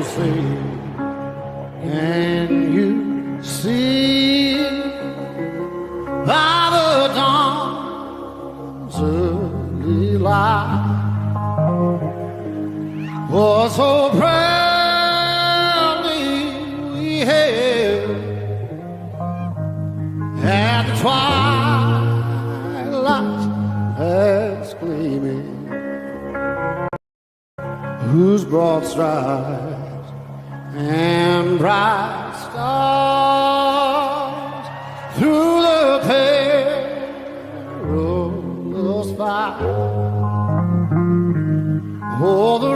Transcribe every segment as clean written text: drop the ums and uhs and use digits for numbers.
closely, and you see by the dawn's early light was so proudly we hailed at the twilight that's gleaming, whose broad stripes and bright stars through the perilous fight. Oh, the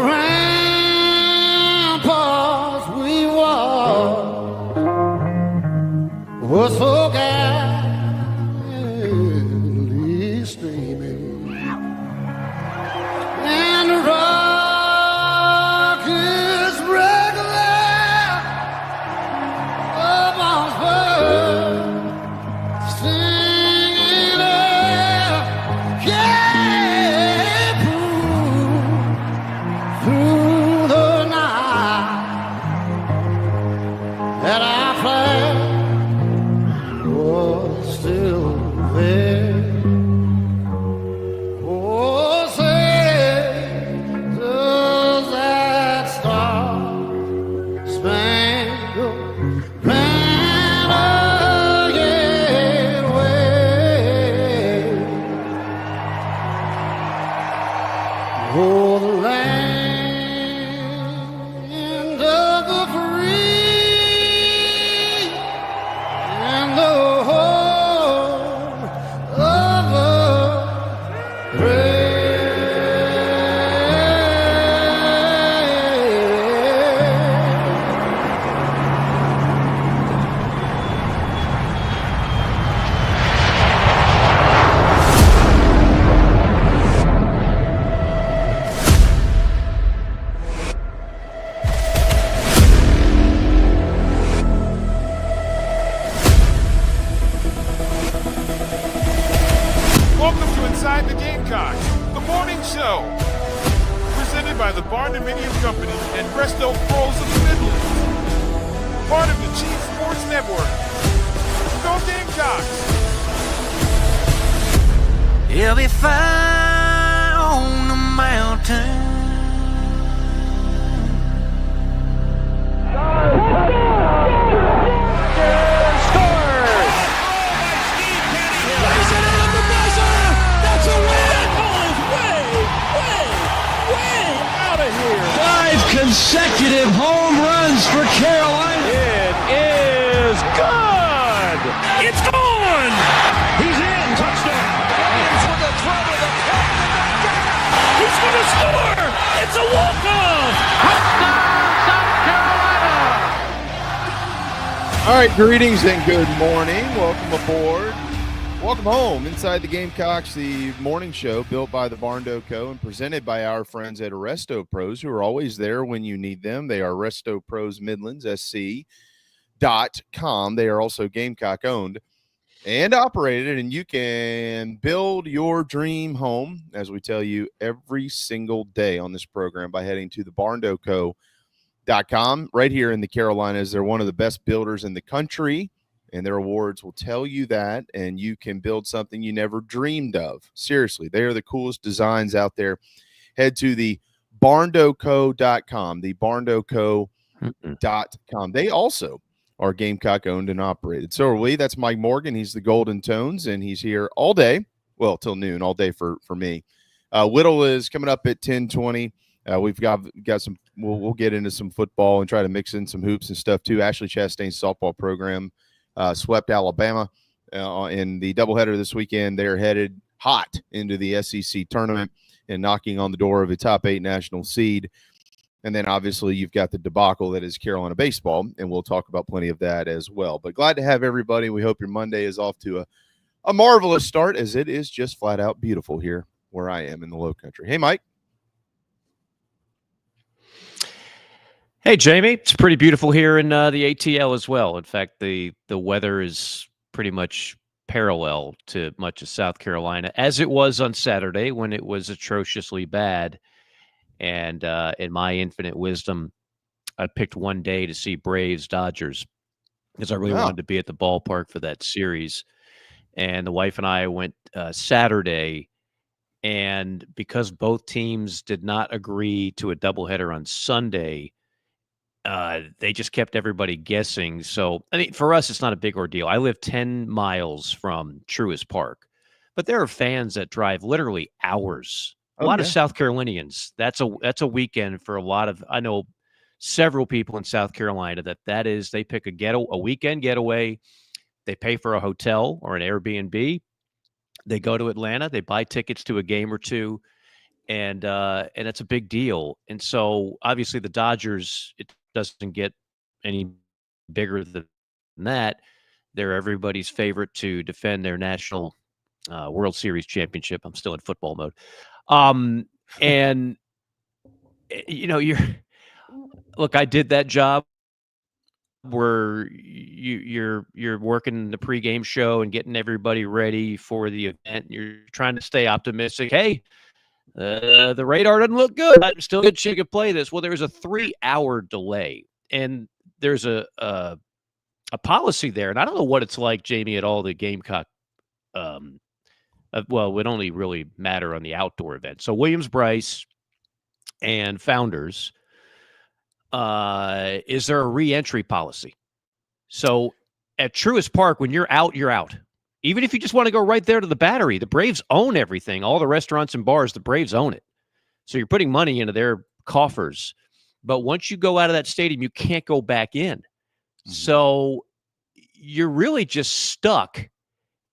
ramparts we watched were so gallantly streaming, and the rockets regular up on spur, singing out, yeah, through the night that our flag was still there. Oh, say, does that star-spangled banner yet wave? Oh, the land of the free and the home of the brave. Welcome to Inside the Gamecocks, the morning show. Presented by the Barndominium Company and Resto Pros of the Midlands. Part of the Chief Sports Network. Go Gamecocks! He'll be fire on the mountain. Consecutive home runs for Carolina. It is good. It's gone. He's in. Touchdown. Williams with a throw to the plate. He's going to score. It's a walk-off. Touchdown, South Carolina. All right, greetings and good morning. Welcome aboard. Welcome home inside the Gamecocks, the morning show built by the Barndo Co. and presented by our friends at Resto Pros, who are always there when you need them. They are Resto Pros Midlands, SC.com. They are also Gamecock owned and operated, and you can build your dream home, as we tell you every single day on this program, by heading to the barndoco.com. Right here in the Carolinas, they're one of the best builders in the country, and their awards will tell you that, and you can build something you never dreamed of. Seriously, they are the coolest designs out there. Head to the barndoco.com, the barndoco.com. They also are Gamecock owned and operated. So are we. That's Mike Morgan. He's the Golden Tones, and he's here all day. Well, till noon, all day for me. Whittle is coming up at 10:20. We've got some. We'll get into some football and try to mix in some hoops and stuff too. Ashley Chastain's softball program swept Alabama in the doubleheader this weekend. They're headed hot into the SEC tournament and knocking on the door of a top 8 national seed. And then obviously you've got the debacle that is Carolina baseball, and we'll talk about plenty of that as well. But glad to have everybody. We hope your Monday is off to a marvelous start, as it is just flat out beautiful here where I am in the Low Country. Hey, Mike. Hey, Jamie. It's pretty beautiful here in the ATL as well. In fact, the weather is pretty much parallel to much of South Carolina, as it was on Saturday when it was atrociously bad. And in my infinite wisdom, I picked one day to see Braves Dodgers because I really wanted to be at the ballpark for that series. And the wife and I went Saturday, and because both teams did not agree to a doubleheader on Sunday, they just kept everybody guessing. So, I mean, for us, it's not a big ordeal. I live 10 miles from Truist Park, but there are fans that drive literally hours. A lot of South Carolinians. That's a weekend for a lot of. I know several people in South Carolina that is. They pick a weekend getaway. They pay for a hotel or an Airbnb. They go to Atlanta. They buy tickets to a game or two, and it's a big deal. And so, obviously, the Dodgers, it doesn't get any bigger than that. They're everybody's favorite to defend their national World Series championship. I'm still in football mode. And look, I did that job where you're working the pregame show and getting everybody ready for the event. You're trying to stay optimistic. Hey, the radar doesn't look good. I'm still good. She could play this. Well, there's a 3-hour delay, and there's a policy there, and I don't know what it's like, Jamie, at all the Gamecock. Well, it would only really matter on the outdoor event. So Williams-Brice and Founders, is there a re-entry policy? So at Truist Park, when you're out, you're out. Even if you just want to go right there to the Battery, the Braves own everything. All the restaurants and bars, the Braves own it. So you're putting money into their coffers. But once you go out of that stadium, you can't go back in. Mm-hmm. So you're really just stuck.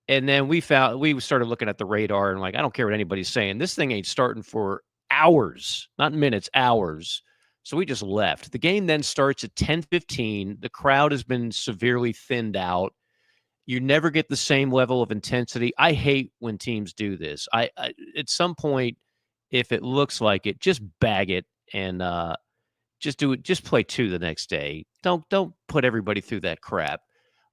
And then we started looking at the radar and like, I don't care what anybody's saying. This thing ain't starting for hours, not minutes, hours. So we just left. The game then starts at 10:15. The crowd has been severely thinned out. You never get the same level of intensity. I hate when teams do this. I at some point, if it looks like it, just bag it and just do it. Just play 2 the next day. Don't put everybody through that crap.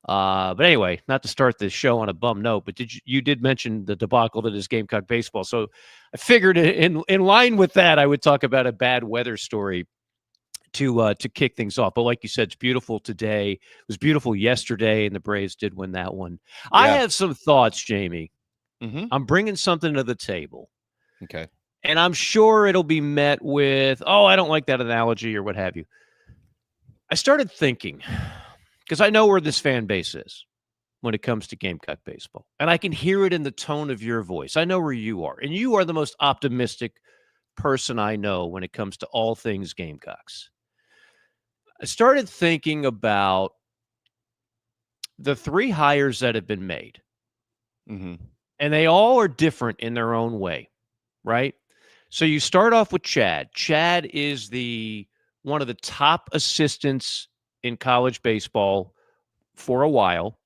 But anyway, not to start the show on a bum note, but you did mention the debacle that is Gamecock baseball. So I figured in line with that, I would talk about a bad weather story to kick things off. But like you said, it's beautiful today. It was beautiful yesterday, and the Braves did win that one. Yeah. I have some thoughts, Jamie. Mm-hmm. I'm bringing something to the table. Okay. And I'm sure it'll be met with, oh, I don't like that analogy or what have you. I started thinking, because I know where this fan base is when it comes to Gamecock baseball. And I can hear it in the tone of your voice. I know where you are. And you are the most optimistic person I know when it comes to all things Gamecocks. I started thinking about the 3 hires that have been made. Mm-hmm. And they all are different in their own way, right? So you start off with Chad. Chad is one of the top assistants in college baseball for a while,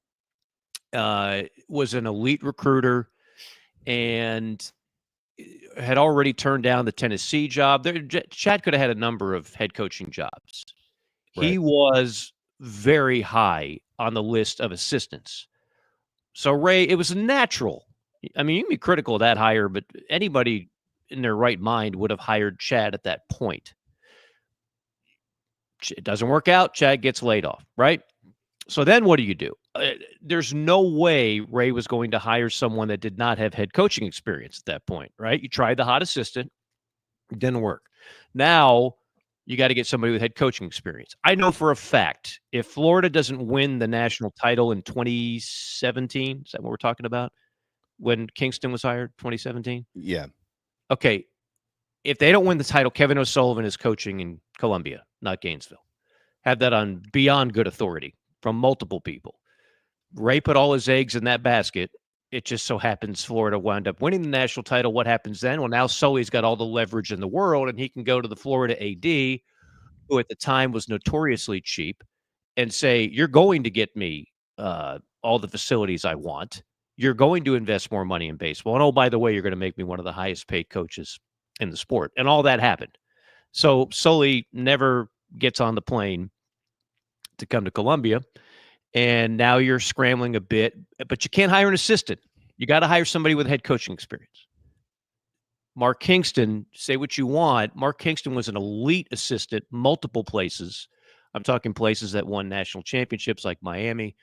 was an elite recruiter, and had already turned down the Tennessee job. Chad could have had a number of head coaching jobs. Right. He was very high on the list of assistants. So Ray, it was natural. I mean, you can be critical of that hire, but anybody in their right mind would have hired Chad at that point. It doesn't work out. Chad gets laid off, right? So then what do? There's no way Ray was going to hire someone that did not have head coaching experience at that point, right? You tried the hot assistant. It didn't work. Now you got to get somebody with head coaching experience. I know for a fact, if Florida doesn't win the national title in 2017, is that what we're talking about? When Kingston was hired, 2017? Yeah. Okay. If they don't win the title, Kevin O'Sullivan is coaching in Columbia, not Gainesville. Have that on beyond good authority from multiple people. Ray put all his eggs in that basket. It just so happens Florida wound up winning the national title. What happens then? Well, now Sully's got all the leverage in the world, and he can go to the Florida AD, who at the time was notoriously cheap, and say, you're going to get me all the facilities I want. You're going to invest more money in baseball. And, oh, by the way, you're going to make me one of the highest paid coaches in the sport. And all that happened. So Sully never gets on the plane to come to Columbia. And now you're scrambling a bit, but you can't hire an assistant. You got to hire somebody with head coaching experience. Mark Kingston, say what you want. Mark Kingston was an elite assistant, multiple places, I'm talking places that won national championships like Miami.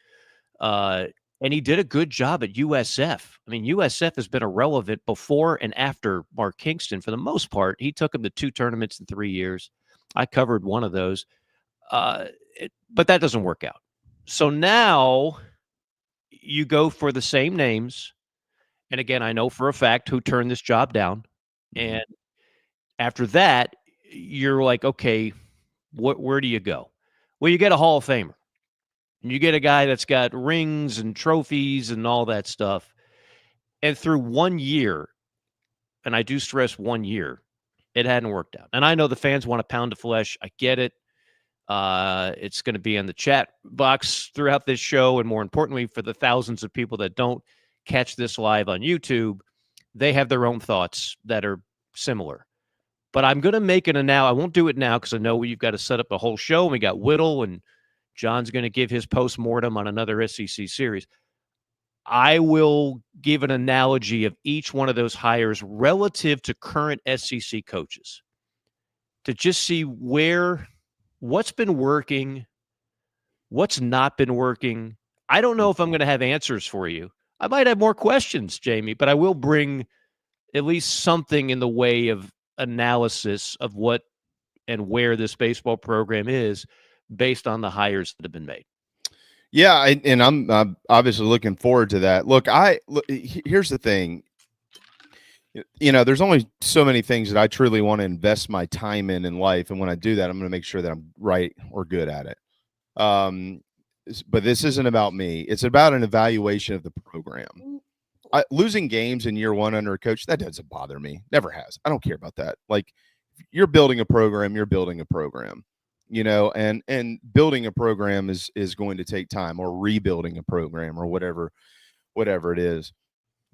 And he did a good job at USF. I mean, USF has been irrelevant before and after Mark Kingston for the most part. He took him to 2 tournaments in 3 years. I covered one of those. But that doesn't work out. So now you go for the same names. And again, I know for a fact who turned this job down. And after that, you're like, okay, where do you go? Well, you get a Hall of Famer. And you get a guy that's got rings and trophies and all that stuff. And through 1 year, and I do stress 1 year, it hadn't worked out. And I know the fans want a pound of flesh. I get it. It's going to be in the chat box throughout this show. And more importantly, for the thousands of people that don't catch this live on YouTube, they have their own thoughts that are similar. But I'm going to make it now. I won't do it now because I know you've got to set up a whole show. And we got Whittle, and John's going to give his postmortem on another SEC series. I will give an analogy of each one of those hires relative to current SEC coaches to just see what's been working, what's not been working. I don't know if I'm going to have answers for you. I might have more questions, Jamie, but I will bring at least something in the way of analysis of what and where this baseball program is based on the hires that have been made. Yeah, and I'm obviously looking forward to that. Look, here's the thing. You know, there's only so many things that I truly want to invest my time in life, and when I do that, I'm going to make sure that I'm right or good at it. But this isn't about me. It's about an evaluation of the program. Losing games in year one under a coach, that doesn't bother me. Never has. I don't care about that. Like, you're building a program, you're building a program. You know, and building a program is going to take time, or rebuilding a program, or whatever it is.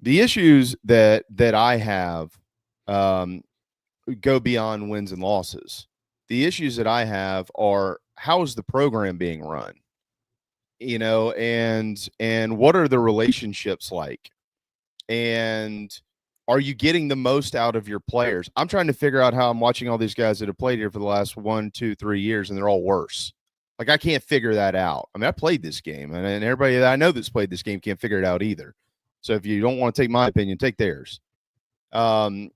The issues that I have go beyond wins and losses. The issues that I have are, how is the program being run? You know, and what are the relationships like? And are you getting the most out of your players? I'm trying to figure out how I'm watching all these guys that have played here for the last 1, 2, 3 years, and they're all worse. Like, I can't figure that out. I mean, I played this game, and everybody that I know that's played this game can't figure it out either. So if you don't want to take my opinion, take theirs. You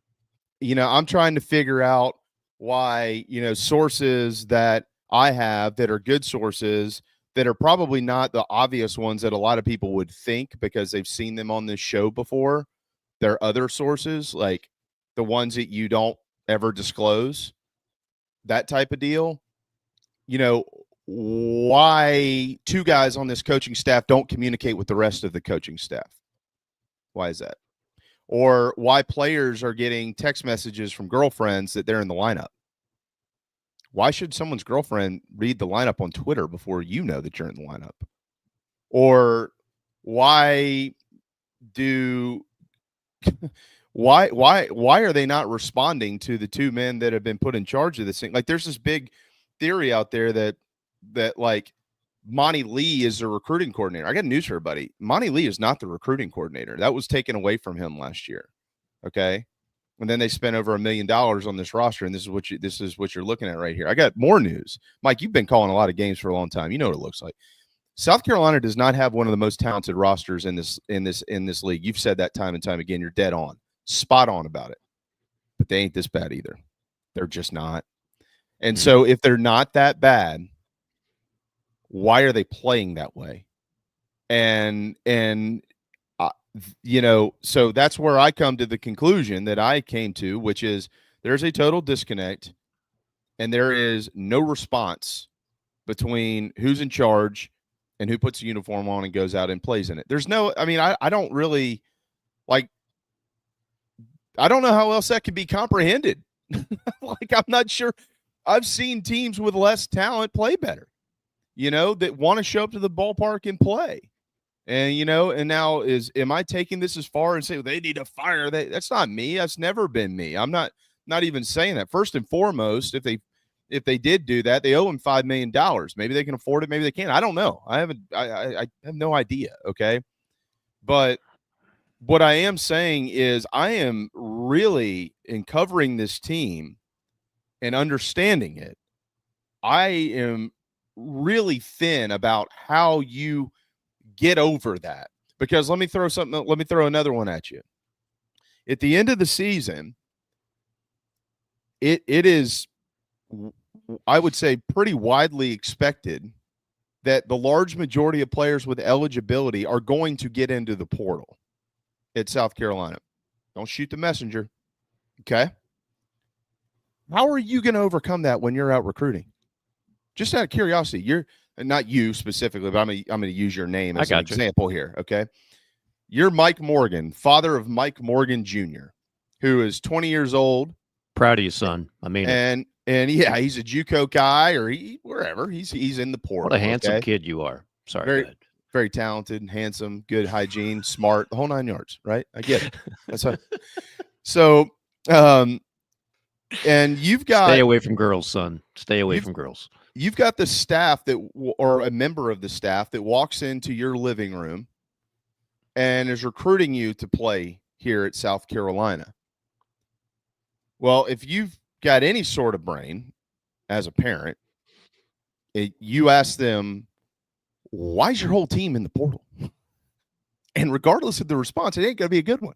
know, I'm trying to figure out why, you know, sources that I have that are good sources that are probably not the obvious ones that a lot of people would think because they've seen them on this show before. There are other sources, like the ones that you don't ever disclose, that type of deal. You know, why 2 guys on this coaching staff don't communicate with the rest of the coaching staff? Why is that? Or why players are getting text messages from girlfriends that they're in the lineup? Why should someone's girlfriend read the lineup on Twitter before you know that you're in the lineup? Or why are they not responding to the 2 men that have been put in charge of this thing? Like, there's this big theory out there that like Monty Lee is the recruiting coordinator. I got news for everybody. Monty Lee is not the recruiting coordinator. That was taken away from him last year. Okay. And then they spent over $1 million on this roster. And this is what you're looking at right here. I got more news. Mike, you've been calling a lot of games for a long time. You know what it looks like. South Carolina does not have one of the most talented rosters in this league. You've said that time and time again. You're dead on, spot on about it. But they ain't this bad either. They're just not. And so if they're not that bad, why are they playing that way? And you know, so that's where I come to the conclusion that I came to, which is there's a total disconnect, and there is no response between who's in charge and who puts a uniform on and goes out and plays in it. There's no, I mean, I don't really, like, I don't know how else that could be comprehended. Like, I'm not sure. I've seen teams with less talent play better, you know, that want to show up to the ballpark and play. And, you know, and now am I taking this as far and say, well, they need to fire? That's not me. That's never been me. I'm not even saying that. First and foremost, if they did do that, they owe him $5 million. Maybe they can afford it. Maybe they can't. I don't know. I have no idea. Okay. But what I am saying is I am really, in covering this team and understanding it, I am really thin about how you get over that. Because let me throw another one at you. At the end of the season, it is, I would say, pretty widely expected that the large majority of players with eligibility are going to get into the portal at South Carolina. Don't shoot the messenger. Okay. How are you going to overcome that when you're out recruiting? Just out of curiosity, you're not you specifically, but I'm going to use your name as an example here. Okay. You're Mike Morgan, father of Mike Morgan Jr., who is 20 years old. Proud of you, son. I mean, and yeah, he's a JUCO guy or wherever. He's in the portal. What a handsome kid you are. Sorry. Very talented, handsome, good hygiene, smart, the whole 9 yards, right? I get it. That's how. So, and you've got stay away from girls, son. Stay away from girls. You've got the staff or a member of the staff that walks into your living room and is recruiting you to play here at South Carolina. Well, if you've got any sort of brain as a parent, you ask them, why is your whole team in the portal? And regardless of the response, it ain't going to be a good one.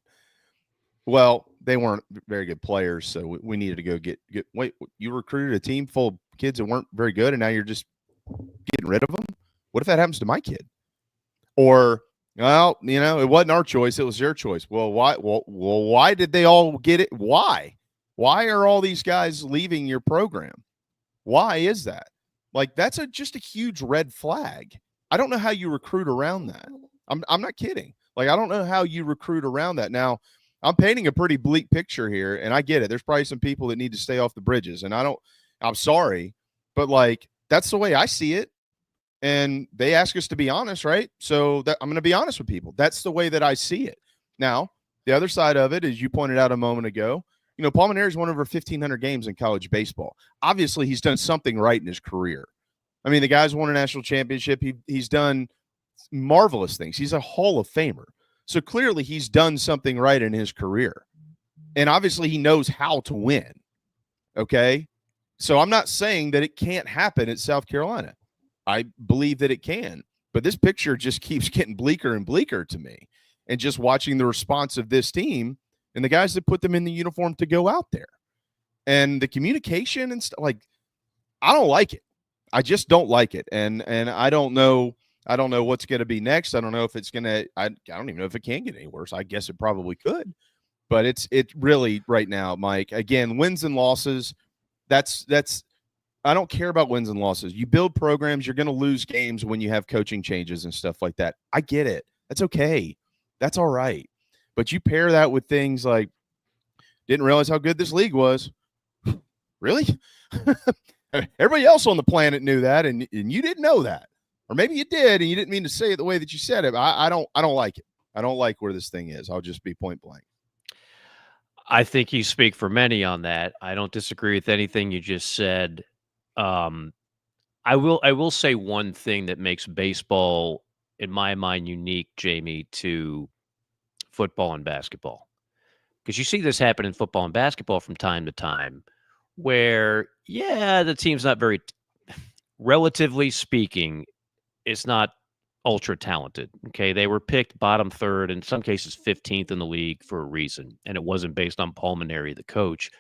Well, they weren't very good players, so we needed to go get. Wait, you recruited a team full of kids that weren't very good, and now you're just getting rid of them? What if that happens to my kid? Or, well, it wasn't our choice; it was their choice. Well, why? Well, why did they all get it? Why? Why are all these guys leaving your program? Why is that? Like, that's just a huge red flag. I don't know how you recruit around that. I'm not kidding. Like, I don't know how you recruit around that. Now, I'm painting a pretty bleak picture here, and I get it. There's probably some people that need to stay off the bridges, and I'm sorry, but like, that's the way I see it. And they ask us to be honest, right? So I'm going to be honest with people. That's the way that I see it. Now, the other side of it, as you pointed out a moment ago, Paul Maneri's won over 1,500 games in college baseball. Obviously, he's done something right in his career. I mean, the guy's won a national championship. He's done marvelous things. He's a Hall of Famer. So clearly he's done something right in his career. And obviously he knows how to win. Okay? So I'm not saying that it can't happen at South Carolina. I believe that it can. But this picture just keeps getting bleaker and bleaker to me. And just watching the response of this team and the guys that put them in the uniform to go out there. And the communication and stuff, like, I don't like it. I just don't like it. And I don't know what's going to be next. I don't know if it's going to, I don't even know if it can get any worse. I guess it probably could, but it's really right now, Mike, again, wins and losses. That's, I don't care about wins and losses. You build programs, you're going to lose games when you have coaching changes and stuff like that. I get it. That's okay. That's all right. But you pair that with things like, didn't realize how good this league was. Really? Everybody else on the planet knew that, and you didn't know that. Or maybe you did, and you didn't mean to say it the way that you said it. I don't like it. I don't like where this thing is. I'll just be point blank. I think you speak for many on that. I don't disagree with anything you just said. I will say one thing that makes baseball, in my mind, unique, Jamie, to football and basketball. Because you see this happen in football and basketball from time to time, where, yeah, the team's not very, relatively speaking, it's not ultra talented. Okay. They were picked bottom third, in some cases 15th in the league for a reason. And it wasn't based on Paul Maneri, the coach. It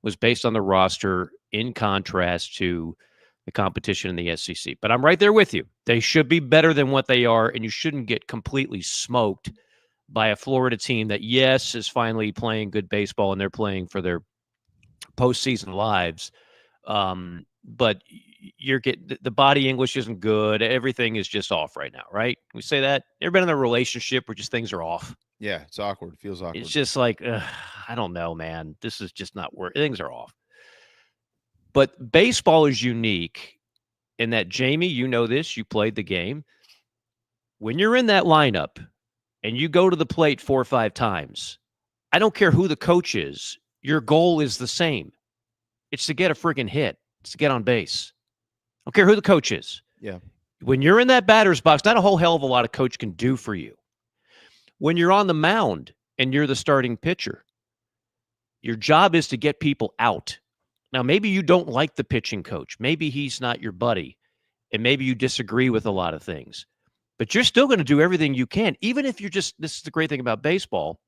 was based on the roster in contrast to the competition in the SEC. But I'm right there with you. They should be better than what they are, and you shouldn't get completely smoked by a Florida team that, yes, is finally playing good baseball and they're playing for their postseason lives. But you're getting the body English isn't good. Everything is just off right now, right? We say that. Ever been in a relationship where just things are off? Yeah, it's awkward. It feels awkward. It's just like, I don't know, man. This is just not working. Things are off. But baseball is unique in that, Jamie, you know this. You played the game. When you're in that lineup and you go to the plate 4 or 5 times, I don't care who the coach is. Your goal is the same. It's to get a friggin' hit. It's to get on base. I don't care who the coach is. Yeah. When you're in that batter's box, not a whole hell of a lot a coach can do for you. When you're on the mound and you're the starting pitcher, your job is to get people out. Now, maybe you don't like the pitching coach. Maybe he's not your buddy. and maybe you disagree with a lot of things, but you're still going to do everything you can. Even if you're just, this is the great thing about baseball,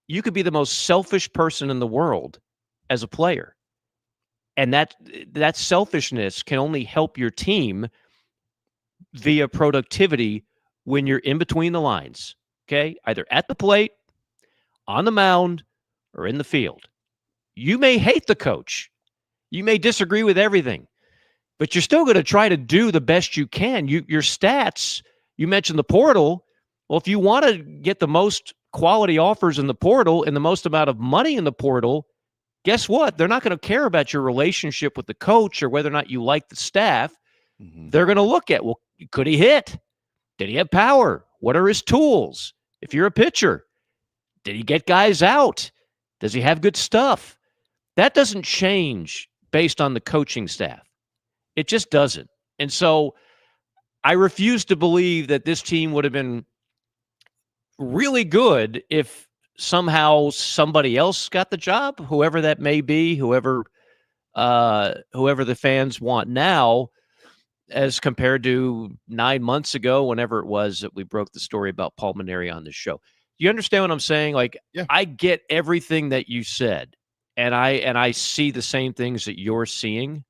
you could be the most selfish person in the world as a player. And that selfishness can only help your team via productivity when you're in between the lines, okay? Either at the plate, on the mound, or in the field. You may hate the coach. You may disagree with everything, but you're still going to try to do the best you can. Your stats, you mentioned the portal. Well, if you want to get the most quality offers in the portal and the most amount of money in the portal, guess what? They're not going to care about your relationship with the coach or whether or not you like the staff. They're going to look at, well, could he hit? Did he have power? What are his tools? If you're a pitcher, did he get guys out? Does he have good stuff? That doesn't change based on the coaching staff. It just doesn't. And so I refuse to believe that this team would have been really good if somehow somebody else got the job, whoever that may be, whoever the fans want now, as compared to 9 months ago, whenever it was that we broke the story about Paul Mainieri on this show. You understand what I'm saying? Like, yeah. I get everything that you said, and I see the same things that you're seeing.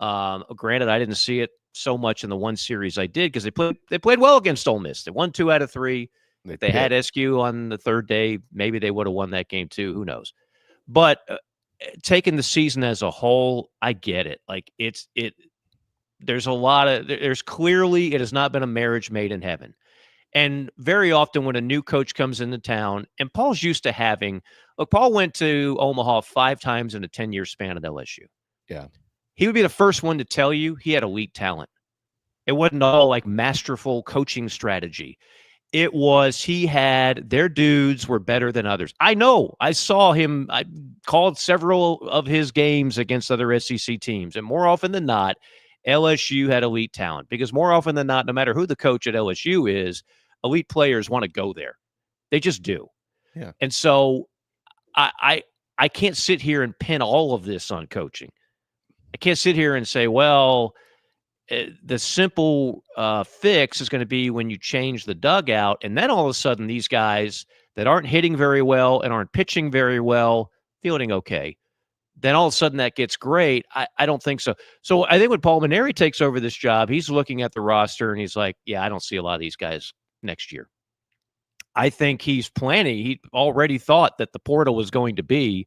Granted, I didn't see it so much in the one series I did because they played well against Ole Miss. They won 2 out of 3. If they had SQ on the third day, maybe they would have won that game too. Who knows? But taking the season as a whole, I get it. Like there's clearly, it has not been a marriage made in heaven. And very often when a new coach comes into town, and Paul's used to having, look, Paul went to Omaha 5 times in a 10-year span at LSU. Yeah. He would be the first one to tell you he had elite talent. It wasn't all like masterful coaching strategy. It was, their dudes were better than others. I know. I saw him. I called several of his games against other SEC teams. And more often than not, LSU had elite talent, because more often than not, no matter who the coach at LSU is, elite players want to go there. They just do. Yeah. And so I can't sit here and pin all of this on coaching. I can't sit here and say, well, the simple fix is going to be when you change the dugout, and then all of a sudden these guys that aren't hitting very well and aren't pitching very well, fielding okay, then all of a sudden that gets great. I don't think so. So I think when Paul Mainieri takes over this job, he's looking at the roster and he's like, yeah, I don't see a lot of these guys next year. I think he's planning. He already thought that the portal was going to be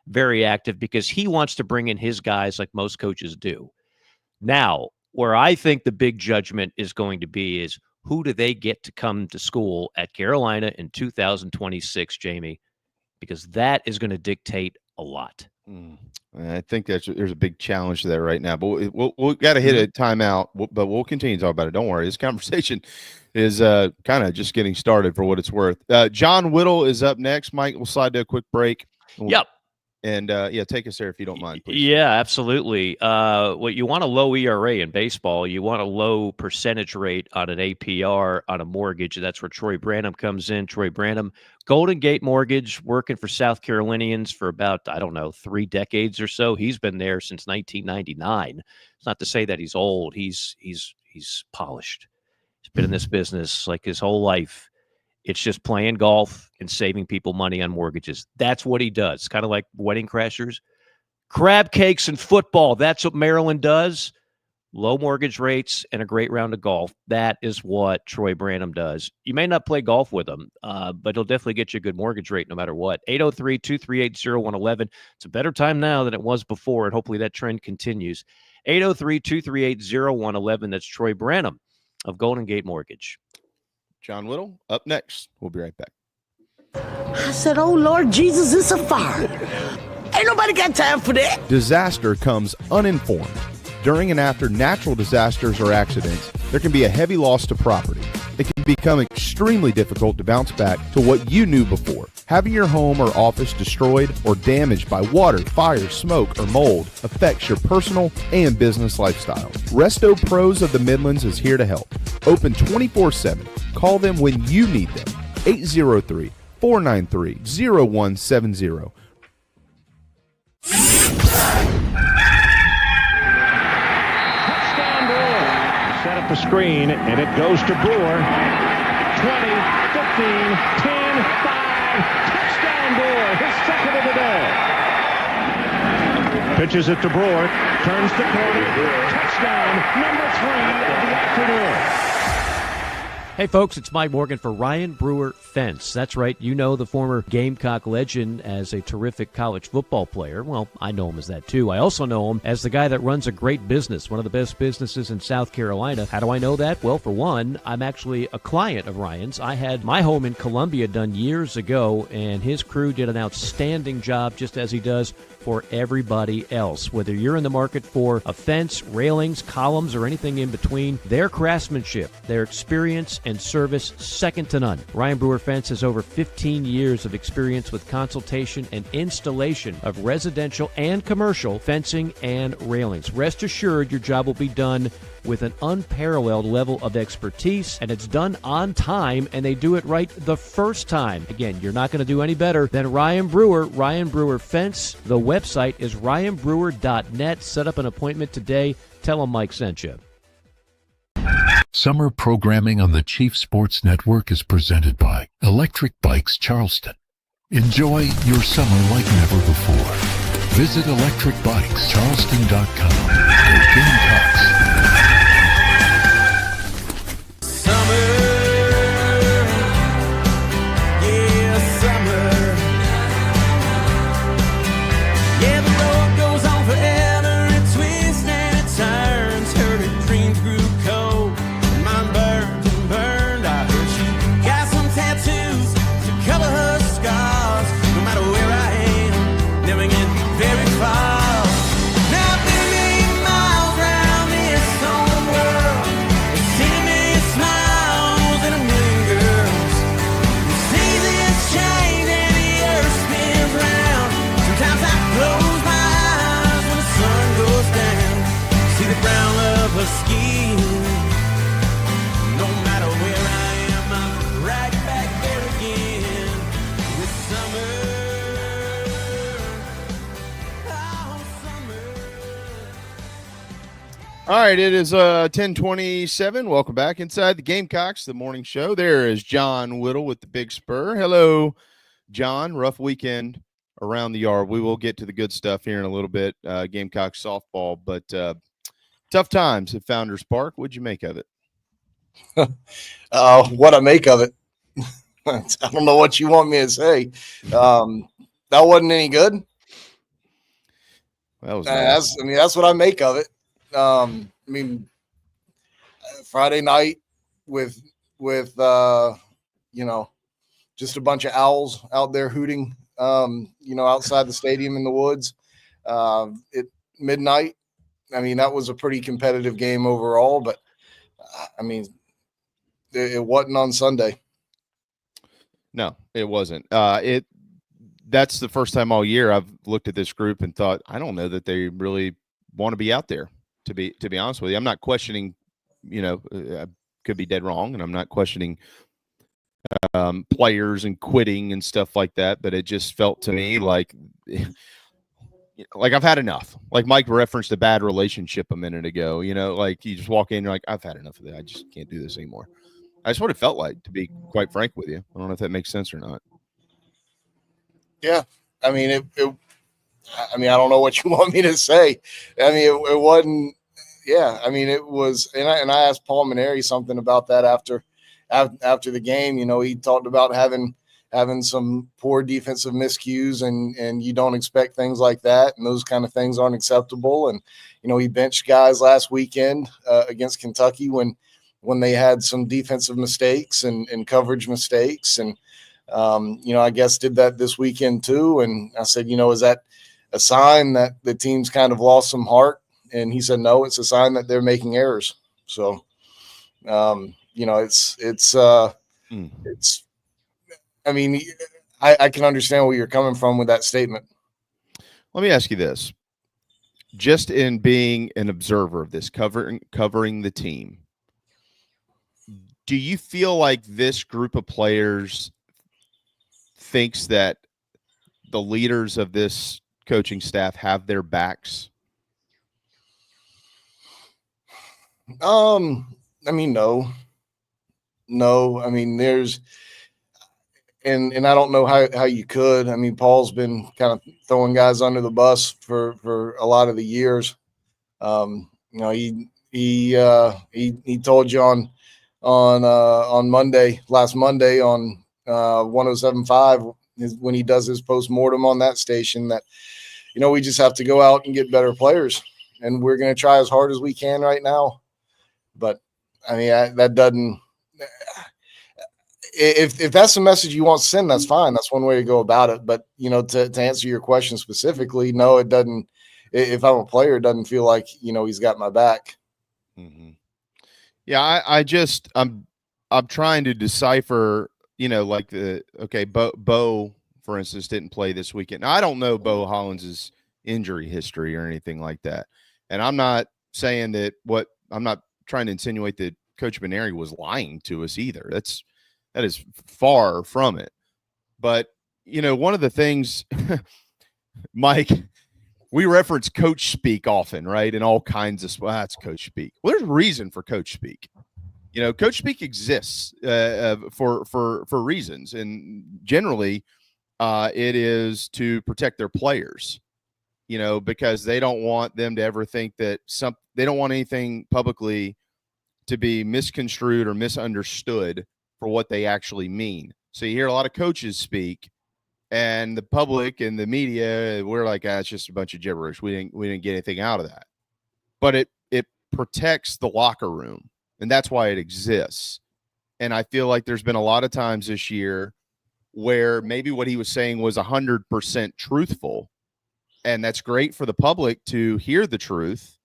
very active because he wants to bring in his guys like most coaches do. Now, where I think the big judgment is going to be is, who do they get to come to school at Carolina in 2026, Jamie? Because that is going to dictate a lot. I think there's a big challenge to that right now, but we'll got to hit a timeout, but we'll continue to talk about it. Don't worry. This conversation is kind of just getting started for what it's worth. John Whittle is up next. Mike, we'll slide to a quick break. Yep. And take us there if you don't mind, please. Yeah, absolutely. What you want a low ERA in baseball. You want a low percentage rate on an APR on a mortgage. That's where Troy Branham comes in. Troy Branham, Golden Gate Mortgage, working for South Carolinians for about, 3 decades or so. He's been there since 1999. It's not to say that he's old. He's polished. He's been in this business like his whole life. It's just playing golf and saving people money on mortgages. That's what he does. Kind of like Wedding Crashers. Crab cakes and football. That's what Maryland does. Low mortgage rates and a great round of golf. That is what Troy Branham does. You may not play golf with him, but he'll definitely get you a good mortgage rate no matter what. 803-238-0111. It's a better time now than it was before, and hopefully that trend continues. 803-238-0111. That's Troy Branham of Golden Gate Mortgage. John Whittle, up next. We'll be right back. I said, oh, Lord Jesus, it's a fire. Ain't nobody got time for that. Disaster comes uninformed. During and after natural disasters or accidents, there can be a heavy loss to property. It can become extremely difficult to bounce back to what you knew before. Having your home or office destroyed or damaged by water, fire, smoke, or mold affects your personal and business lifestyle. Resto Pros of the Midlands is here to help. Open 24/7. Call them when you need them. 803-493-0170. up the screen, and it goes to Brewer. 20, 15, 10, 5. Touchdown, Brewer. His second of the day. Pitches it to Brewer. Turns the corner. Touchdown, number 3 of the afternoon. Hey folks, it's Mike Morgan for Ryan Brewer Fence. That's right, you know the former Gamecock legend as a terrific college football player. Well, I know him as that too. I also know him as the guy that runs a great business, one of the best businesses in South Carolina. How do I know that? Well, for one, I'm actually a client of Ryan's. I had my home in Columbia done years ago, and his crew did an outstanding job, just as he does for everybody else. Whether you're in the market for a fence, railings, columns, or anything in between, their craftsmanship, their experience, and service, second to none. Ryan Brewer Fence has over 15 years of experience with consultation and installation of residential and commercial fencing and railings. Rest assured your job will be done with an unparalleled level of expertise, and it's done on time, and they do it right the first time. Again, you're not going to do any better than Ryan Brewer Fence. The website is ryanbrewer.net. Set up an appointment today. Tell him Mike sent you. Summer programming on the Chief Sports Network is presented by Electric Bikes Charleston. Enjoy your summer like never before. Visit electricbikescharleston.com. Go Gamecocks. All right, it is 10:27. Welcome back inside the Gamecocks, the morning show. There is John Whittle with the Big Spur. Hello, John. Rough weekend around the yard. We will get to the good stuff here in a little bit. Gamecock softball, but tough times at Founders Park. What'd you make of it? What I make of it, I don't know what you want me to say. That wasn't any good. That was nice. That's what I make of it. Friday night with just a bunch of owls out there hooting, outside the stadium in the woods at midnight. That was a pretty competitive game overall, but it wasn't on Sunday. No, it wasn't. That's the first time all year I've looked at this group and thought, I don't know that they really want to be out there. To be honest with you, I'm not questioning, I could be dead wrong, and I'm not questioning players and quitting and stuff like that, but it just felt to me like I've had enough. Like Mike referenced a bad relationship a minute ago, like you just walk in, you're like, I've had enough of that. I just can't do this anymore. That's what it felt like, to be quite frank with you. I don't know if that makes sense or not. Yeah. I don't know what you want me to say. It wasn't. Yeah, it was. And I asked Paul Maneri something about that after the game. He talked about having some poor defensive miscues, and you don't expect things like that, and those kind of things aren't acceptable. And he benched guys last weekend against Kentucky when they had some defensive mistakes and coverage mistakes, and I guess did that this weekend too. And I said, is that a sign that the team's kind of lost some heart? And he said, no, it's a sign that they're making errors. So, I can understand where you're coming from with that statement. Let me ask you this. Just in being an observer of this, covering the team, do you feel like this group of players thinks that the leaders of this coaching staff have their backs? I mean, no. I mean, there's, and I don't know how you could. I mean, Paul's been kind of throwing guys under the bus for a lot of the years. You know, he told you on Monday, last Monday on 107.5 when he does his postmortem on that station that, you know, we just have to go out and get better players, and we're going to try as hard as we can right now. But I mean, that doesn't. If that's the message you want to send, that's fine. That's one way to go about it. But, you know, to answer your question specifically, no, it doesn't. If I'm a player, it doesn't feel like, you know, he's got my back. Mm-hmm. Yeah, I'm trying to decipher, you know, like Bo, for instance, didn't play this weekend. Now, I don't know Bo Hollins's injury history or anything like that. And I'm not saying that I'm not trying to insinuate that Coach Benary was lying to us either. That is far from it. But, you know, one of the things, Mike, we reference coach speak often, right? And all kinds of, well, that's coach speak. Well, there's a reason for coach speak. You know, coach speak exists for reasons. And generally, it is to protect their players, you know, because they don't want them to ever think that they don't want anything publicly to be misconstrued or misunderstood for what they actually mean. So you hear a lot of coaches speak, and the public and the media, we're like, it's just a bunch of gibberish. We didn't get anything out of that. But it protects the locker room, and that's why it exists. And I feel like there's been a lot of times this year where maybe what he was saying was 100% truthful, and that's great for the public to hear the truth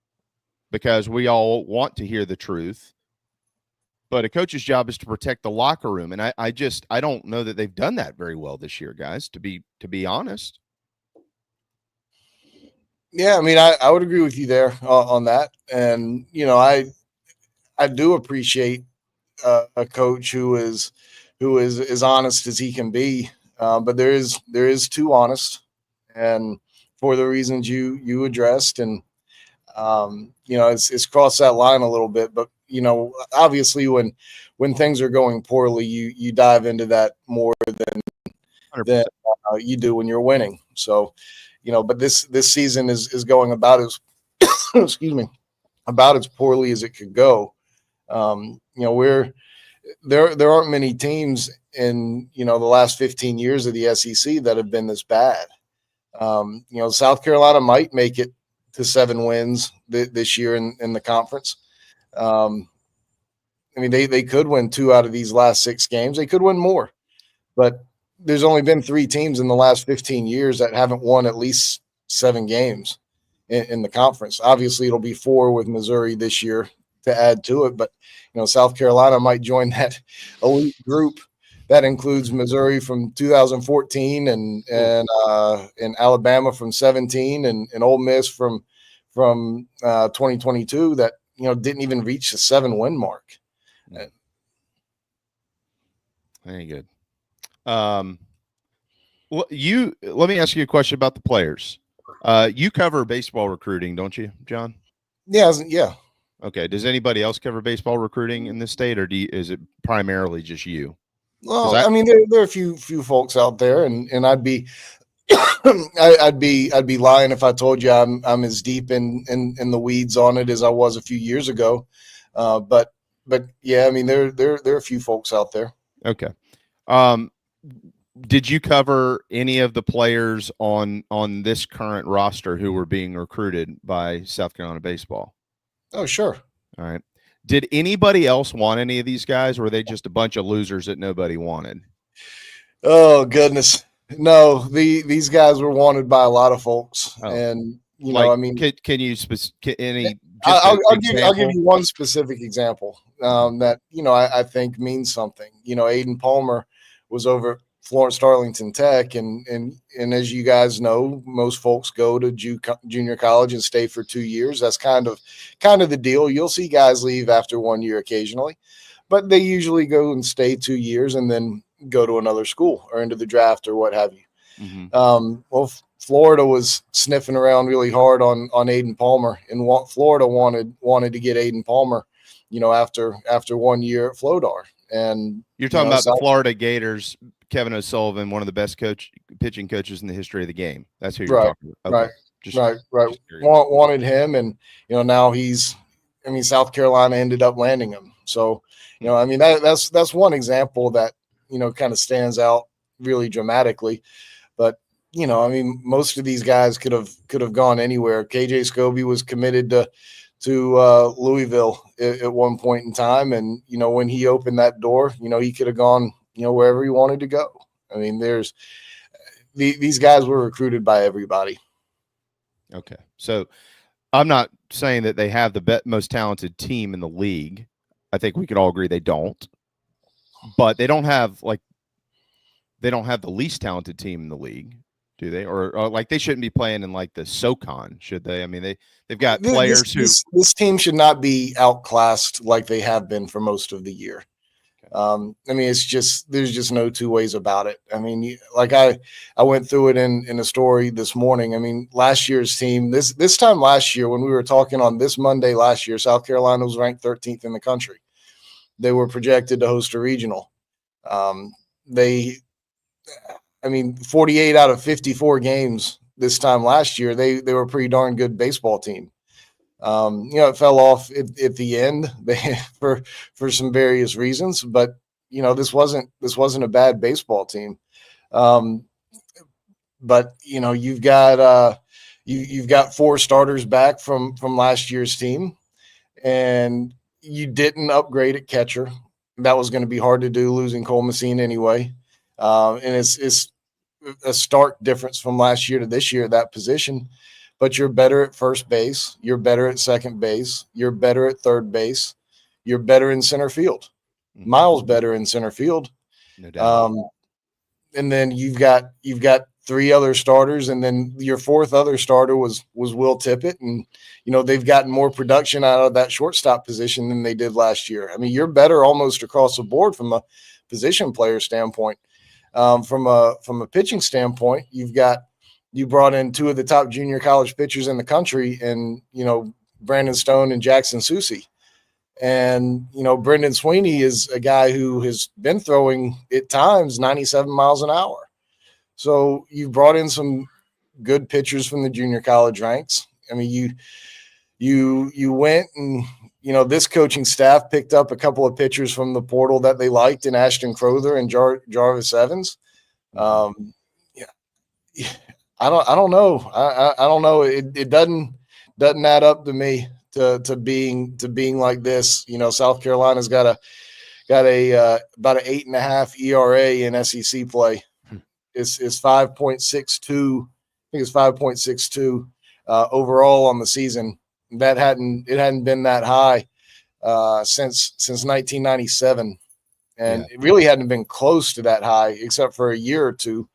because we all want to hear the truth. But a coach's job is to protect the locker room. And I don't know that they've done that very well this year, guys, to be honest. Yeah, I mean, I would agree with you there on that. And, you know, I do appreciate a coach who is as honest as he can be. But there is too honest, and for the reasons you addressed. And, you know, it's crossed that line a little bit, but, you know, obviously when things are going poorly, you dive into that more than you do when you're winning. So, you know, but this season is going about as excuse me, about as poorly as it could go. You know, there aren't many teams in, you know, the last 15 years of the SEC that have been this bad. You know, South Carolina might make it to 7 wins this year in the conference. I mean, they could win 2 out of these last 6 games. They could win more, but there's only been 3 teams in the last 15 years that haven't won at least 7 games in the conference. Obviously, it'll be 4 with Missouri this year to add to it, but, you know, South Carolina might join that elite group that includes Missouri from 2014 and Alabama from 17 and Ole Miss from 2022 that, you know, didn't even reach the 7-win mark. Very good. Well, let me ask you a question about the players. You cover baseball recruiting, don't you, John? Yeah. Okay. Does anybody else cover baseball recruiting in this state, or is it primarily just you? Well, I mean, there are a few folks out there, and I'd be I'd be lying if I told you I'm as deep in the weeds on it as I was a few years ago. But yeah, I mean, there are a few folks out there. Okay. Did you cover any of the players on this current roster who were being recruited by South Carolina baseball? Oh, sure. All right. Did anybody else want any of these guys, or were they just a bunch of losers that nobody wanted? Oh, goodness. No, these guys were wanted by a lot I mean, can you any? I'll give you one specific example that, you know, I think means something. You know, Aiden Palmer was over at Florence Darlington Tech, and as you guys know, most folks go to junior college and stay for 2 years. That's kind of the deal. You'll see guys leave after 1 year occasionally, but they usually go and stay 2 years and then go to another school or into the draft or what have you. Mm-hmm. Well, Florida was sniffing around really hard on Aiden Palmer, and Florida wanted to get Aiden Palmer after 1 year at Flodar. And you're talking about the Florida Gators, Kevin O'Sullivan, one of the best pitching coaches in the history of the game. That's who you're talking about. Okay. Right. Wanted him, and now South Carolina ended up landing him. So, that's one example that kind of stands out really dramatically. But most of these guys could have gone anywhere. KJ Scobie was committed to Louisville at one point in time, and when he opened that door, he could have gone wherever he wanted to go. I mean, these guys were recruited by everybody. Okay, so I'm not saying that they have the most talented team in the league. I think we could all agree they don't, but they don't have the least talented team in the league, do they? Or like they shouldn't be playing in like the SoCon, should they? I mean, they've got players this team should not be outclassed like they have been for most of the year. It's just, there's just no two ways about it. I mean, like I went through it in a story this morning. I mean, last year's team, this time last year, when we were talking on this Monday last year, South Carolina was ranked 13th in the country. They were projected to host a regional. 48 out of 54 games this time last year, they were a pretty darn good baseball team. It fell off at the end for some various reasons, but this wasn't a bad baseball team. But you've got four starters back from last year's team, and you didn't upgrade at catcher. That was going to be hard to do, losing Cole Messina anyway. And it's a stark difference from last year to this year at that position. But you're better at first base. You're better at second base. You're better at third base. You're better in center field. Miles better in center field. No doubt. And then you've got three other starters, and then your fourth other starter was Will Tippett, and they've gotten more production out of that shortstop position than they did last year. I mean, you're better almost across the board from a position player standpoint. From a pitching standpoint, you brought in two of the top junior college pitchers in the country, and Brandon Stone and Jackson Susie. And Brendan Sweeney is a guy who has been throwing at times 97 miles an hour. So you brought in some good pitchers from the junior college ranks. I mean, you went and this coaching staff picked up a couple of pitchers from the portal that they liked in Ashton Crowther and Jarvis Evans. I don't know. I don't know. It doesn't add up to me to being like this. South Carolina's got about an 8.5 ERA in SEC play. It's 5.62. I think it's 5.62 overall on the season. It hadn't been that high since 1997, and it really hadn't been close to that high except for a year or two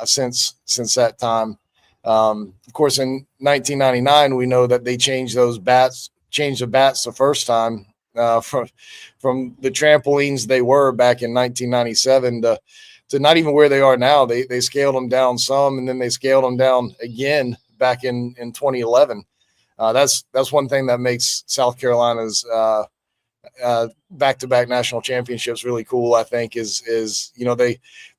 since that time. Of course, in 1999, we know that they changed the bats the first time from the trampolines they were back in 1997 to not even where they are now. They scaled them down some, and then they scaled them down again back in 2011. That's one thing that makes South Carolina's back-to-back national championships really cool, I think, is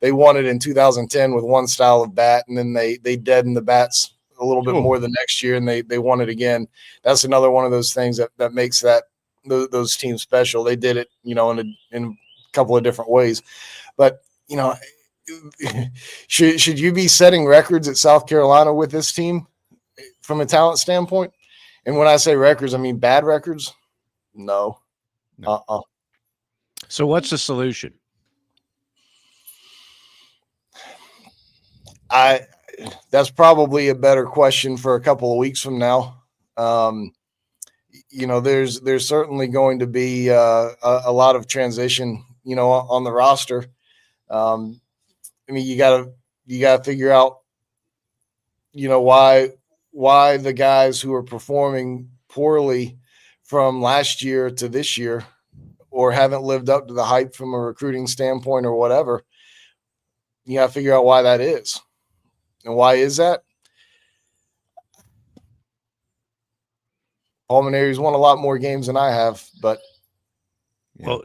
they won it in 2010 with one style of bat, and then they deadened the bats a little bit more the next year, and they won it again. That's another one of those things that makes those teams special. They did it, in a couple of different ways. But, should you be setting records at South Carolina with this team from a talent standpoint? And when I say records, I mean bad records. No. So what's the solution? That's probably a better question for a couple of weeks from now. There's certainly going to be a lot of transition, on the roster. You gotta figure out, why the guys who are performing poorly from last year to this year, or haven't lived up to the hype from a recruiting standpoint or whatever. You got to figure out why that is. And why is that? Paul Maneri's won a lot more games than I have, but Well,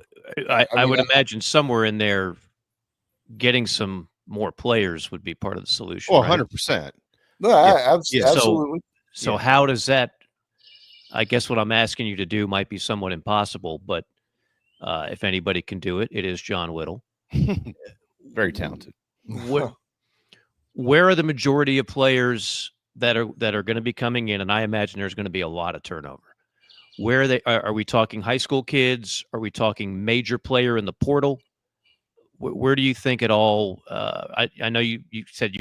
I would imagine somewhere in there, getting some more players would be part of the solution. Well, right? 100%. No, absolutely. So how does that? I guess what I'm asking you to do might be somewhat impossible, but if anybody can do it, it is John Whittle. Very talented. Where are the majority of players that are going to be coming in? And I imagine there's going to be a lot of turnover. Where are they? Are we talking high school kids? Are we talking major player in the portal? Where do you think it all? I know you said you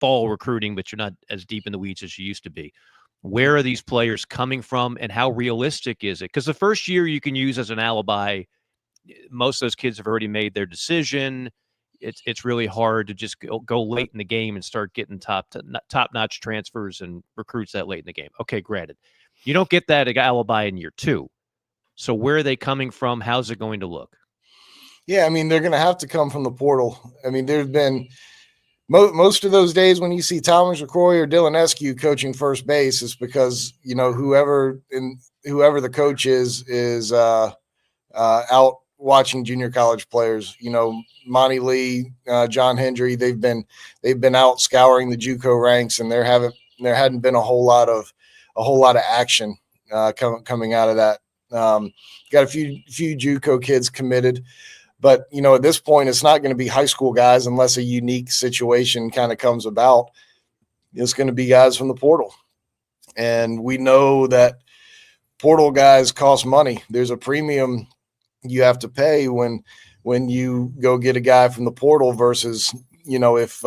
fall recruiting, but you're not as deep in the weeds as you used to be. Where are these players coming from, and how realistic is it? Because the first year you can use as an alibi. Most of those kids have already made their decision. It's really hard to just go late in the game and start getting top-notch transfers and recruits that late in the game. Okay, granted. You don't get that alibi in year 2. So where are they coming from? How's it going to look? Yeah, I mean, they're going to have to come from the portal. I mean, there's been most of those days when you see Thomas McCroy or Dylan Eskew coaching first base, is because, whoever the coach is out watching junior college players. Monty Lee, John Hendry, they've been out scouring the JUCO ranks, and there hadn't been a whole lot of action coming out of that. Got a few JUCO kids committed, but at this point, it's not going to be high school guys unless a unique situation kind of comes about. It's going to be guys from the portal, and we know that portal guys cost money. There's a premium you have to pay when you go get a guy from the portal versus, if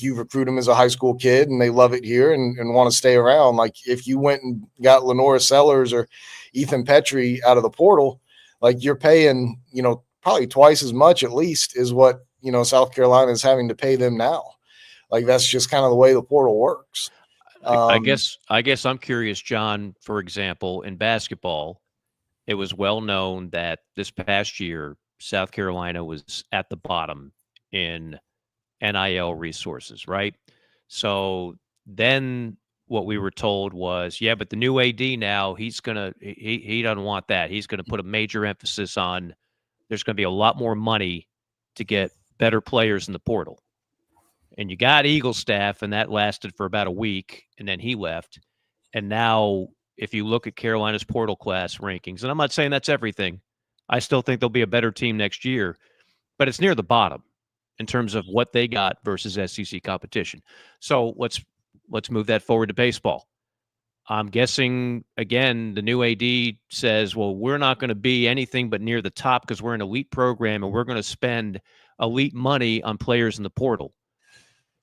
you recruit them as a high school kid and they love it here and want to stay around. Like if you went and got Lenora Sellers or Ethan Petrie out of the portal, like you're paying, probably twice as much at least is what, South Carolina is having to pay them now. Like that's just kind of the way the portal works. I guess I'm curious, John, for example, in basketball, it was well known that this past year, South Carolina was at the bottom in NIL resources, right? So then what we were told was, yeah, but the new AD now, he doesn't want that. He's going to put a major emphasis on there's going to be a lot more money to get better players in the portal. And you got Eagle staff, and that lasted for about a week, and then he left. And now if you look at Carolina's portal class rankings, and I'm not saying that's everything, I still think they'll be a better team next year, but it's near the bottom in terms of what they got versus SEC competition. So let's move that forward to baseball. I'm guessing, again, the new AD says, well, we're not going to be anything but near the top because we're an elite program and we're going to spend elite money on players in the portal.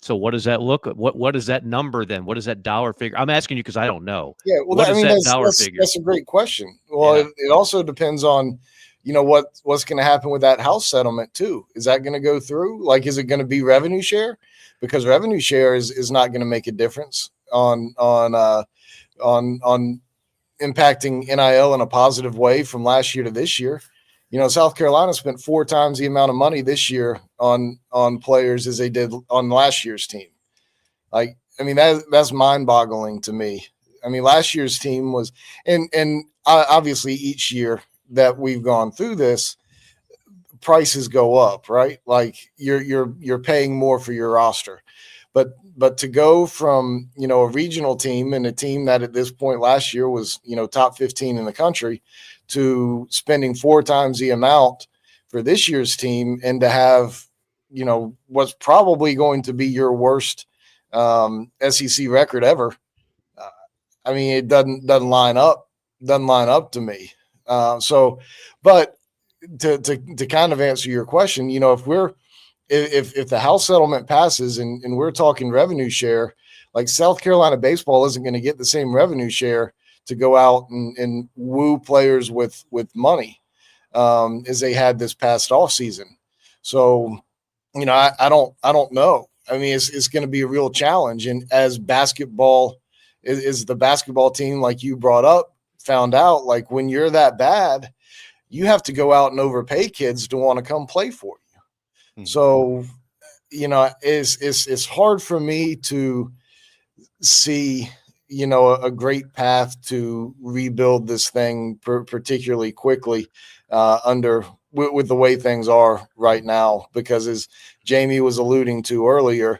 So what does that look? What is that number then? What is that dollar figure? I'm asking you because I don't know. Yeah, well, that's a great question. Well, yeah. It also depends on, what's going to happen with that house settlement too. Is that going to go through? Like, is it going to be revenue share? Because revenue share is not going to make a difference on impacting NIL in a positive way from last year to this year. South Carolina spent 4 times the amount of money this year on players as they did on last year's team. Like, I mean, that's mind-boggling to me. I mean, last year's team was, and obviously each year that we've gone through this, prices go up, right? Like you're paying more for your roster, but to go from, a regional team and a team that at this point last year was, top 15 in the country, to spending 4 times the amount for this year's team and to have, what's probably going to be your worst SEC record ever. I mean, it doesn't line up to me. But to kind of answer your question, if the house settlement passes and we're talking revenue share, like South Carolina baseball isn't going to get the same revenue share to go out and woo players with money as they had this past off season. So, I don't know. I mean, it's going to be a real challenge. And as basketball is the basketball team, like you brought up, found out, like when you're that bad, you have to go out and overpay kids to want to come play for you. Mm-hmm. So, it's hard for me to see, a great path to rebuild this thing particularly quickly with the way things are right now, because as Jamie was alluding to earlier,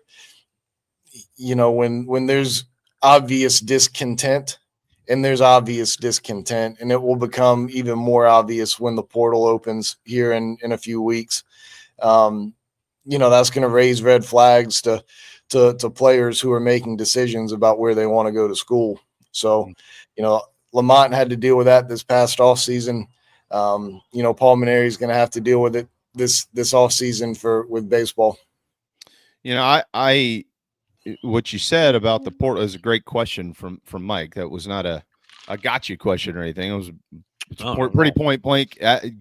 when there's obvious discontent, and there's obvious discontent, and it will become even more obvious when the portal opens here in a few weeks. That's going to raise red flags to players who are making decisions about where they want to go to school. So, Lamont had to deal with that this past offseason. Paul Maneri is going to have to deal with it this offseason with baseball. I what you said about the portal is a great question from Mike. That was not a gotcha question or anything. It was pretty point blank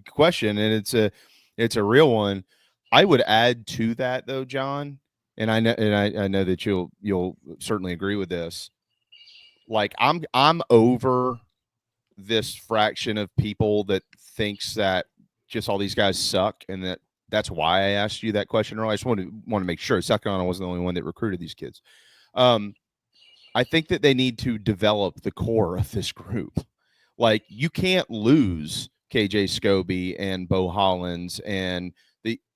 question, and it's a real one. I would add to that though, John, and I know that you'll certainly agree with this. Like I'm over this fraction of people that thinks that just all these guys suck, and that's why I asked you that question earlier. I just want to make sure Sakana wasn't the only one that recruited these kids. I think that they need to develop the core of this group. Like, you can't lose KJ Scobie and Bo Hollins and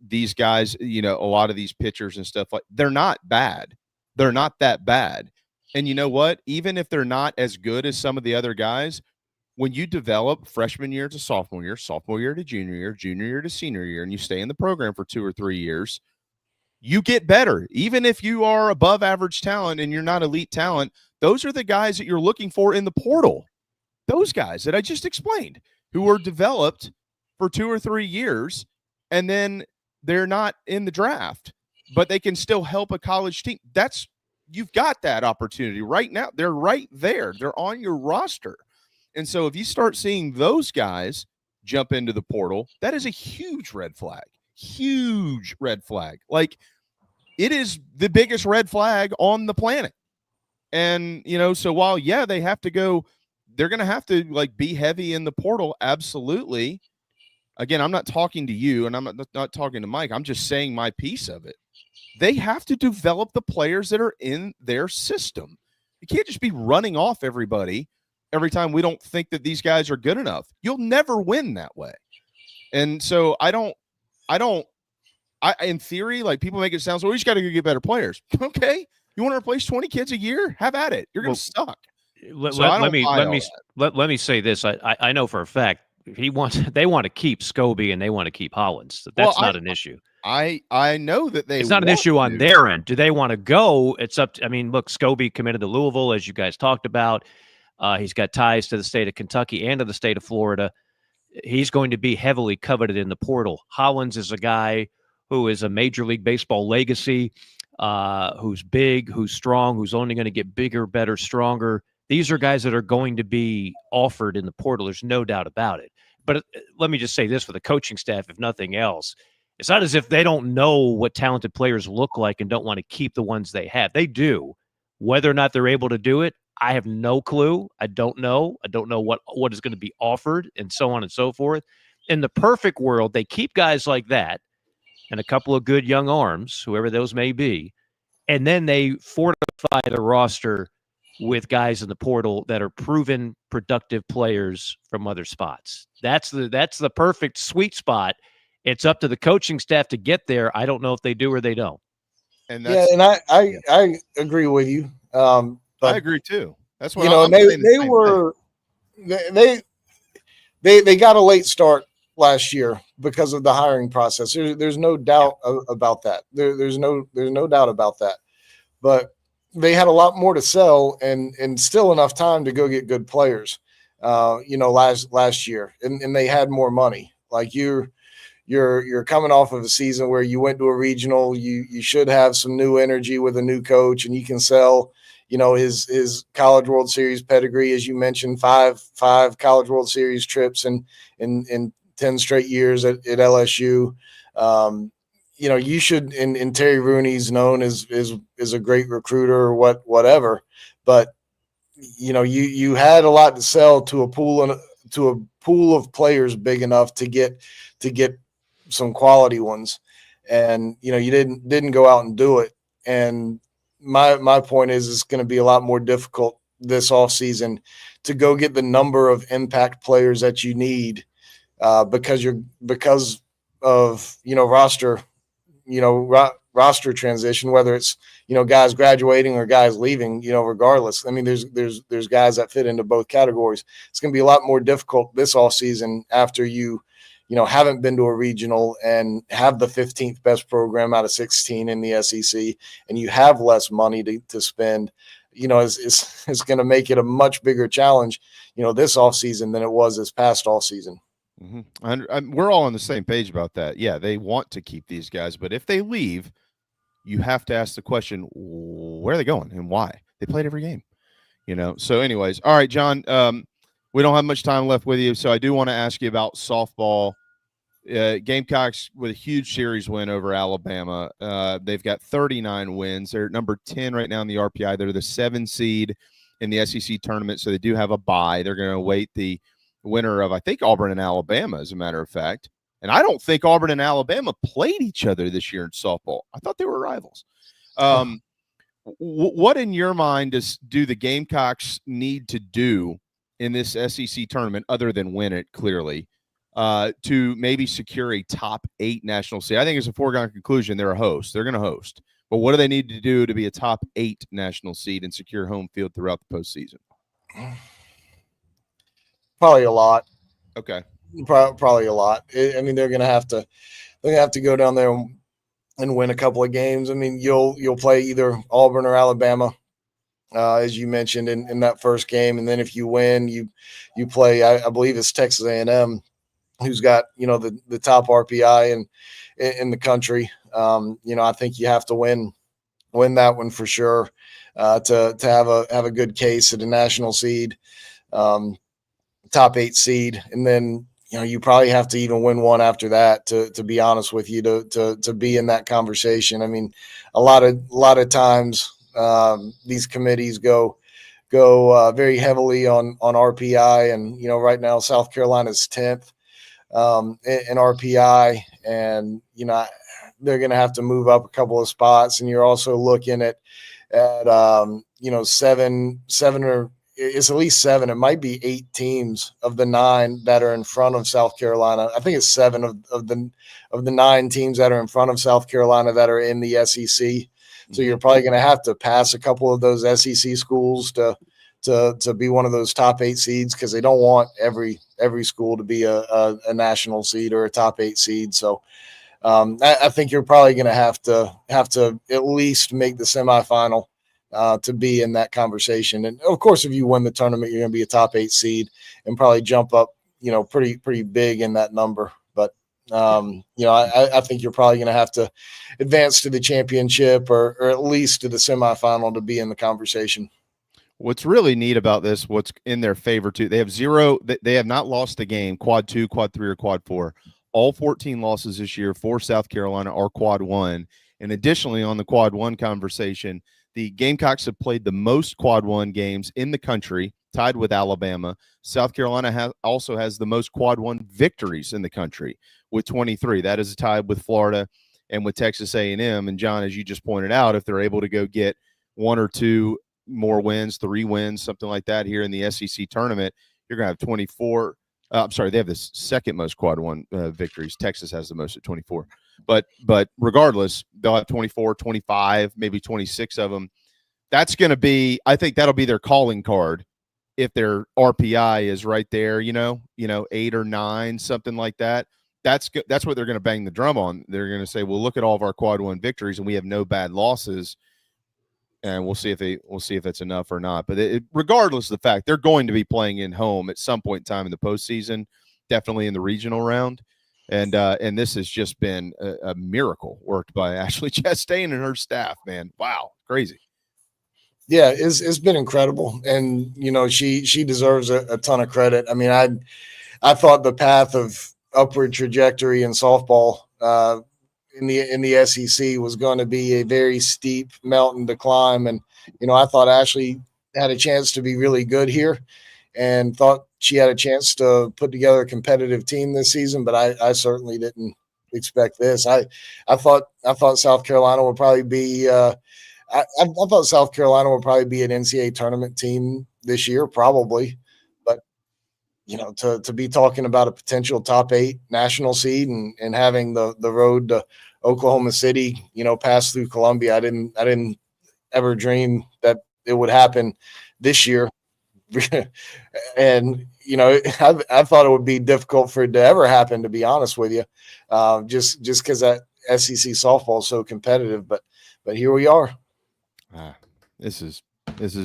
these guys, a lot of these pitchers and stuff, like, they're not bad. They're not that bad. And you know what? Even if they're not as good as some of the other guys, when you develop freshman year to sophomore year to junior year to senior year, and you stay in the program for 2 or 3 years, you get better. Even if you are above average talent and you're not elite talent, those are the guys that you're looking for in the portal. Those guys that I just explained, who were developed for 2 or 3 years, and then they're not in the draft, but they can still help a college team. You've got that opportunity right now. They're right there. They're on your roster. And so if you start seeing those guys jump into the portal, that is a huge red flag. Huge red flag. Like, it is the biggest red flag on the planet. And, so while, they have to go, they're going to have to be heavy in the portal. Absolutely. Again, I'm not talking to you, and I'm not talking to Mike. I'm just saying my piece of it. They have to develop the players that are in their system. You can't just be running off everybody every time we don't think that these guys are good enough. You'll never win that way. And so I in theory, people make it sound so, we just got to go get better players. Okay. You want to replace 20 kids a year? Have at it. You're going to suck. Let me say this. I know for a fact they want to keep Scobie and they want to keep Hollins. That's not an issue. I know that it's not an issue on their end. Do they want to go? It's up to, look, Scobie committed to Louisville, as you guys talked about. He's got ties to the state of Kentucky and to the state of Florida. He's going to be heavily coveted in the portal. Hollins is a guy who is a Major League Baseball legacy, who's big, who's strong, who's only going to get bigger, better, stronger. These are guys that are going to be offered in the portal. There's no doubt about it. But let me just say this for the coaching staff, if nothing else. It's not as if they don't know what talented players look like and don't want to keep the ones they have. They do. Whether or not they're able to do it, I have no clue. I don't know. I don't know what is going to be offered and so on and so forth. In the perfect world, they keep guys like that and a couple of good young arms, whoever those may be, and then they fortify the roster with guys in the portal that are proven productive players from other spots. That's the perfect sweet spot. It's up to the coaching staff to get there. I don't know if they do or they don't. And I agree with you. But I agree too. That's what they got a late start last year because of the hiring process. There's no doubt about that. There's no doubt about that. But they had a lot more to sell and still enough time to go get good players. Last year, and they had more money. Like, you're coming off of a season where you went to a regional. You should have some new energy with a new coach, and you can sell, his College World Series pedigree, as you mentioned, five College World Series trips in 10 straight years at LSU. You should, and Terry Rooney's known as a great recruiter or whatever, but you had a lot to sell to a pool of players big enough to get some quality ones, and you didn't go out and do it. And my point is, it's going to be a lot more difficult this offseason to go get the number of impact players that you need because of roster transition, whether it's guys graduating or guys leaving, regardless. I mean, there's guys that fit into both categories. It's going to be a lot more difficult this offseason after you haven't been to a regional and have the 15th best program out of 16 in the SEC, and you have less money to spend. It's going to make it a much bigger challenge, this offseason than it was this past offseason. Mm-hmm. We're all on the same page about that. Yeah, they want to keep these guys, but if they leave, you have to ask the question, where are they going and why? They played every game, So anyways, all right, John, we don't have much time left with you, so I do want to ask you about softball. Gamecocks with a huge series win over Alabama. They've got 39 wins. They're number 10 right now in the RPI. They're the 7 seed in the SEC tournament, so they do have a bye. They're going to await the winner of, I think, Auburn and Alabama, as a matter of fact. And I don't think Auburn and Alabama played each other this year in softball. I thought they were rivals. What in your mind do the Gamecocks need to do in this SEC tournament, other than win it clearly, to maybe secure a top 8 national seed? I think it's a foregone conclusion they're a host. They're going to host. But what do they need to do to be a top 8 national seed and secure home field throughout the postseason? Probably a lot. Okay. Probably a lot. I mean, they're going to have to go down there and win a couple of games. I mean, you'll play either Auburn or Alabama, as you mentioned in that first game, and then if you win, you play. I believe it's Texas A&M, who's got the top RPI in the country. I think you have to win that one for sure to have a good case at a national seed. Top 8 seed, and then you probably have to even win one after that to be honest with you to be in that conversation. I mean, a lot of times these committees go very heavily on RPI, and right now South Carolina's 10th in RPI, and they're going to have to move up a couple of spots, and you're also looking at seven or it's at least 7. It might be 8 teams of the 9 that are in front of South Carolina. I think it's 7 of the 9 teams that are in front of South Carolina that are in the SEC. So you're probably going to have to pass a couple of those SEC schools to be one of those top 8 seeds, because they don't want every school to be a national seed or a top 8 seed. So I think you're probably going to have to at least make the semifinal to be in that conversation. And of course, if you win the tournament, you're going to be a top 8 seed and probably jump up, pretty big in that number. But, I think you're probably going to have to advance to the championship or at least to the semifinal to be in the conversation. What's really neat about this, what's in their favor too, they have not lost a game, quad 2, quad 3, or quad 4. All 14 losses this year for South Carolina are quad 1. And additionally, on the quad 1 conversation, the Gamecocks have played the most quad 1 games in the country, tied with Alabama. South Carolina also has the most quad 1 victories in the country with 23. That is tied with Florida and with Texas A&M. And John, as you just pointed out, if they're able to go get 1 or 2 more wins, 3 wins, something like that here in the SEC tournament, you're going to have 24. They have the second most quad 1 victories. Texas has the most at 24. But regardless, they'll have 24, 25, maybe 26 of them. That's going to be, I think that'll be their calling card if their RPI is right there, 8 or 9, something like that. That's good. That's what they're going to bang the drum on. They're going to say, well, look at all of our quad 1 victories and we have no bad losses. And we'll see if that's enough or not. But regardless of the fact, they're going to be playing in home at some point in time in the postseason, definitely in the regional round. And this has just been a miracle worked by Ashley Chastain and her staff, man. Wow, crazy. Yeah, it's been incredible. And, she deserves a ton of credit. I mean, I thought the path of upward trajectory in softball in the SEC was going to be a very steep mountain to climb. And, I thought Ashley had a chance to be really good here and thought she had a chance to put together a competitive team this season, but I certainly didn't expect this. I thought South Carolina would probably be I thought South Carolina would probably be an NCAA tournament team this year, probably. But, to be talking about a potential top 8 national seed and having the road to Oklahoma City, pass through Columbia, I didn't ever dream that it would happen this year. And, I thought it would be difficult for it to ever happen, to be honest with you, just because that SEC softball is so competitive. But here we are. This is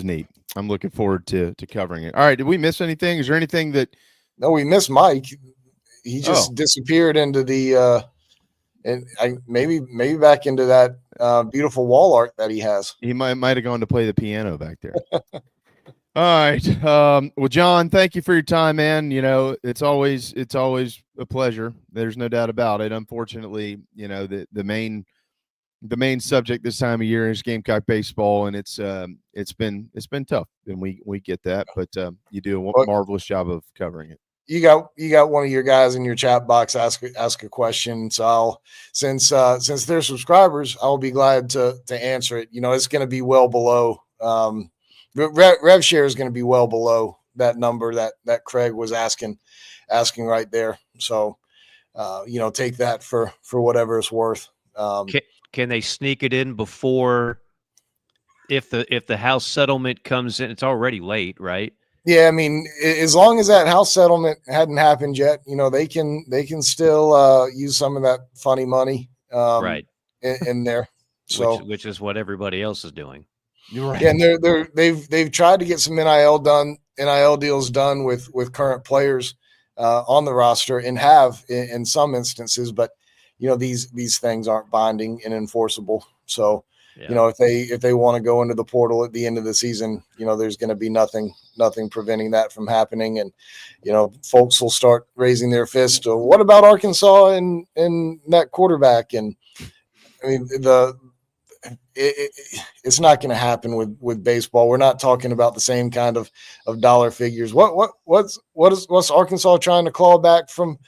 neat. I'm looking forward to covering it. All right. Did we miss anything? Is there anything that? No, we missed Mike. He just disappeared into the maybe back into that beautiful wall art that he has. He might have gone to play the piano back there. All right. Well, John, thank you for your time, man. It's always a pleasure. There's no doubt about it. Unfortunately, the main subject this time of year is Gamecock baseball, and it's been tough, and we get that, but you do a marvelous job of covering it. You got one of your guys in your chat box ask a question, so since they're subscribers, I'll be glad to answer it. It's going to be well below. Rev share is going to be well below that number that Craig was asking right there. So, take that for whatever it's worth. Can they sneak it in before if the house settlement comes in? It's already late, right? Yeah, I mean, as long as that house settlement hadn't happened yet, they can still use some of that funny money, right, in there. So, which is what everybody else is doing. You're right. Yeah, and they've tried to get some NIL deals done with current players on the roster, and have in some instances, but these things aren't binding and enforceable. So, if they want to go into the portal at the end of the season, there's going to be nothing preventing that from happening. And, folks will start raising their fist. What about Arkansas and that quarterback? And I mean, it's not going to happen with baseball. We're not talking about the same kind of dollar figures. What's Arkansas trying to claw back from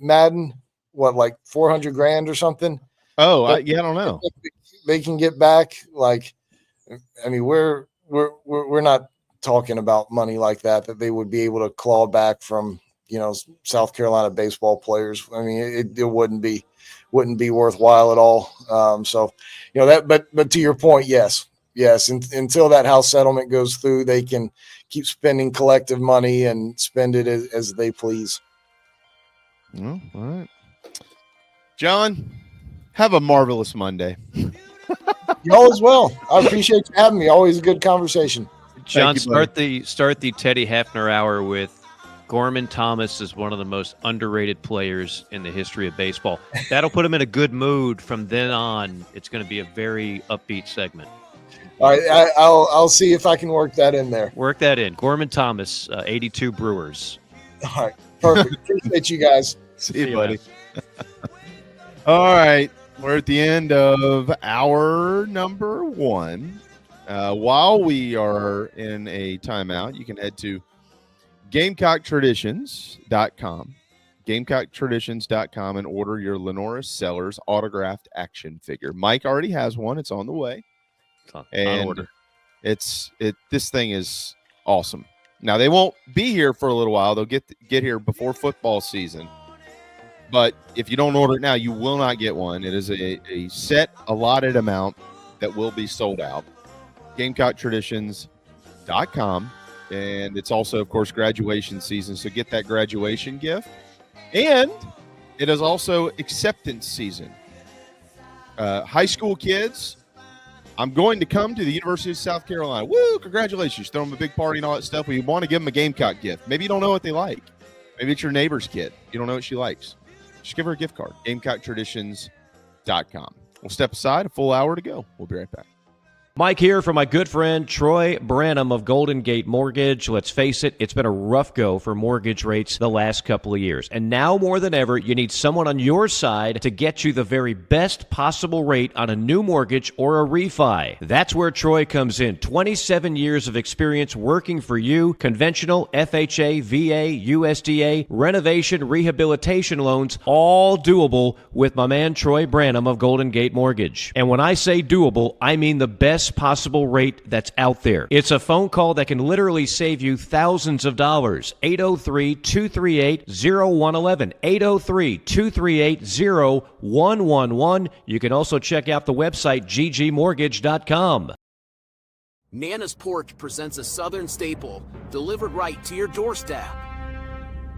Madden? What, like $400,000 or something? Oh, I don't know. They can get back. Like, I mean, we're not talking about money like that they would be able to claw back from, South Carolina baseball players. I mean, it wouldn't be worthwhile at all. So, but to your point, yes. Until that house settlement goes through, they can keep spending collective money and spend it as they please. Well, all right. John, have a marvelous Monday. Y'all as well. I appreciate you having me. Always a good conversation. John, start the Teddy Hefner hour with Gorman Thomas is one of the most underrated players in the history of baseball. That'll put him in a good mood from then on. It's going to be a very upbeat segment. All right, I'll see if I can work that in there. Work that in. Gorman Thomas, 82 Brewers. All right, perfect. Appreciate you guys. See you, buddy. All right, we're at the end of hour number 1. While we are in a timeout, you can head to GamecockTraditions.com, GamecockTraditions.com, and order your Lenora Sellers autographed action figure. Mike already has one; it's on the way. On order. This thing is awesome. Now they won't be here for a little while; they'll get here before football season. But if you don't order it now, you will not get one. It is a set allotted amount that will be sold out. GamecockTraditions.com. And it's also, of course, graduation season. So get that graduation gift. And it is also acceptance season. High school kids, I'm going to come to the University of South Carolina. Woo, congratulations. Throw them a big party and all that stuff. We want to give them a Gamecock gift. Maybe you don't know what they like. Maybe it's your neighbor's kid. You don't know what she likes. Just give her a gift card. GamecockTraditions.com. We'll step aside. A full hour to go. We'll be right back. Mike here for my good friend Troy Branham of Golden Gate Mortgage. Let's face it, it's been a rough go for mortgage rates the last couple of years. And now more than ever, you need someone on your side to get you the very best possible rate on a new mortgage or a refi. That's where Troy comes in. 27 years of experience working for you. Conventional, FHA, VA, USDA, renovation, rehabilitation loans, all doable with my man Troy Branham of Golden Gate Mortgage. And when I say doable, I mean the best possible rate that's out there. It's a phone call that can literally save you thousands of dollars. 803-238-0111. 803-238-0111. You can also check out the website ggmortgage.com. Nana's Porch presents a Southern staple delivered right to your doorstep.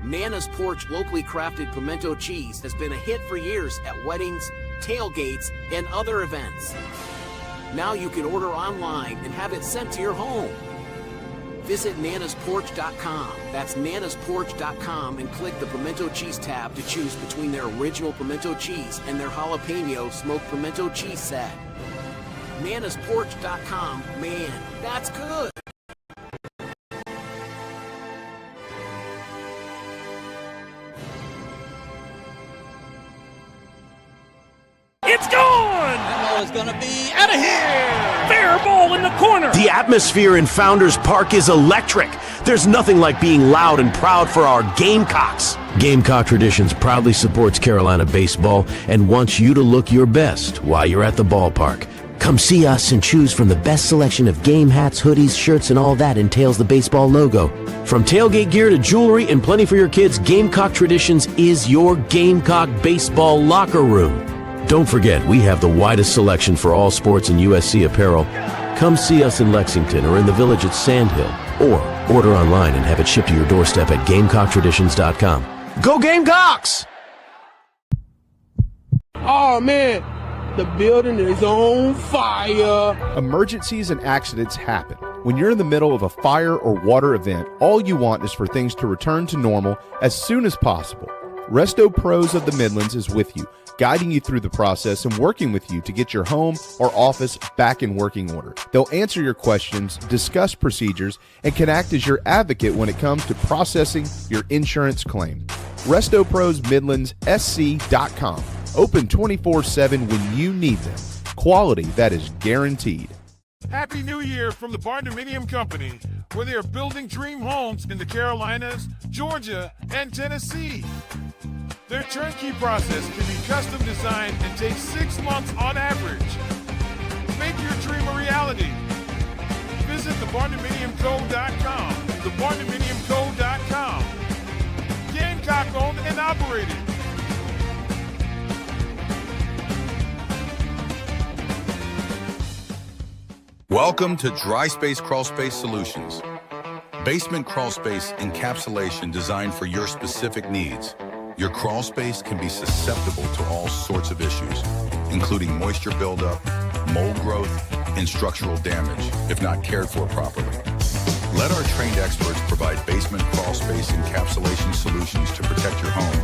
Nana's Porch locally crafted pimento cheese has been a hit for years at weddings, tailgates, and other events. Now you can order online and have it sent to your home. Visit nanasporch.com. That's nanasporch.com and click the pimento cheese tab to choose between their original pimento cheese and their jalapeno smoked pimento cheese set. nanasporch.com. Man, that's good. It's gone! That ball is going to be out of here! Fair ball in the corner! The atmosphere in Founders Park is electric. There's nothing like being loud and proud for our Gamecocks. Gamecock Traditions proudly supports Carolina baseball and wants you to look your best while you're at the ballpark. Come see us and choose from the best selection of game hats, hoodies, shirts, and all that entails the baseball logo. From tailgate gear to jewelry and plenty for your kids, Gamecock Traditions is your Gamecock baseball locker room. Don't forget, we have the widest selection for all sports and USC apparel. Come see us in Lexington or in the village at Sandhill, or order online and have it shipped to your doorstep at GamecockTraditions.com. Go Gamecocks! Oh, man, the building is on fire. Emergencies and accidents happen. When you're in the middle of a fire or water event, all you want is for things to return to normal as soon as possible. Resto Pros of the Midlands is with you, guiding you through the process and working with you to get your home or office back in working order. They'll answer your questions, discuss procedures, and can act as your advocate when it comes to processing your insurance claim. Resto Pros Midlands SC.com. Open 24/7 when you need them. Quality that is guaranteed. Happy New Year from the Barndominium Company, where they are building dream homes in the Carolinas, Georgia, and Tennessee. Their turnkey process can be custom designed and takes 6 months on average. Make your dream a reality. Visit thebarndominiumco.com. Thebarndominiumco.com. Gamecock owned and operated. Welcome to Dry Space Crawl Space Solutions. Basement crawl space encapsulation designed for your specific needs. Your crawl space can be susceptible to all sorts of issues, including moisture buildup, mold growth, and structural damage if not cared for properly. Let our trained experts provide basement crawl space encapsulation solutions to protect your home,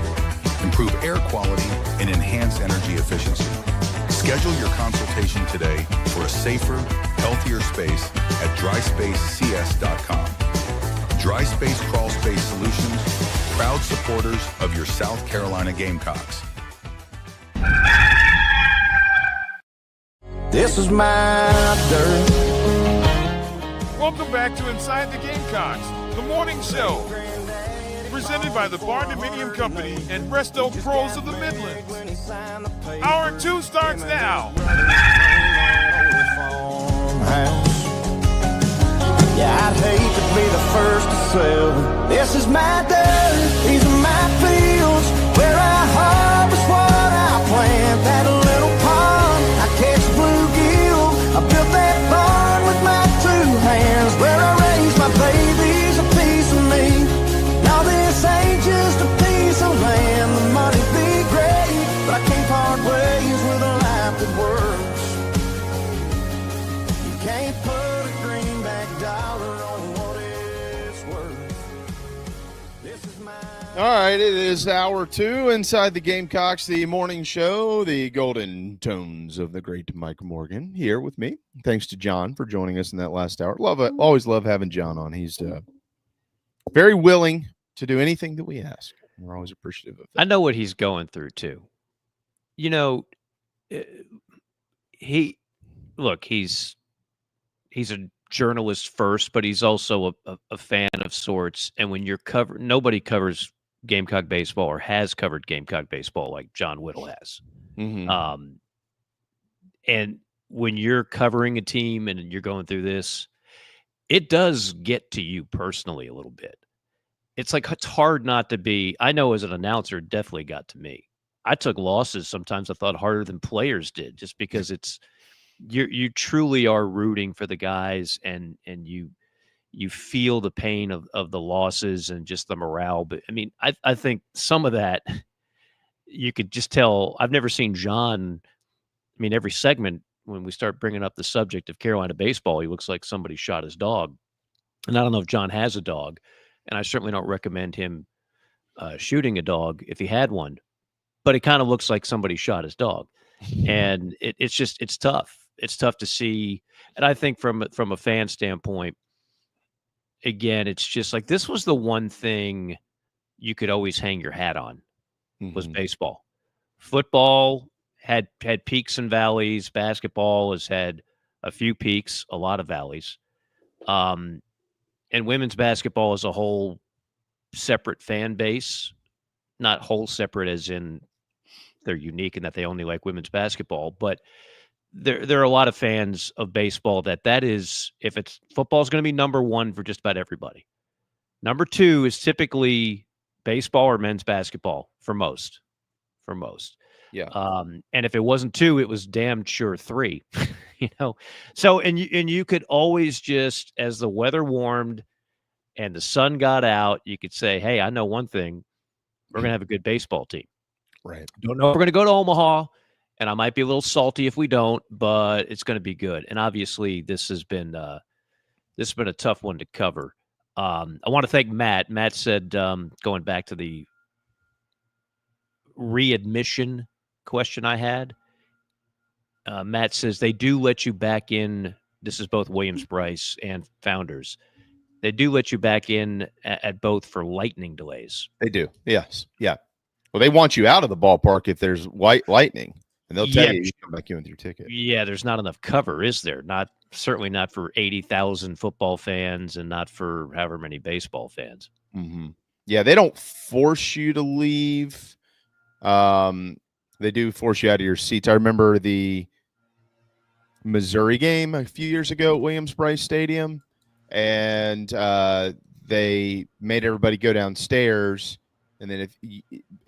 improve air quality, and enhance energy efficiency. Schedule your consultation today for a safer, healthier space at dryspacecs.com. Dry Space Crawl Space Solutions, proud supporters of your South Carolina Gamecocks. This is my dirt. Welcome back to Inside the Gamecocks, the morning show. Presented by the Barndominium Company and Resto Pros of the Midlands. Hour 2 starts now. Yeah, I'd hate to be the first to sell. This is my dirt, these are my fields, where I harvest what I plant. That little pond, I catch bluegill. I built that barn with my 2 hands, where I raise my babies, a piece of me. Now this ain't just a piece of land. The money be great, but I can't part ways with a life that works. You can't put a greenback dollar on what it's worth. This is my All right, it is hour 2 inside the Gamecocks, the morning show, the golden tones of the great Mike Morgan here with me. Thanks to John for joining us in that last hour. Love it. Always love having John on. He's very willing to do anything that we ask. We're always appreciative of that. I know what he's going through too. You know, he's a journalist first, but he's also a fan of sorts. And when you're nobody covers Gamecock baseball or has covered Gamecock baseball like John Whittle has. Mm-hmm. And when you're covering a team and you're going through this, it does get to you personally a little bit. It's hard not to be. I know as an announcer, it definitely got to me. I took losses sometimes I thought harder than players did, just because you truly are rooting for the guys, and you feel the pain of the losses and just the morale. But I mean, I think some of that you could just tell. I've never seen John. I mean, every segment when we start bringing up the subject of Carolina baseball, he looks like somebody shot his dog. And I don't know if John has a dog, and I certainly don't recommend him shooting a dog if he had one. But it kind of looks like somebody shot his dog, and it's tough. It's tough to see, and I think from a fan standpoint, again, it's just like this was the one thing you could always hang your hat on was baseball. Football had peaks and valleys. Basketball has had a few peaks, a lot of valleys. And women's basketball is a whole separate fan base, not whole separate as in they're unique in that they only like women's basketball, but there are a lot of fans of baseball that is, if it's football is going to be number one for just about everybody. Number two is typically baseball or men's basketball for most. Yeah. And if it wasn't two, it was damn sure three, you know? So, and you could always just, as the weather warmed and the sun got out, you could say, hey, I know one thing. We're going to have a good baseball team. Right. Don't know if we're going to go to Omaha, and I might be a little salty if we don't, but it's going to be good. And obviously this has been a tough one to cover. I want to thank Matt. Matt said, going back to the readmission question I had, Matt says they do let you back in. This is both Williams-Brice and Founders. They do let you back in at both for lightning delays. They do. Yes. Yeah. Well, they want you out of the ballpark if there's white lightning, and they'll tell you come back in with your ticket. Yeah, there's not enough cover, is there? Certainly not for 80,000 football fans, and not for however many baseball fans. Mm-hmm. Yeah, they don't force you to leave. They do force you out of your seats. I remember the Missouri game a few years ago at Williams-Brice Stadium, and they made everybody go downstairs, and then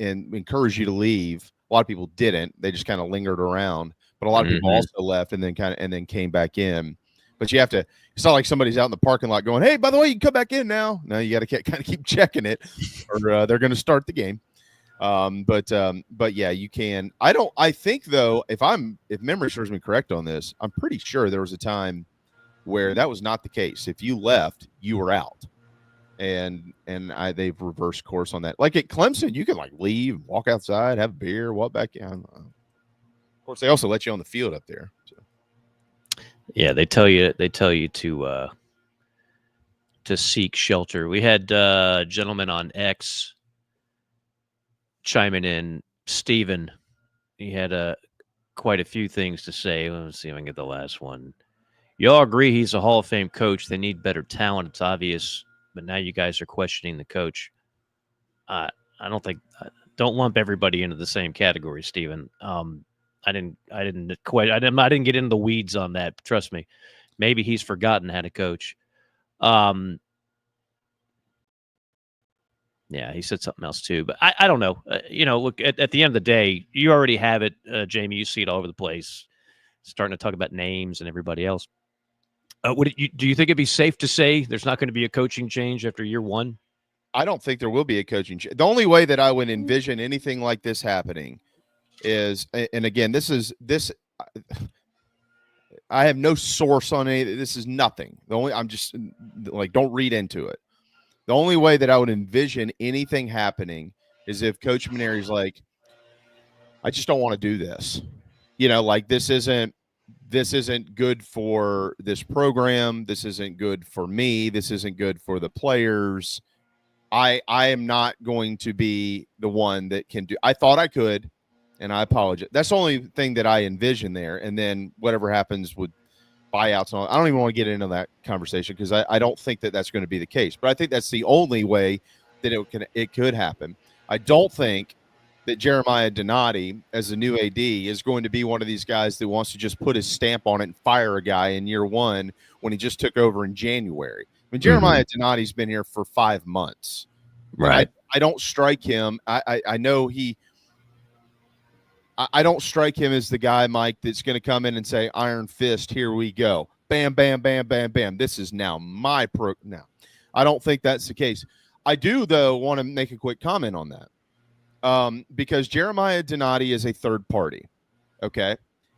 and encourage you to leave. A lot of people didn't; they just kind of lingered around. But a lot of people also left, and then came back in. But you have to. It's not like somebody's out in the parking lot going, "Hey, by the way, you can come back in now." No, you got to kind of keep checking it, or they're going to start the game. But yeah, you can. I think though, if memory serves me correct on this, I'm pretty sure there was a time where that was not the case. If you left, you were out. And they've reversed course on that. Like at Clemson, you can like leave, walk outside, have a beer, walk back in. Of course, they also let you on the field up there. So. Yeah, they tell you to seek shelter. We had a gentleman on X chiming in, Steven. He had quite a few things to say. Let's see if I can get the last one. You all agree he's a Hall of Fame coach. They need better talent. It's obvious. But now you guys are questioning the coach. I don't lump everybody into the same category, Steven. I didn't get into the weeds on that. Trust me. Maybe he's forgotten how to coach. Yeah, he said something else too, but I don't know. Look, at the end of the day, you already have it, Jamie. You see it all over the place. Starting to talk about names and everybody else. Do you think it'd be safe to say there's not going to be a coaching change after year one? I don't think there will be a coaching change. The only way that I would envision anything like this happening is, and again, this. I have no source on any. This is nothing. I'm just like, don't read into it. The only way that I would envision anything happening is if Coach Maneri's like, I just don't want to do this. Like this isn't good for this program. This isn't good for me. This isn't good for the players. I am not going to be the one that can do. I thought I could, and I apologize. That's the only thing that I envision there. And then whatever happens with buyouts and all, I don't even want to get into that conversation because I don't think that that's going to be the case. But I think that's the only way that it could happen. I don't think that Jeremiah Donati, as the new AD, is going to be one of these guys that wants to just put his stamp on it and fire a guy in year one when he just took over in January. I mean, Jeremiah Donati's been here for 5 months. Right. I don't strike him. I know I don't strike him as the guy, Mike, that's going to come in and say, iron fist, here we go. Bam, bam, bam, bam, bam. This is now my pro. Now, I don't think that's the case. I do, though, want to make a quick comment on that. Because Jeremiah Donati is a third party, okay?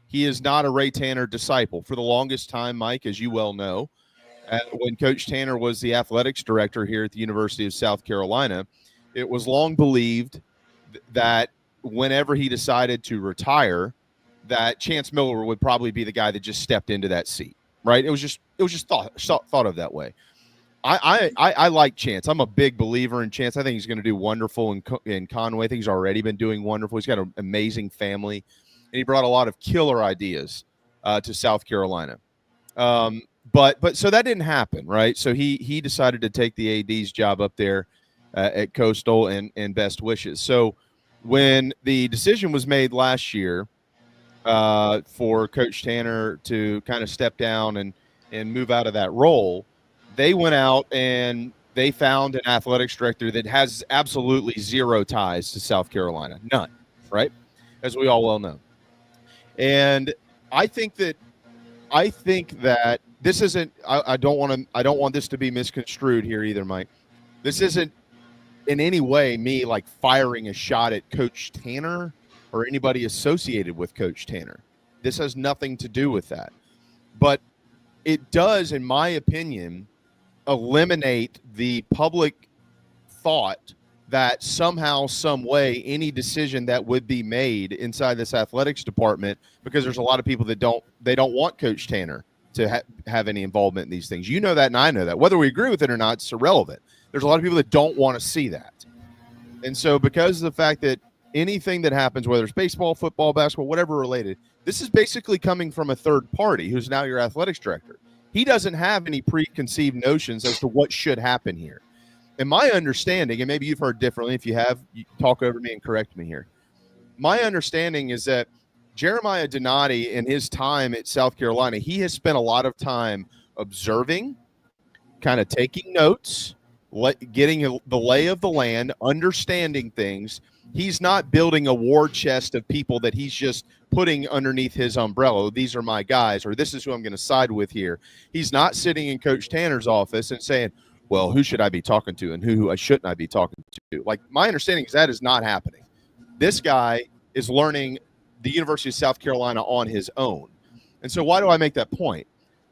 He is not a Ray Tanner disciple. For the longest time, Mike, as you well know, when Coach Tanner was the athletics director here at the University of South Carolina, it was long believed that whenever he decided to retire, that Chance Miller would probably be the guy that just stepped into that seat, right? It was just thought of that way. I like Chance. I'm a big believer in Chance. I think he's going to do wonderful in Conway. I think he's already been doing wonderful. He's got an amazing family, and he brought a lot of killer ideas to South Carolina. But so that didn't happen, right? So he decided to take the AD's job up there at Coastal, and best wishes. So when the decision was made last year for Coach Tanner to kind of step down and move out of that role, they went out and they found an athletics director that has absolutely zero ties to South Carolina. None, right? As we all well know. And I think that this isn't, I don't want this to be misconstrued here either, Mike. This isn't in any way me like firing a shot at Coach Tanner or anybody associated with Coach Tanner. This has nothing to do with that. But it does, in my opinion, eliminate the public thought that somehow, some way, any decision that would be made inside this athletics department, because there's a lot of people that don't want Coach Tanner to have any involvement in these things. You know that, and I know that. Whether we agree with it or not, it's irrelevant. There's a lot of people that don't want to see that. And so because of the fact that anything that happens, whether it's baseball, football, basketball, whatever related, this is basically coming from a third party who's now your athletics director. He doesn't have any preconceived notions as to what should happen here. And my understanding, and maybe you've heard differently, if you have, you talk over me and correct me here. My understanding is that Jeremiah Donati, in his time at South Carolina, he has spent a lot of time observing, kind of taking notes, getting the lay of the land, understanding things. He's not building a war chest of people that he's just putting underneath his umbrella. These are my guys, or this is who I'm going to side with here. He's not sitting in Coach Tanner's office and saying, well, who should I be talking to and who shouldn't I be talking to? Like, my understanding is that is not happening. This guy is learning the University of South Carolina on his own. And so why do I make that point?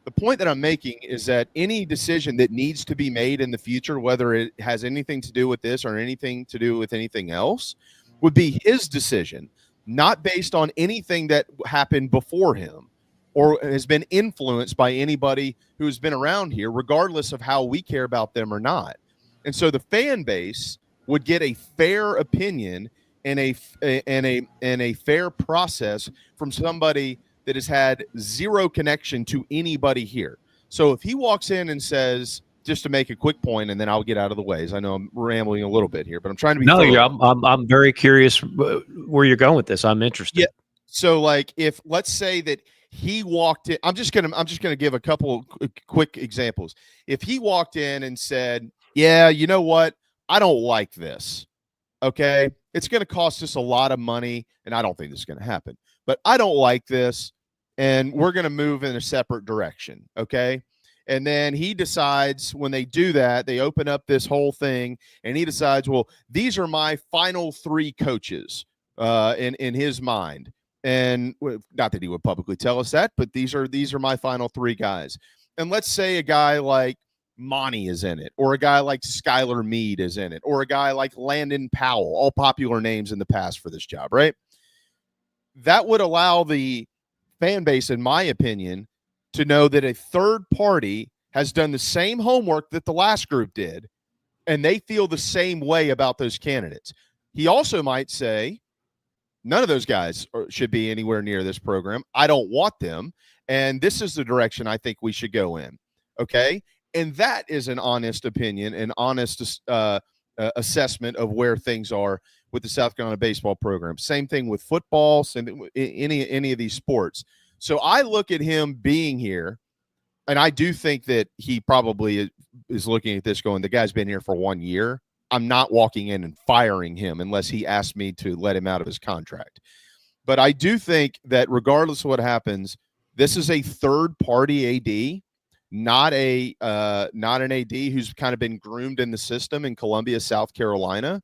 The point that I'm making is that any decision that needs to be made in the future, whether it has anything to do with this or anything to do with anything else, would be his decision, not based on anything that happened before him or has been influenced by anybody who's been around here, regardless of how we care about them or not. And so the fan base would get a fair opinion and a fair process from somebody that has had zero connection to anybody here. So if he walks in and says, just to make a quick point, and then I'll get out of the way, as I know I'm rambling a little bit here, but I'm trying to be I'm very curious where you're going with this. I'm interested. Yeah. So like, if let's say that he walked in, I'm just gonna give a couple quick examples. If he walked in and said, yeah, you know what, I don't like this. Okay, it's going to cost us a lot of money, and I don't think this is going to happen. But I don't like this, and we're going to move in a separate direction, okay? And then he decides when they do that, they open up this whole thing, and he decides, well, these are my final 3 coaches in his mind. And not that he would publicly tell us that, but these are my final 3 guys. And let's say a guy like Monty is in it, or a guy like Skylar Meade is in it, or a guy like Landon Powell, all popular names in the past for this job, right? That would allow the fan base, in my opinion, to know that a third party has done the same homework that the last group did, and they feel the same way about those candidates. He also might say, none of those guys should be anywhere near this program. I don't want them, and this is the direction I think we should go in, okay? And that is an honest opinion, an honest assessment of where things are with the South Carolina baseball program. Same thing with football, same thing with any of these sports. So I look at him being here, and I do think that he probably is looking at this going, the guy's been here for 1 year. I'm not walking in and firing him unless he asks me to let him out of his contract. But I do think that regardless of what happens, this is a third-party AD, not an AD who's kind of been groomed in the system in Columbia, South Carolina.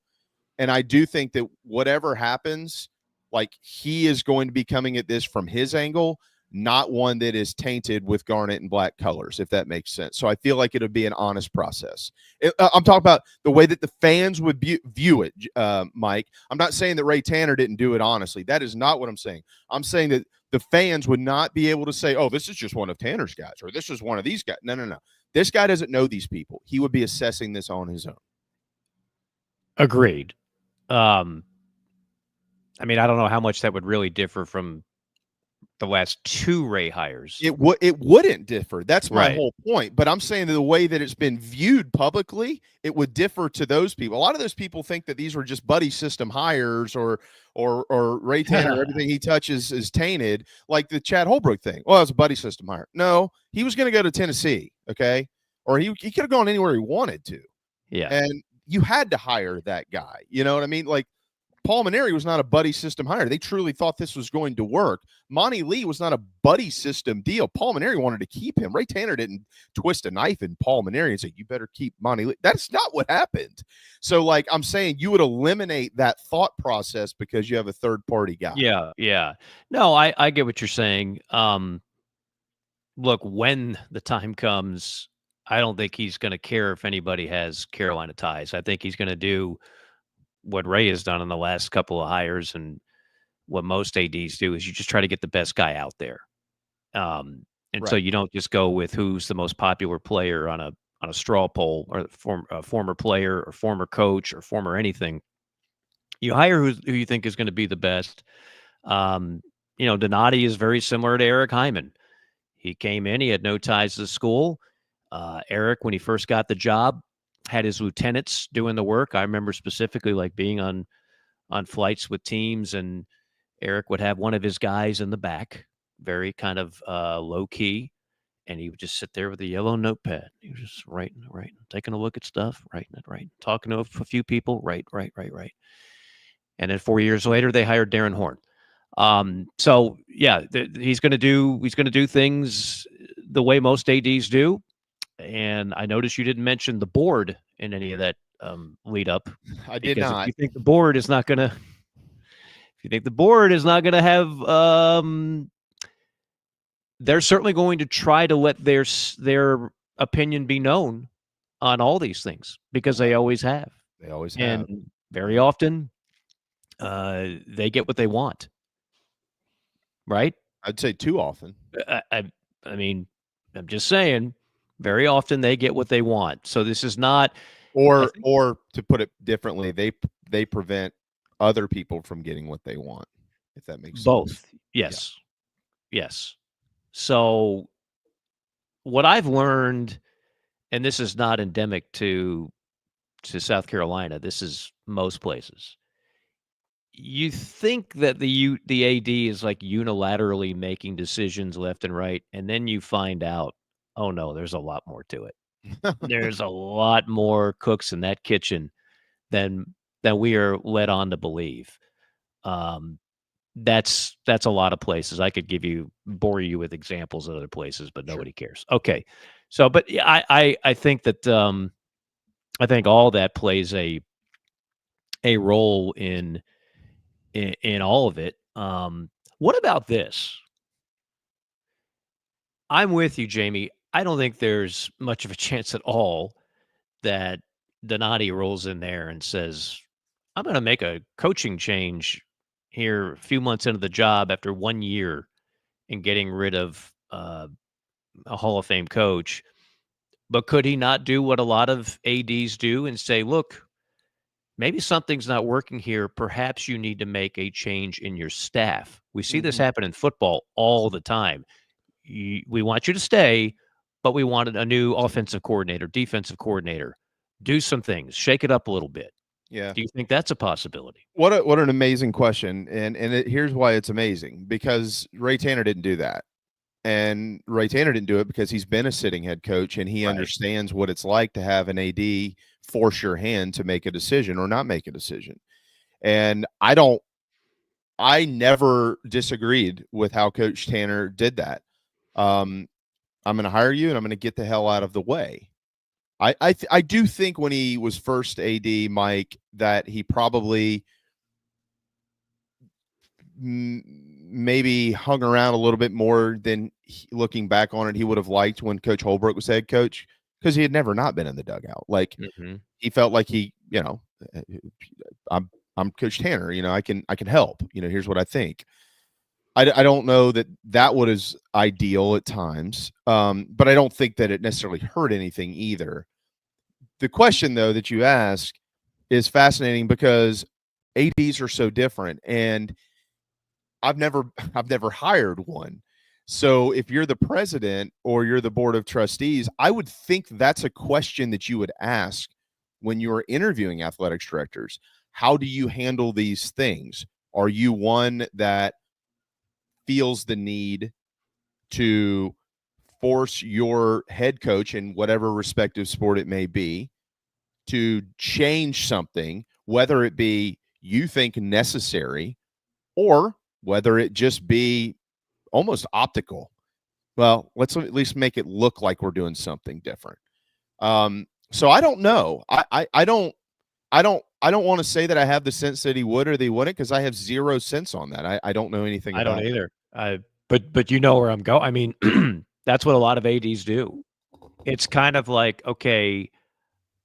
And I do think that whatever happens, like, he is going to be coming at this from his angle, not one that is tainted with garnet and black colors, if that makes sense. So I feel like it would be an honest process. I'm talking about the way that the fans would view it, Mike. I'm not saying that Ray Tanner didn't do it honestly. That is not what I'm saying. I'm saying that the fans would not be able to say, oh, this is just one of Tanner's guys, or this is one of these guys. No. This guy doesn't know these people. He would be assessing this on his own. Agreed. I mean, I don't know how much that would really differ from the last two Ray hires. It wouldn't differ. That's my Right. whole point. But I'm saying that the way that it's been viewed publicly, it would differ to those people. A lot of those people think that these were just buddy system hires, or Ray Tanner, everything he touches is tainted, like the Chad Holbrook thing. Well, it was a buddy system hire. No, he was going to go to Tennessee, okay? Or he could have gone anywhere he wanted to. Yeah. And you had to hire that guy. You know what I mean? Like, Paul Maneri was not a buddy system hire. They truly thought this was going to work. Monty Lee was not a buddy system deal. Paul Maneri wanted to keep him. Ray Tanner didn't twist a knife in Paul Maneri and say, you better keep Monty Lee. That's not what happened. So, like, I'm saying you would eliminate that thought process because you have a third-party guy. Yeah. No, I get what you're saying. Look, when the time comes, I don't think he's going to care if anybody has Carolina ties. I think he's going to do what Ray has done in the last couple of hires, and what most ADs do is you just try to get the best guy out there. And Right. so you don't just go with who's the most popular player on a straw poll, or former player or former coach or former anything. You hire who you think is going to be the best. Donati is very similar to Eric Hyman. He came in, he had no ties to the school. Eric, when he first got the job, had his lieutenants doing the work. I remember specifically like being on flights with teams, and Eric would have one of his guys in the back, very kind of low key, and he would just sit there with a yellow notepad. He was just writing, taking a look at stuff, writing, talking to a few people, right. And then 4 years later, they hired Darren Horn. So yeah, he's going to do things the way most ADs do. And I noticed you didn't mention the board in any of that lead up. I did not. If you think the board is not going to have, they're certainly going to try to let their opinion be known on all these things, because they always have. They always have. And very often, they get what they want. Right? I'd say too often. I mean, I'm just saying, very often they get what they want. So this is not, or to put it differently, they prevent other people from getting what they want, if that makes sense. Both. Yes. Yeah. Yes. So what I've learned, and this is not endemic to South Carolina, this is most places. You think that the AD is like unilaterally making decisions left and right, and then you find out, oh no, there's a lot more to it. There's a lot more cooks in that kitchen than we are led on to believe. That's a lot of places. I could bore you with examples of other places, but nobody cares. Okay, so but I think that I think all that plays a role in all of it. What about this? I'm with you, Jamie. I don't think there's much of a chance at all that Donati rolls in there and says, I'm going to make a coaching change here a few months into the job after 1 year and getting rid of a Hall of Fame coach. But could he not do what a lot of ADs do and say, look, maybe something's not working here. Perhaps you need to make a change in your staff. We see this happen in football all the time. We want you to stay, but we wanted a new offensive coordinator, defensive coordinator. Do some things, shake it up a little bit. Yeah. Do you think that's a possibility? What an amazing question. And here's why it's amazing, because Ray Tanner didn't do that. And Ray Tanner didn't do it because he's been a sitting head coach and he understands what it's like to have an AD force your hand to make a decision or not make a decision. And I never disagreed with how Coach Tanner did that. I'm going to hire you and I'm going to get the hell out of the way. I do think when he was first AD, Mike, that he probably maybe hung around a little bit more than looking back on it he would have liked when Coach Holbrook was head coach, because he had never not been in the dugout. Like he felt like he, I'm Coach Tanner, I can help, here's what I think. I don't know that was ideal at times, but I don't think that it necessarily hurt anything either. The question, though, that you ask is fascinating because ADs are so different, and I've never hired one. So if you're the president or you're the board of trustees, I would think that's a question that you would ask when you're interviewing athletics directors. How do you handle these things? Are you one that feels the need to force your head coach in whatever respective sport it may be to change something, whether it be you think necessary or whether it just be almost optical? Well, let's at least make it look like we're doing something different. So I don't know. I don't want to say that I have the sense that he would or they wouldn't, because I have zero sense on that. I don't know anything about I don't either. But you know where I'm going. I mean, that's what a lot of ADs do. It's kind of like, okay,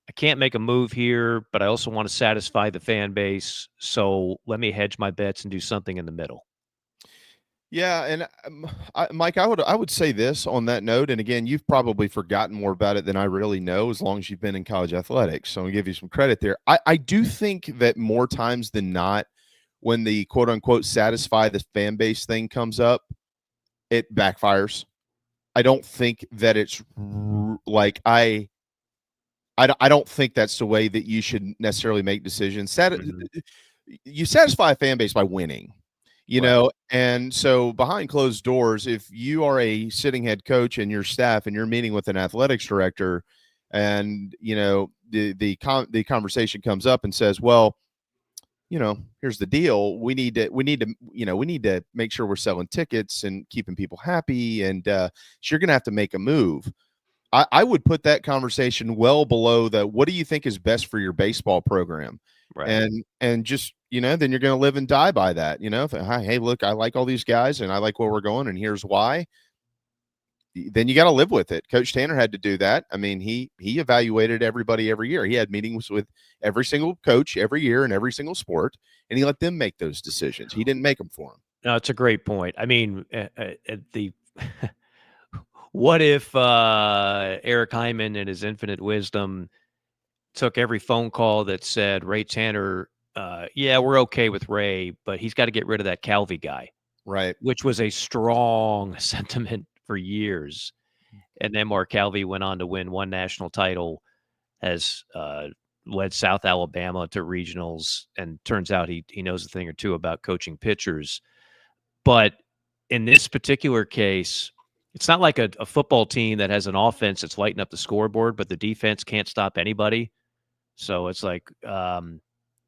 I can't make a move here, but I also want to satisfy the fan base. So let me hedge my bets and do something in the middle. Yeah, and Mike, I would say this on that note, and again, you've probably forgotten more about it than I really know, as long as you've been in college athletics. So I'll give you some credit there. I do think that more times than not, when the quote unquote satisfy the fan base thing comes up, it backfires. I don't think that it's like I don't think that's the way that you should necessarily make decisions. You satisfy a fan base by winning. And so behind closed doors, if you are a sitting head coach and your staff and you're meeting with an athletics director and, the conversation comes up and says, well, here's the deal. We need to make sure we're selling tickets and keeping people happy. And so you're going to have to make a move. I would put that conversation well below what do you think is best for your baseball program? Right. And just, then you're going to live and die by that. Hey, look, I like all these guys and I like where we're going and here's why. Then you got to live with it. Coach Tanner had to do that. I mean, he evaluated everybody every year. He had meetings with every single coach every year in every single sport, and he let them make those decisions. He didn't make them for them. No, it's a great point. I mean, what if Eric Hyman, in his infinite wisdom, took every phone call that said, Ray Tanner, yeah, we're okay with Ray, but he's got to get rid of that Calvi guy. Right. Which was a strong sentiment for years. And then Mark Calvi went on to win one national title, has led South Alabama to regionals, and turns out he knows a thing or two about coaching pitchers. But in this particular case, it's not like a football team that has an offense that's lighting up the scoreboard, but the defense can't stop anybody. So it's like the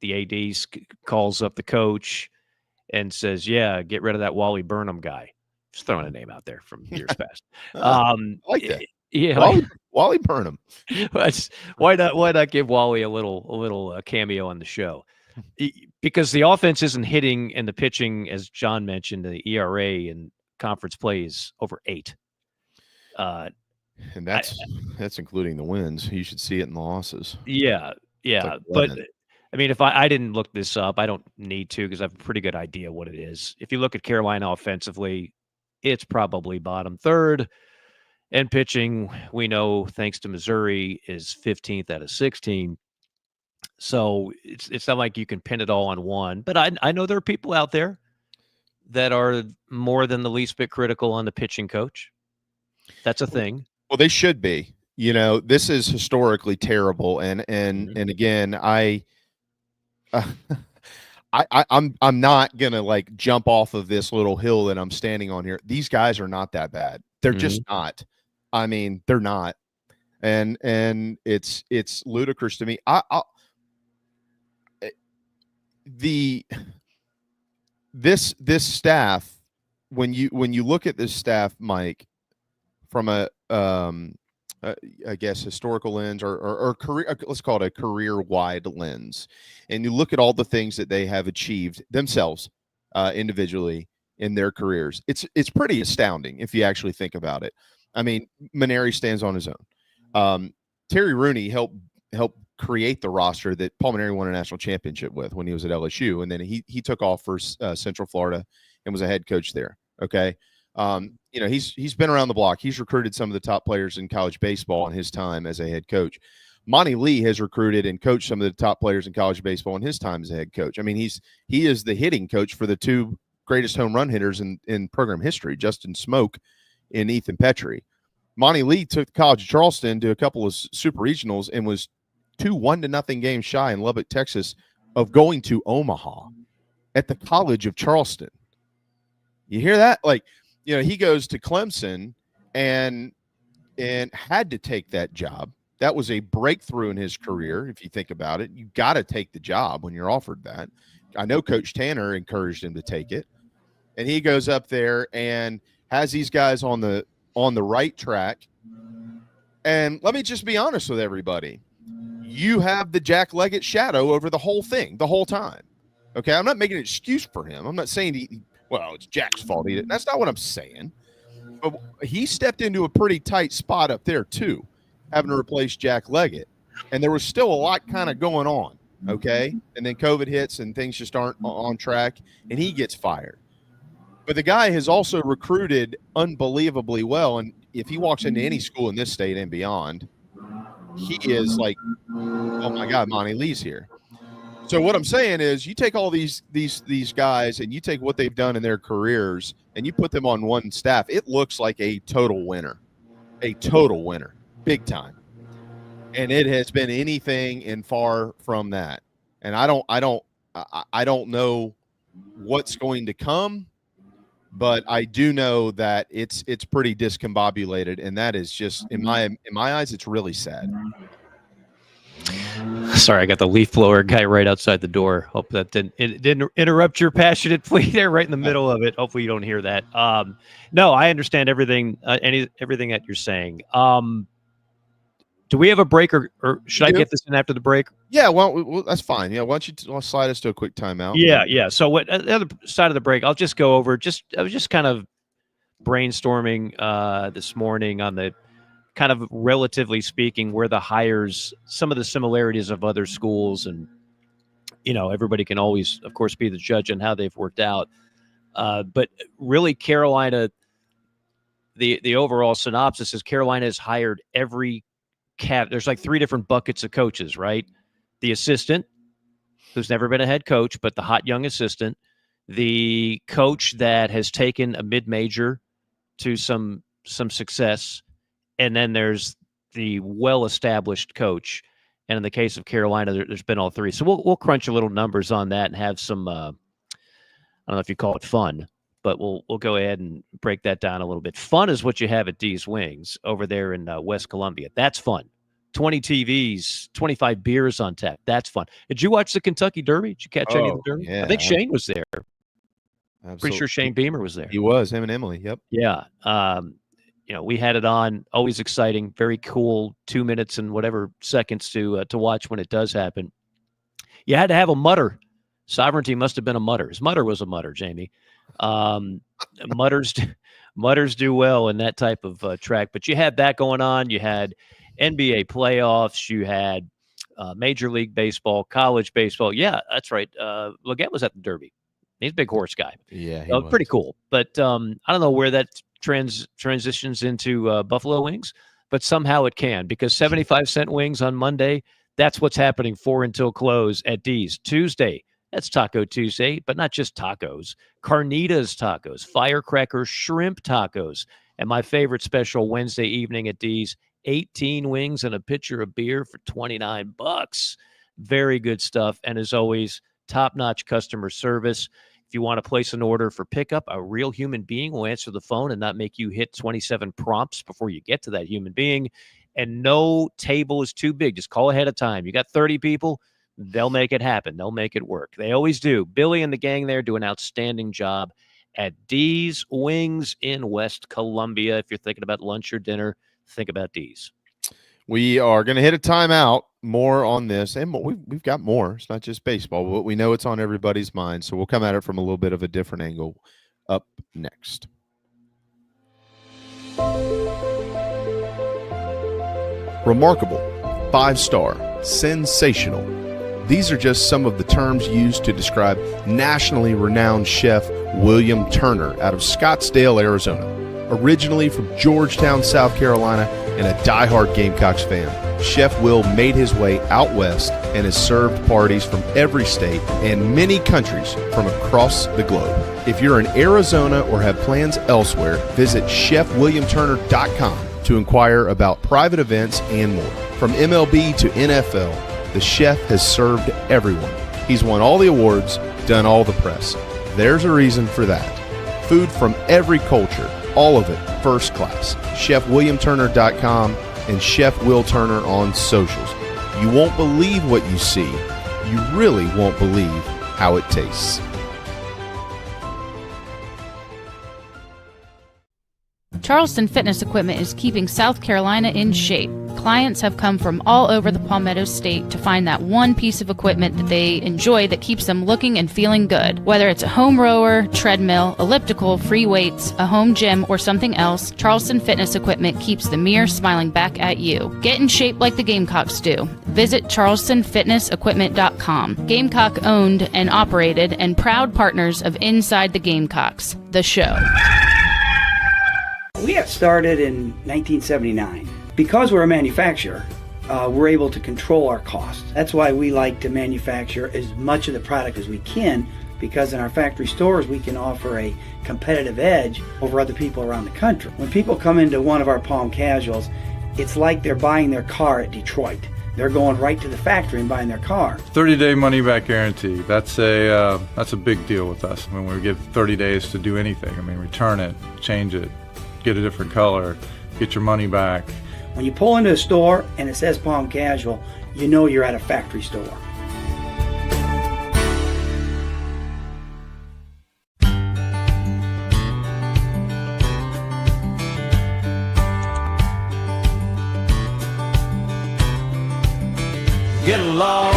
AD calls up the coach and says, yeah, get rid of that Wally Burnham guy. Just throwing a name out there from years past. I like that. Yeah, Wally Burnham. Why not give Wally a little cameo on the show? Because the offense isn't hitting and the pitching, as John mentioned, the ERA and conference play is over 8. And that's including the wins. You should see it in the losses. Yeah, yeah. But I mean, if I didn't look this up, I don't need to because I have a pretty good idea what it is. If you look at Carolina offensively, it's probably bottom third. And pitching, we know, thanks to Missouri, is 15th out of 16. So it's not like you can pin it all on one. But I know there are people out there that are more than the least bit critical on the pitching coach. That's a thing. Well, they should be. This is historically terrible. And again, I'm not gonna like jump off of this little hill that I'm standing on here. These guys are not that bad. They're just not. I mean, they're not. And it's ludicrous to me. This staff, when you look at this staff, Mike, from a I guess historical lens or career, let's call it a career-wide lens, and you look at all the things that they have achieved themselves individually in their careers, it's pretty astounding if you actually think about it. I mean, Mainieri stands on his own. Terry Rooney helped create the roster that Paul Mainieri won a national championship with when he was at LSU, and then he took off for Central Florida and was a head coach there. Okay. He's been around the block. He's recruited some of the top players in college baseball in his time as a head coach. Monty Lee has recruited and coached some of the top players in college baseball in his time as a head coach. I mean, he is the hitting coach for the two greatest home run hitters in program history, Justin Smoke and Ethan Petrie. Monty Lee took the College of Charleston to a couple of super regionals and was 2 1-0 games shy in Lubbock, Texas, of going to Omaha at the College of Charleston. You hear that? Like, he goes to Clemson and had to take that job. That was a breakthrough in his career. If you think about it, you got to take the job when you're offered that. I know Coach Tanner encouraged him to take it, and he goes up there and has these guys on the right track. And let me just be honest with everybody. You have the Jack Leggett shadow over the whole thing, the whole time. Okay, I'm not making an excuse for him. I'm not saying it's Jack's fault. That's not what I'm saying. But he stepped into a pretty tight spot up there too, having to replace Jack Leggett. And there was still a lot kind of going on, okay? And then COVID hits and things just aren't on track, and he gets fired. But the guy has also recruited unbelievably well, and if he walks into any school in this state and beyond, he is like, oh my God, Monty Lee's here. So what I'm saying is, you take all these guys and you take what they've done in their careers and you put them on one staff, it looks like a total winner, big time. And it has been anything and far from that. And I don't know what's going to come, but I do know that it's pretty discombobulated, and that is just in my eyes, it's really sad. Sorry, I got the leaf blower guy right outside the door. Hope that didn't interrupt your passionate plea there right in the middle of it. Hopefully you don't hear that. No, I understand everything everything that you're saying. Do we have a break, or should I get this in after the break? Yeah, well, that's fine. Yeah, why don't you slide us to a quick timeout? Yeah. So what the other side of the break, I'll just go over. I was just kind of brainstorming this morning on the kind of, relatively speaking, where the hires, some of the similarities of other schools, and everybody can always, of course, be the judge on how they've worked out. But really, Carolina, the overall synopsis is Carolina has hired every there's like 3 different buckets of coaches, right? The assistant, who's never been a head coach, but the hot young assistant, the coach that has taken a mid-major to some success, and then there's the well-established coach. And in the case of Carolina, there's been all 3. So we'll crunch a little numbers on that and have some I don't know if you call it fun, but we'll go ahead and break that down a little bit. Fun is what you have at D's Wings over there in West Columbia. That's fun. 20 TVs, 25 beers on tap. That's fun. Did you watch the Kentucky Derby? Did you catch any of the Derby? Yeah. I think Shane was there. Absolutely. Pretty sure Shane Beamer was there. He was, him and Emily. Yep. Yeah. We had it on. Always exciting. Very cool. 2 minutes and whatever seconds to watch when it does happen. You had to have a mutter Sovereignty must have been a mutter. His mutter was a mutter, Jamie. Mutters do well in that type of track. But you had that going on. You had NBA playoffs. You had Major League Baseball, college baseball. Yeah, that's right. Leggett was at the Derby. He's a big horse guy. Yeah, pretty cool. But I don't know where that transitions into Buffalo wings, but somehow it can, because 75-cent wings on Monday, that's what's happening 4 until close at D's. Tuesday, that's Taco Tuesday, but not just tacos. Carnitas tacos, firecracker shrimp tacos, and my favorite special Wednesday evening at D's, 18 wings and a pitcher of beer for $29. Very good stuff. And as always, top-notch customer service. If you want to place an order for pickup, a real human being will answer the phone and not make you hit 27 prompts before you get to that human being. And no table is too big. Just call ahead of time. You got 30 people, they'll make it happen. They'll make it work. They always do. Billy and the gang there do an outstanding job at D's Wings in West Columbia. If you're thinking about lunch or dinner, think about D's. We are going to hit a timeout. More on this, and we've got more. It's not just baseball, but we know it's on everybody's mind, so we'll come at it from a little bit of a different angle up next. Remarkable, 5-star, sensational. These are just some of the terms used to describe nationally renowned chef William Turner out of Scottsdale, Arizona. Originally from Georgetown, South Carolina, and a diehard Gamecocks fan, Chef Will made his way out west and has served parties from every state and many countries from across the globe. If you're in Arizona or have plans elsewhere, visit chefwilliamturner.com to inquire about private events and more. From MLB to NFL, the chef has served everyone. He's won all the awards, done all the press. There's a reason for that. Food from every culture, all of it first class. chefwilliamturner.com and Chef Will Turner on socials. You won't believe what you see. You really won't believe how it tastes. Charleston Fitness Equipment is keeping South Carolina in shape. Clients have come from all over the Palmetto State to find that one piece of equipment that they enjoy that keeps them looking and feeling good. Whether it's a home rower, treadmill, elliptical, free weights, a home gym, or something else, Charleston Fitness Equipment keeps the mirror smiling back at you. Get in shape like the Gamecocks do. Visit charlestonfitnessequipment.com. Gamecock owned and operated and proud partners of Inside the Gamecocks, The Show. We got started in 1979. Because we're a manufacturer, we're able to control our costs. That's why we like to manufacture as much of the product as we can, because in our factory stores we can offer a competitive edge over other people around the country. When people come into one of our Palm Casuals, it's like they're buying their car at Detroit. They're going right to the factory and buying their car. 30-day money-back guarantee. That's a big deal with us. I mean, we give 30 days to do anything. I mean, return it, change it, get a different color, get your money back. When you pull into a store and it says Palm Casual, you know you're at a factory store. Get along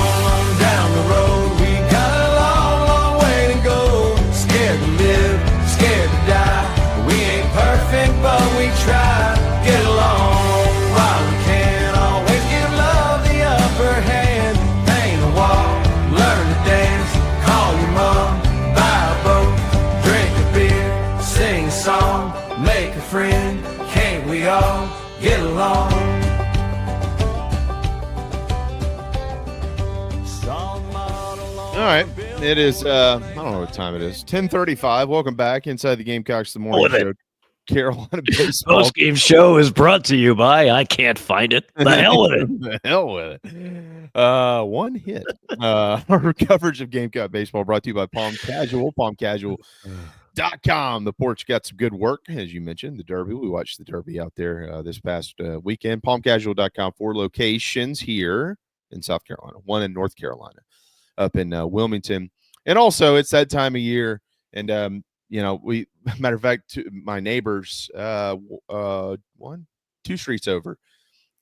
down the road. We got a long, long way to go. Scared to live, scared to die. We ain't perfect, but we try. Get along while we can. Always give love the upper hand. Paint a wall, learn to dance. Call your mom, buy a boat, drink a beer, sing a song, make a friend. Can't we all get along? All right. It is, I don't know what time it is. 10:35. Welcome back inside the Gamecocks The Morning Show. Carolina baseball. Post-game show is brought to you by, I can't find it. The hell with it. The hell with it. One hit. Our coverage of Gamecock baseball brought to you by Palm Casual, palmcasual.com. The Porch got some good work, as you mentioned, the Derby. We watched the Derby out there this past weekend. Palmcasual.com, 4 locations here in South Carolina, 1 in North Carolina, up in Wilmington. And also, it's that time of year, and we, matter of fact, my neighbors, 2 streets over,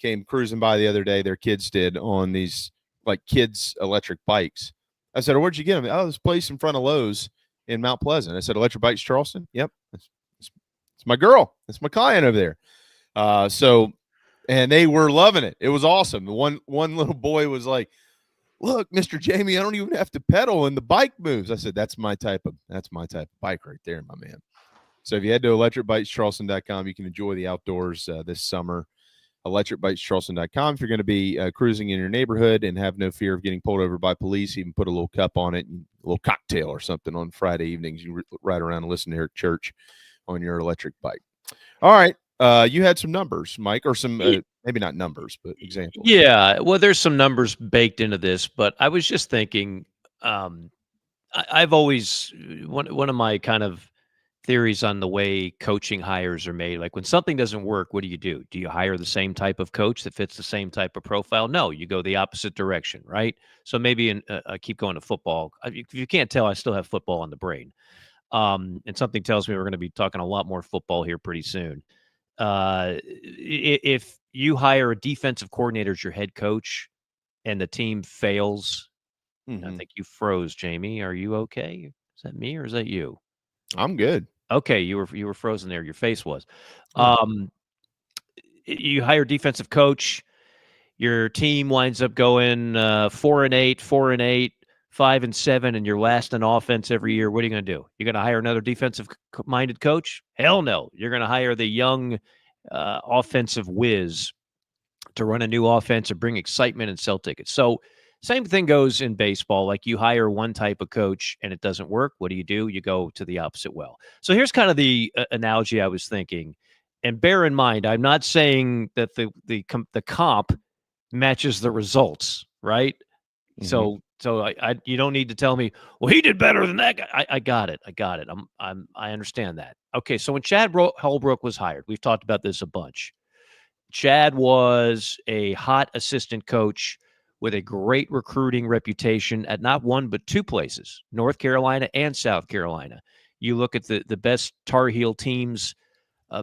came cruising by the other day. Their kids did on these like kids electric bikes, I said, where'd you get them? Oh, this place in front of Lowe's in Mount Pleasant. I said, Electric Bikes Charleston? Yep. It's my girl. It's my client over there. And they were loving it. It was awesome. One little boy was like, look, Mr. Jamie, I don't even have to pedal and the bike moves. I said, that's my type of bike right there, my man. So if you head to electricbikescharleston.com, you can enjoy the outdoors this summer. electricbikescharleston.com. If you're going to be cruising in your neighborhood and have no fear of getting pulled over by police, you can put a little cup on it and a little cocktail or something on Friday evenings. You ride around and listen to her at church on your electric bike. All right. You had some numbers, Mike, or some maybe not numbers, but examples. Yeah, well, there's some numbers baked into this, but I was just thinking, I've always one of my kind of theories on the way coaching hires are made. Like when something doesn't work, what do? Do you hire the same type of coach that fits the same type of profile? No, you go the opposite direction, right? So maybe I keep going to football. If you can't tell, I still have football on the brain. And something tells me we're going to be talking a lot more football here pretty soon. If you hire a defensive coordinator as your head coach and the team fails, I think you froze, Jamie. Are you okay? Is that me or is that you? I'm good. Okay, you were frozen there. Your face was. You hire defensive coach. Your team winds up going 4-8, 4-8, 5-7, and you're last in offense every year. What are you going to do? You're going to hire another defensive-minded coach? Hell no. You're going to hire the young offensive whiz to run a new offense and bring excitement and sell tickets. So same thing goes in baseball. Like you hire one type of coach and it doesn't work. What do? You go to the opposite well. So here's kind of the analogy I was thinking. And bear in mind, I'm not saying that the comp matches the results, right? So you don't need to tell me, well, he did better than that guy. I got it. I understand that. Okay, so when Chad Holbrook was hired, we've talked about this a bunch. Chad was a hot assistant coach with a great recruiting reputation at not one but two places, North Carolina and South Carolina. You look at the best Tar Heel teams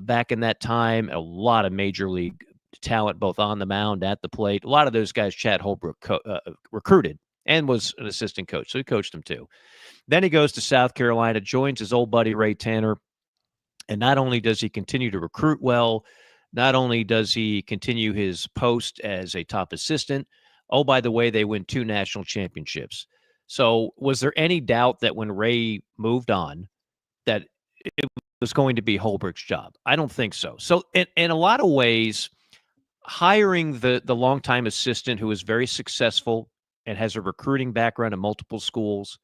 back in that time, a lot of major league talent, both on the mound, at the plate. A lot of those guys Chad Holbrook recruited and was an assistant coach, so he coached them too. Then he goes to South Carolina, joins his old buddy Ray Tanner, and not only does he continue to recruit well, not only does he continue his post as a top assistant, oh, by the way, they win 2 national championships. So was there any doubt that when Ray moved on that it was going to be Holbrook's job? I don't think so. So in a lot of ways, hiring the longtime assistant who is very successful and has a recruiting background in multiple schools,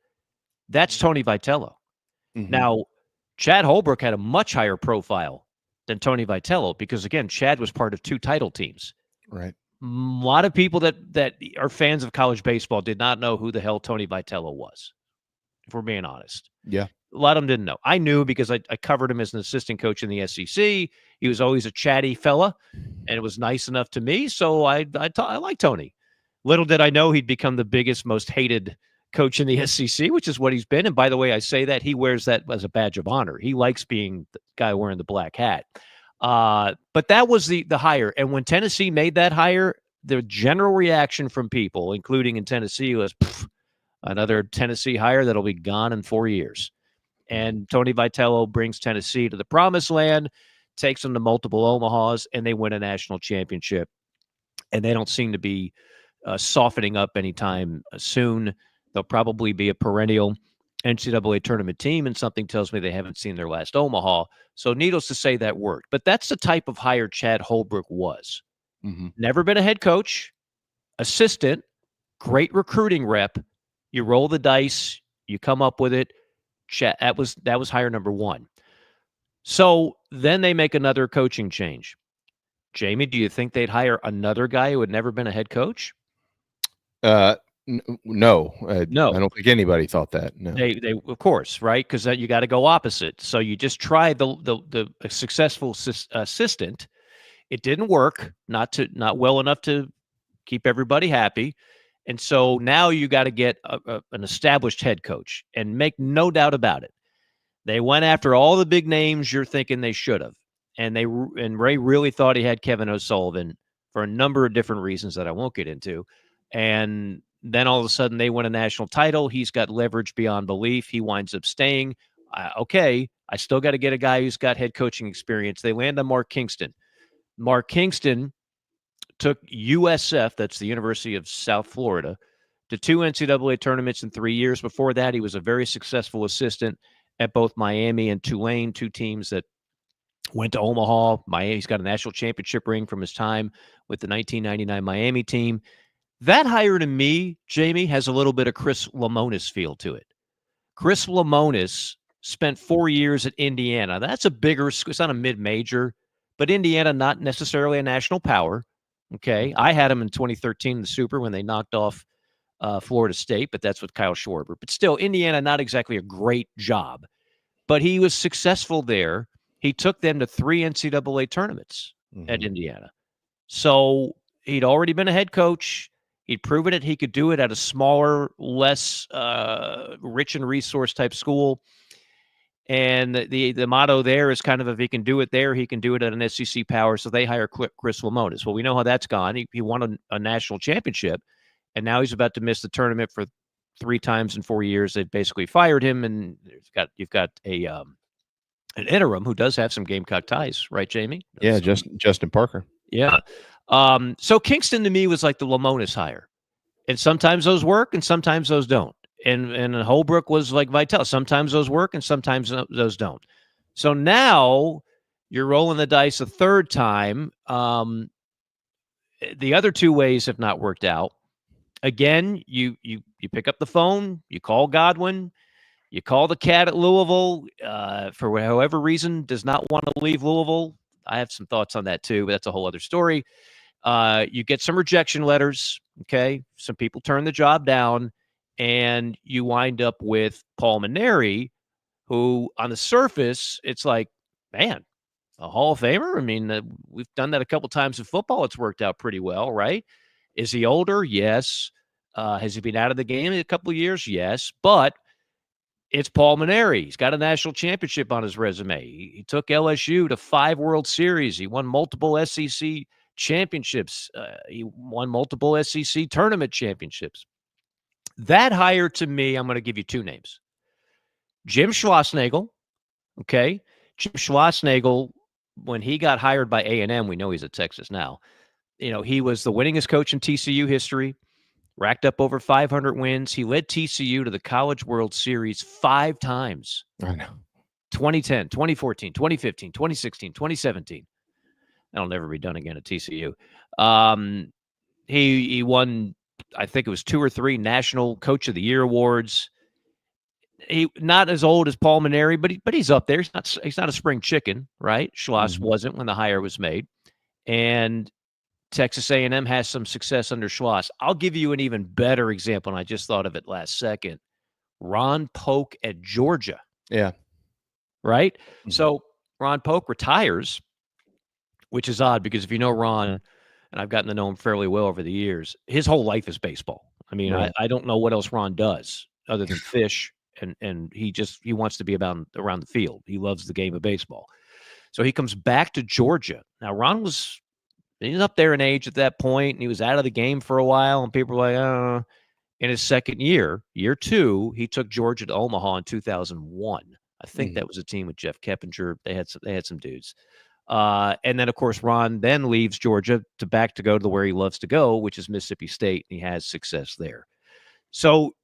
that's Tony Vitello. Now, Chad Holbrook had a much higher profile than Tony Vitello because, again, Chad was part of 2 title teams. Right. A lot of people that are fans of college baseball did not know who the hell Tony Vitello was, if we're being honest. Yeah. A lot of them didn't know. I knew because I covered him as an assistant coach in the SEC. He was always a chatty fella, and it was nice enough to me, so I like Tony. Little did I know he'd become the biggest, most hated coach in the SEC, which is what he's been. And by the way, I say that, he wears that as a badge of honor. He likes being the guy wearing the black hat. But that was the hire. And when Tennessee made that hire, the general reaction from people, including in Tennessee, was another Tennessee hire that'll be gone in 4 years. And Tony Vitello brings Tennessee to the promised land, takes them to multiple Omahas, and they win a national championship. And they don't seem to be softening up anytime soon. They'll probably be a perennial NCAA tournament team, and something tells me they haven't seen their last Omaha. So needless to say, that worked. But that's the type of hire Chad Holbrook was. Never been a head coach, assistant, great recruiting rep. You roll the dice, you come up with it. That was hire number 1. So then they make another coaching change. Jamie, do you think they'd hire another guy who had never been a head coach? No. No. I don't think anybody thought that. No. They of course, right? Because you got to go opposite. So you just try the successful assistant. It didn't work, not well enough to keep everybody happy. And so now you got to get an established head coach, and make no doubt about it. They went after all the big names you're thinking they should have. And Ray really thought he had Kevin O'Sullivan for a number of different reasons that I won't get into. And Then all of a sudden they win a national title. He's got leverage beyond belief. He winds up staying. Okay, I still got to get a guy who's got head coaching experience. They land on Mark Kingston. Mark Kingston took USF, that's the University of South Florida, to 2 NCAA tournaments in 3 years. Before that, he was a very successful assistant at both Miami and Tulane, two teams that went to Omaha. Miami's got a national championship ring from his time with the 1999 Miami team. That hire to me, Jamie, has a little bit of Chris Lemonis feel to it. Chris Lemonis spent 4 years at Indiana. That's a bigger school. It's not a mid-major, but Indiana, not necessarily a national power. Okay. I had him in 2013 in the Super when they knocked off Florida State, but that's with Kyle Schwarber. But still, Indiana, not exactly a great job. But he was successful there. He took them to 3 NCAA tournaments at Indiana. So he'd already been a head coach. He'd proven it. He could do it at a smaller, less rich and resource type school. And the motto there is kind of, if he can do it there, he can do it at an SEC power. So they hire Chris Lemonis. Well, we know how that's gone. He won a national championship, and now he's about to miss the tournament for 3 times in 4 years. They've basically fired him, and you've got an interim who does have some Gamecock ties, right, Jamie? Yeah, Justin Parker. Yeah. So Kingston to me was like the Lemonis hire, and sometimes those work, and sometimes those don't. And Holbrook was like Vitale. Sometimes those work, and sometimes those don't. So now you're rolling the dice a third time. The other 2 ways have not worked out. Again, you pick up the phone, you call Godwin, you call the cat at Louisville. For however reason, does not want to leave Louisville. I have some thoughts on that too, but that's a whole other story. You get some rejection letters. Okay, some people turn the job down. And you wind up with Paul Mainieri, who on the surface, it's like, man, a Hall of Famer? I mean, we've done that a couple times in football. It's worked out pretty well, right? Is he older? Yes. Has he been out of the game in a couple of years? Yes. But it's Paul Mainieri. He's got a national championship on his resume. He took LSU to 5 World Series. He won multiple SEC championships. He won multiple SEC tournament championships. That hire to me, I'm going to give you 2 names. Jim Schlossnagle, okay? Jim Schlossnagle, when he got hired by A&M, we know he's at Texas now. You know, he was the winningest coach in TCU history, racked up over 500 wins. He led TCU to the College World Series 5 times. I know. 2010, 2014, 2015, 2016, 2017. That'll never be done again at TCU. He won, I think it was 2 or 3 National Coach of the Year awards. He not as old as Paul Mainieri, but he's up there. He's not a spring chicken, right? Schloss wasn't when the hire was made, and Texas A&M has some success under Schloss. I'll give you an even better example, and I just thought of it last second. Ron Polk at Georgia. Yeah. Right? So Ron Polk retires, which is odd because if you know Ron, and I've gotten to know him fairly well over the years, his whole life is baseball. I mean, right. I don't know what else Ron does other than fish, and he wants to be around the field. He loves the game of baseball. So he comes back to Georgia. Now, Ron was up there in age at that point, and he was out of the game for a while, and people were like, in his second year, year 2, he took Georgia to Omaha in 2001. I think that was a team with Jeff Keppinger. They had some dudes. And then, of course, Ron then leaves Georgia to go to where he loves to go, which is Mississippi State, and he has success there. So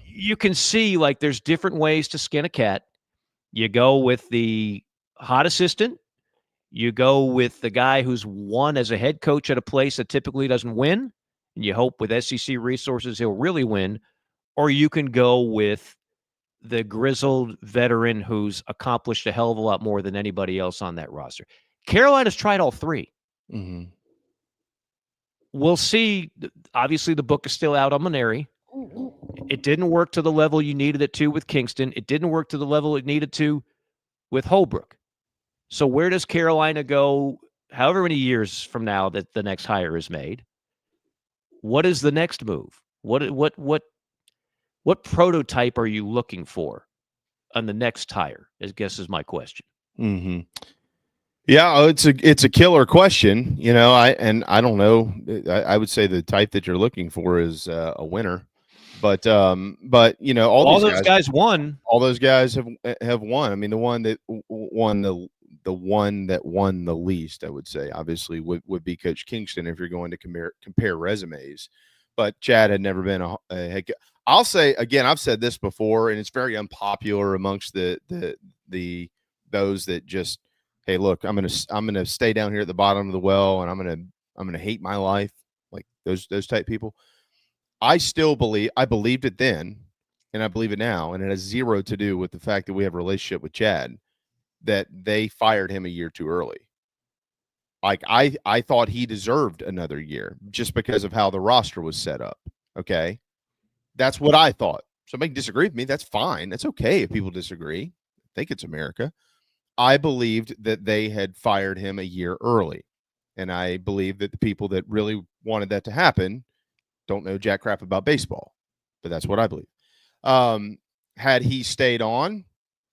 you can see, like, there's different ways to skin a cat. You go with the hot assistant. You go with the guy who's won as a head coach at a place that typically doesn't win, and you hope with SEC resources he'll really win. Or you can go with the grizzled veteran who's accomplished a hell of a lot more than anybody else on that roster. Carolina's tried all 3. We'll see. Obviously, the book is still out on Mainieri. It didn't work to the level you needed it to with Kingston. It didn't work to the level it needed to with Holbrook. So where does Carolina go however many years from now that the next hire is made? What is the next move? What prototype are you looking for on the next hire? I guess is my question. Yeah, it's a killer question. I don't know. I would say the type that you're looking for is a winner, but all those guys won. All those guys have won. I mean, the one that won the one that won the least, I would say, obviously would be Coach Kingston if you're going to compare resumes. But Chad had never been a head. I'll say again, I've said this before, and it's very unpopular amongst the those that just, hey, look, I'm gonna stay down here at the bottom of the well, and I'm gonna hate my life, like those type people. I believed it then, and I believe it now, and it has zero to do with the fact that we have a relationship with Chad, that they fired him a year too early. Like I thought he deserved another year just because of how the roster was set up. Okay. That's what I thought. Somebody can disagree with me. That's fine. That's okay if people disagree. I think it's America. I believed that they had fired him a year early. And I believe that the people that really wanted that to happen don't know jack crap about baseball. But that's what I believe. Had he stayed on,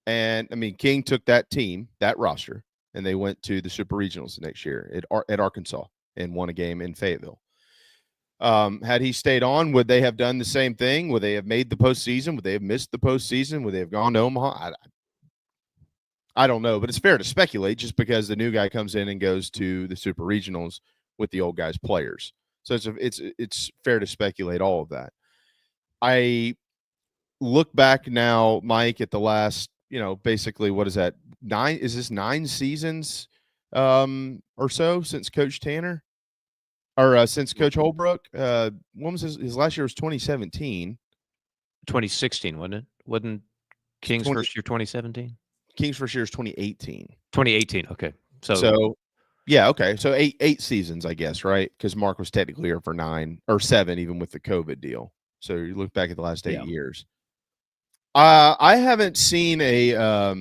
and I mean, King took that team, that roster, and they went to the Super Regionals the next year at Arkansas and won a game in Fayetteville. Had he stayed on, would they have done the same thing? Would they have made the postseason? Would they have missed the postseason? Would they have gone to Omaha? I don't know, but it's fair to speculate just because the new guy comes in and goes to the Super Regionals with the old guy's players. So it's fair to speculate all of that. I look back now, Mike, at the last, basically, what is that? Is this 9 seasons or so since Coach Tanner? Or since Coach Holbrook? When was his last year was 2017. 2016, wasn't it? Wasn't King's first year 2017? King's first year is 2018. 2018, okay. So yeah, okay. So eight seasons, I guess, right? Because Mark was technically here for 9 or 7, even with the COVID deal. So you look back at the last 8 years. I haven't seen a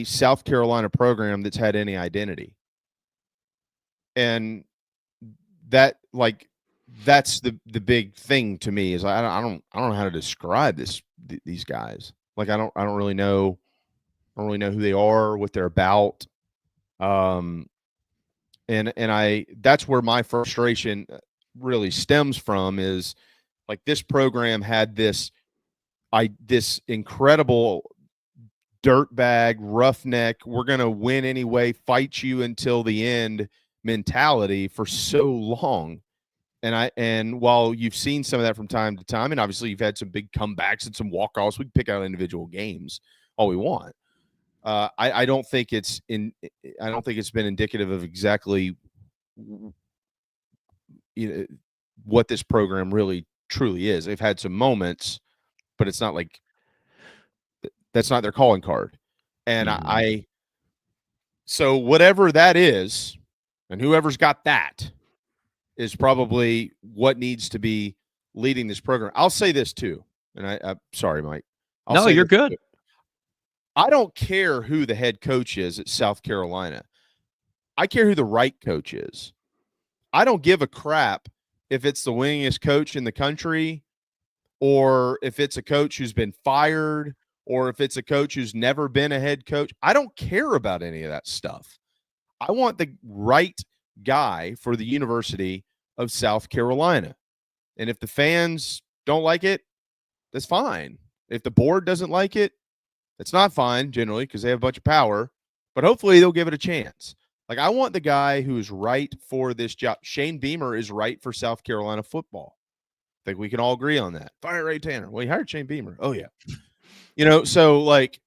South Carolina program that's had any identity. And that's the big thing to me is I don't know how to describe these guys. Like I don't really know who they are, what they're about. And that's where my frustration really stems from, is like this program had this incredible dirtbag, roughneck, we're going to win anyway, fight you until the end mentality for so long. And while you've seen some of that from time to time, and obviously you've had some big comebacks and some walk-offs, we can pick out individual games all we want. I don't think it's been indicative of exactly what this program really truly is. They've had some moments, but it's not like that's not their calling card. And so whatever that is, and whoever's got that is probably what needs to be leading this program. I'll say this too, and I'm sorry, Mike. No, you're good. Too. I don't care who the head coach is at South Carolina. I care who the right coach is. I don't give a crap if it's the winningest coach in the country, or if it's a coach who's been fired, or if it's a coach who's never been a head coach. I don't care about any of that stuff. I want the right guy for the University of South Carolina. And if the fans don't like it, that's fine. If the board doesn't like it, it's not fine generally because they have a bunch of power, but hopefully they'll give it a chance. Like, I want the guy who is right for this job. Shane Beamer is right for South Carolina football. I think we can all agree on that. Fire Ray Tanner. Well, he hired Shane Beamer. Oh, yeah. So like,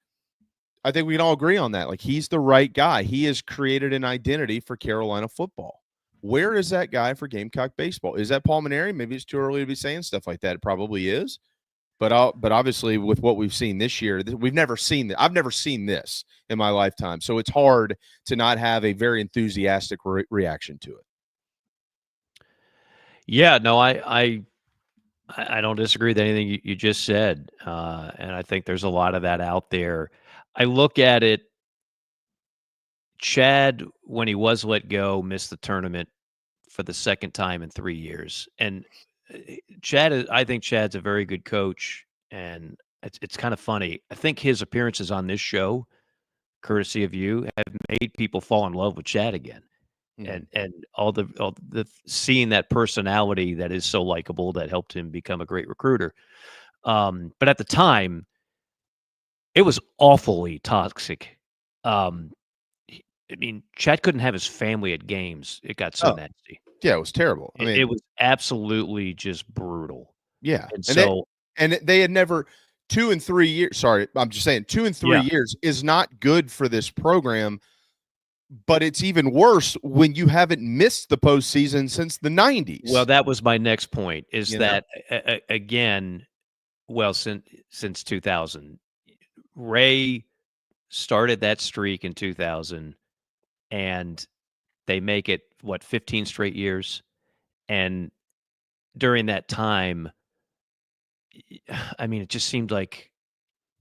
I think we can all agree on that. Like, he's the right guy. He has created an identity for Carolina football. Where is that guy for Gamecock baseball? Is that Paul Maneri? Maybe it's too early to be saying stuff like that. It probably is. But obviously, with what we've seen this year, we've never seen that. I've never seen this in my lifetime. So it's hard to not have a very enthusiastic reaction to it. Yeah, no, I don't disagree with anything you just said. And I think there's a lot of that out there. I look at it, Chad, when he was let go, missed the tournament for the second time in 3 years. And I think Chad's a very good coach. And it's kind of funny. I think his appearances on this show courtesy of you, have made people fall in love with Chad again. And all the seeing that personality that is so likable that helped him become a great recruiter. But at the time, it was awfully toxic. I mean, Chad couldn't have his family at games. It got so nasty. Yeah, it was terrible. I mean, it was absolutely just brutal. Yeah. And they had never 2 and 3 years. Sorry, I'm just saying 2 and 3 years is not good for this program. But it's even worse when you haven't missed the postseason since the 90s. Well, that was my next point, is that, again, well, since 2000, Ray started that streak in 2000, and they make it, 15 straight years? And during that time, I mean, it just seemed like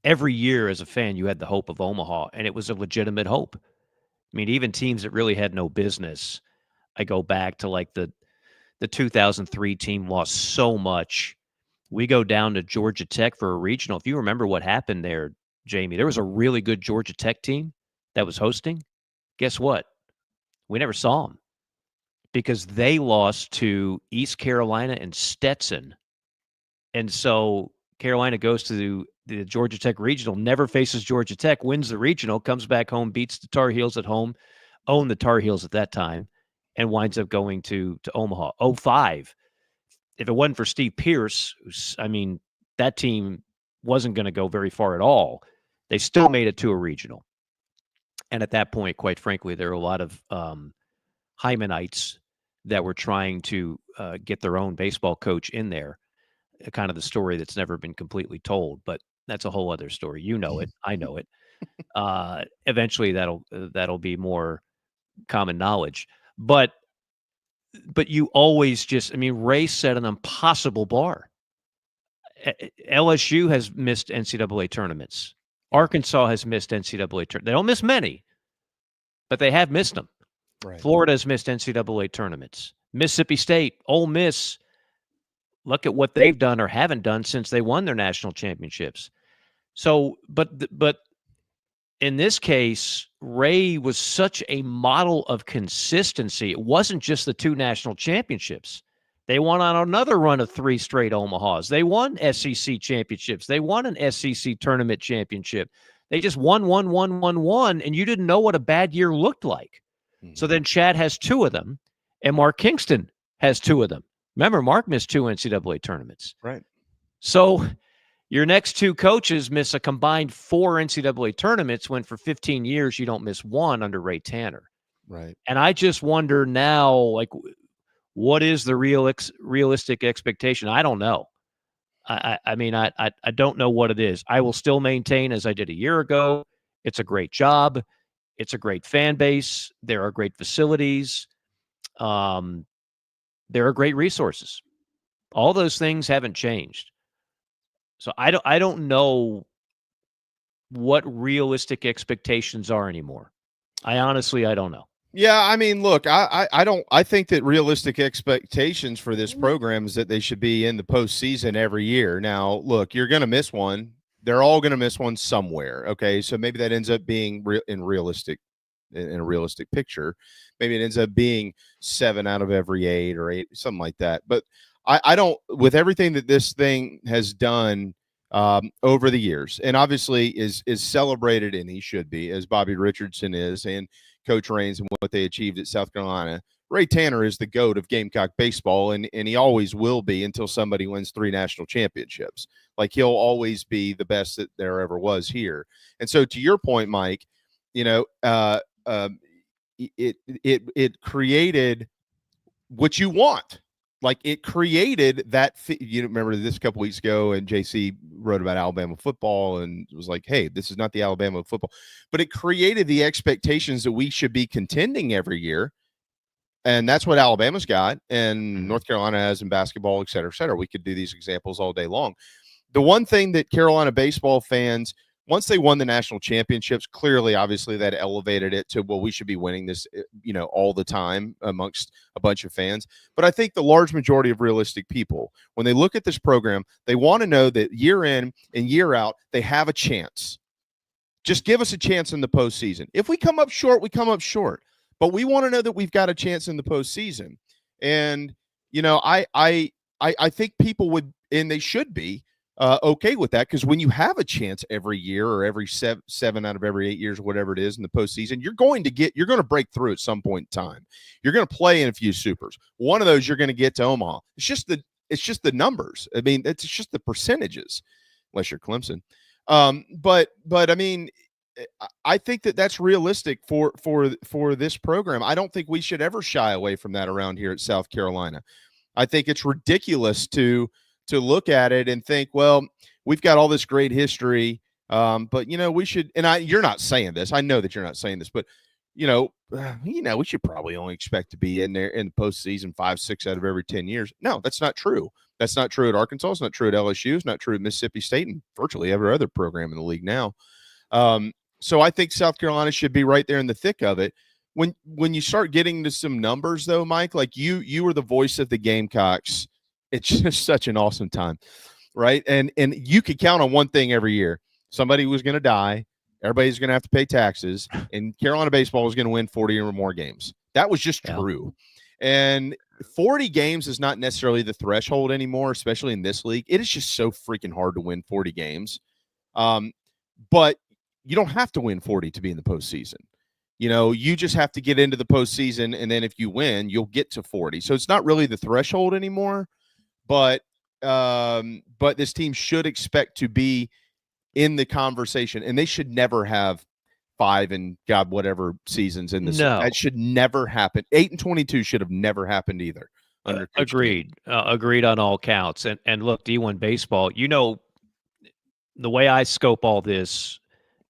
every year as a fan, you had the hope of Omaha, and it was a legitimate hope. I mean, even teams that really had no business. I go back to like the 2003 team lost so much. We go down to Georgia Tech for a regional. If you remember what happened there, Jamie, there was a really good Georgia Tech team that was hosting. Guess what? We never saw them because they lost to East Carolina and Stetson. And so Carolina goes to the Georgia Tech regional, never faces Georgia Tech, wins the regional, comes back home, beats the Tar Heels at home, owned the Tar Heels at that time, and winds up going to Omaha. 05. If it wasn't for Steve Pierce, I mean, that team wasn't going to go very far at all. They still made it to a regional. And at that point, quite frankly, there were a lot of Hymenites that were trying to get their own baseball coach in there. Kind of the story that's never been completely told, but that's a whole other story. You know it. I know it. Eventually that'll be more common knowledge, but you always just, I mean, Ray set an impossible bar. LSU has missed NCAA tournaments. Arkansas has missed NCAA tournaments. They don't miss many, but they have missed them. Right. Florida has missed NCAA tournaments. Mississippi State, Ole Miss, look at what they've done or haven't done since they won their national championships. So, but in this case, Ray was such a model of consistency. It wasn't just the 2 national championships. They won on another run of 3 straight Omahas. They won SEC championships. They won an SEC tournament championship. They just won, and you didn't know what a bad year looked like. So then Chad has 2 of them, and Mark Kingston has 2 of them. Remember, Mark missed 2 NCAA tournaments. Right. So your next 2 coaches miss a combined 4 NCAA tournaments when for 15 years you don't miss 1 under Ray Tanner. Right. And I just wonder now, like, what is the realistic expectation? I don't know. I mean, I don't know what it is. I will still maintain, as I did a year ago, it's a great job. It's a great fan base. There are great facilities. There are great resources. All those things haven't changed. So I don't know what realistic expectations are anymore. I don't know. Yeah, I mean, look, I think that realistic expectations for this program is that they should be in the postseason every year. Now, look, you're going to miss one. They're all going to miss one somewhere. Okay, so maybe that ends up being in a realistic picture. Maybe it ends up being 7 out of every 8 or 8, something like that. But I don't, with everything that this thing has done over the years, and obviously is celebrated, and he should be, as Bobby Richardson is, and Coach Raines and what they achieved at South Carolina. Ray Tanner is the GOAT of Gamecock baseball, and he always will be until somebody wins 3 national championships. Like, he'll always be the best that there ever was here. And so, to your point, Mike, you know, it created what you want. Like, it created that. You remember this a couple weeks ago, and JC wrote about Alabama football and was like, hey, this is not the Alabama football. But it created the expectations that we should be contending every year. And that's what Alabama's got, and North Carolina has in basketball, et cetera, et cetera. We could do these examples all day long. The one thing that Carolina baseball fans, once they won the national championships, clearly, obviously, that elevated it to, well, we should be winning this, you know, all the time amongst a bunch of fans. But I think the large majority of realistic people, when they look at this program, they want to know that year in and year out, they have a chance Just give us a chance in the postseason. If we come up short, we come up short. But we want to know that we've got a chance in the postseason. And, I think people would, and they should be, okay with that, because when you have a chance every year or every seven out of every 8 years, whatever it is in the postseason, you're going to break through at some point in time. You're going to play in a few supers. One of those you're going to get to Omaha. It's just the numbers. I mean, it's just the percentages, unless you're Clemson. But I mean, I think that's realistic for this program. I don't think we should ever shy away from that around here at South Carolina. I think it's ridiculous to look at it and think, well, we've got all this great history, but we should. And you're not saying this. I know that you're not saying this, but we should probably only expect to be in there in the postseason 5, 6 out of every 10 years. No, that's not true. That's not true at Arkansas. It's not true at LSU. It's not true at Mississippi State and virtually every other program in the league now. So I think South Carolina should be right there in the thick of it. When you start getting to some numbers, though, Mike, like you were the voice of the Gamecocks. It's just such an awesome time, right? And you could count on one thing every year. Somebody was going to die. Everybody's going to have to pay taxes. And Carolina baseball was going to win 40 or more games. That was just true. And 40 games is not necessarily the threshold anymore, especially in this league. It is just so freaking hard to win 40 games. But you don't have to win 40 to be in the postseason. You just have to get into the postseason, and then if you win, you'll get to 40. So it's not really the threshold anymore, but this team should expect to be in the conversation, and they should never have 5 and God whatever seasons in this. No. That should never happen. 8-22 should have never happened either. Agreed. Agreed on all counts. And look, D1 baseball, the way I scope all this,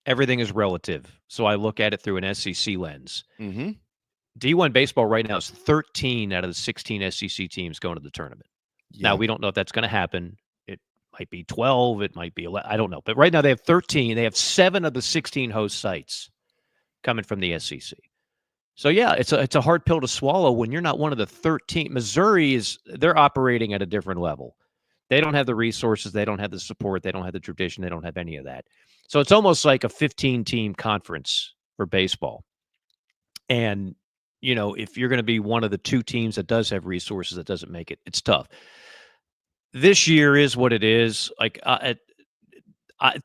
everything is relative. So I look at it through an SEC lens. Mm-hmm. D1 baseball right now is 13 out of the 16 SEC teams going to the tournament. Yeah. Now, we don't know if that's going to happen. It might be 12. It might be 11. I don't know. But right now they have 13. They have 7 of the 16 host sites coming from the SEC. So, yeah, it's a hard pill to swallow when you're not one of the 13. Missouri they're operating at a different level. They don't have the resources. They don't have the support. They don't have the tradition. They don't have any of that. So it's almost like a 15-team conference for baseball. And, if you're going to be one of the 2 teams that does have resources that doesn't make it, it's tough. This year is what it is. Like,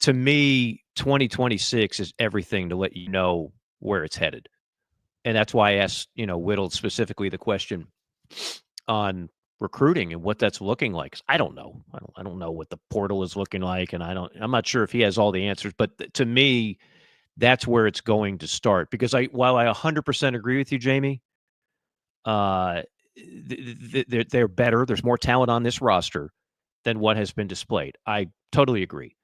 to me, 2026 is everything to let you know where it's headed. And that's why I asked, Whittle specifically the question on recruiting and what that's looking like. I don't know. I don't know what the portal is looking like, and I'm not sure if he has all the answers. But to me, that's where it's going to start. Because while I 100% agree with you, Jamie, they're better. There's more talent on this roster than what has been displayed. I totally agree.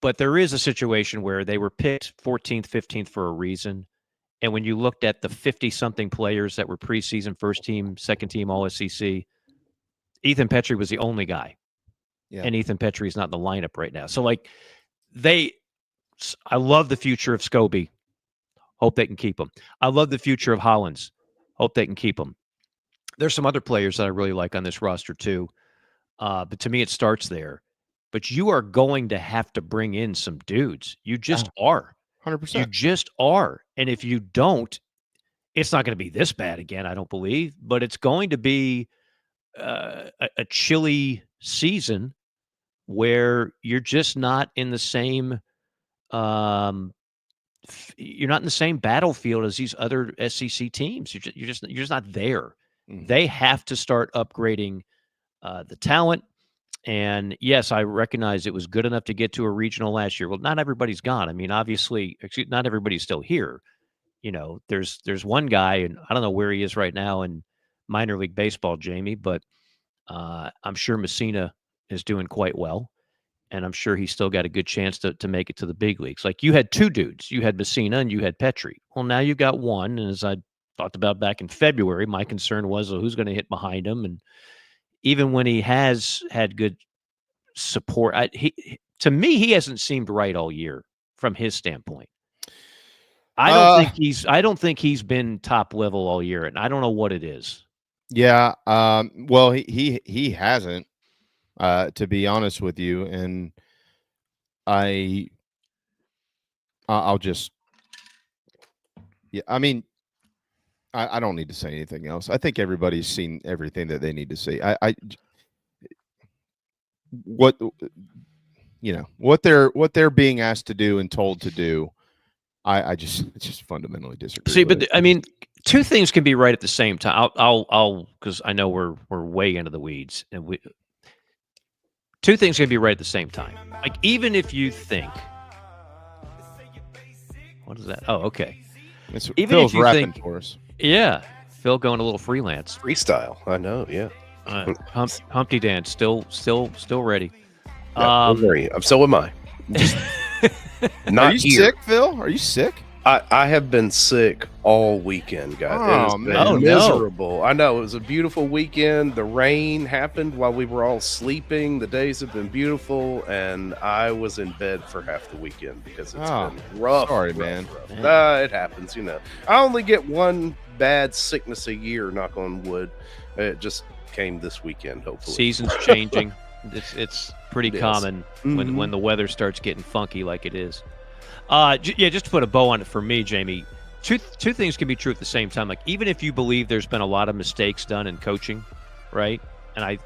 But there is a situation where they were picked 14th, 15th for a reason. And when you looked at the 50-something players that were preseason, first team, second team, all SEC, Ethan Petrie was the only guy. Yeah. And Ethan Petrie is not in the lineup right now. So, I love the future of Scobie. Hope they can keep him. I love the future of Hollins. Hope they can keep him. There's some other players that I really like on this roster too. But to me, it starts there. But you are going to have to bring in some dudes. You just are. 100%. You just are. And if you don't, it's not going to be this bad again, I don't believe. But it's going to be a chilly season where you're just not in the same you're not in the same battlefield as these other SEC teams. You're just not there. Mm-hmm. They have to start upgrading the talent. And yes, I recognize it was good enough to get to a regional last year. Well, not everybody's gone. I mean, obviously, not everybody's still here. There's one guy, and I don't know where he is right now in minor league baseball, Jamie, but I'm sure Messina is doing quite well. And I'm sure he's still got a good chance to make it to the big leagues. Like, you had 2 dudes. You had Messina and you had Petrie. Well, now you've got one. And as I talked about back in February, my concern was, well, who's going to hit behind him? And even when he has had good support, to me, he hasn't seemed right all year from his standpoint. I don't think he's been top level all year, and I don't know what it is. Yeah. Well, he hasn't, to be honest with you. And I I'll just, yeah. I mean, I don't need to say anything else. I think everybody's seen everything that they need to see. What they're being asked to do and told to do. I just fundamentally disagree. See, with but I mean, two things can be right at the same time. I'll because I know we're way into the weeds, and two things can be right at the same time. Like, even if you think, what is that? Oh, okay. Even Phil's if you rapping think, for us. Yeah, Phil going a little freelance freestyle. I know. Yeah. Humpty Dance still ready. Don't worry. So am I. Are you sick, Phil? Are you sick? I have been sick all weekend, guys. It has been miserable. I know. It was a beautiful weekend. The rain happened while we were all sleeping. The days have been beautiful, and I was in bed for half the weekend because it's been rough. Sorry, man. It happens, I only get one bad sickness a year, knock on wood. It just came this weekend, hopefully. Seasons changing. It's pretty common when the weather starts getting funky like it is. Just to put a bow on it for me, Jamie, two things can be true at the same time. Like, even if you believe there's been a lot of mistakes done in coaching, right? And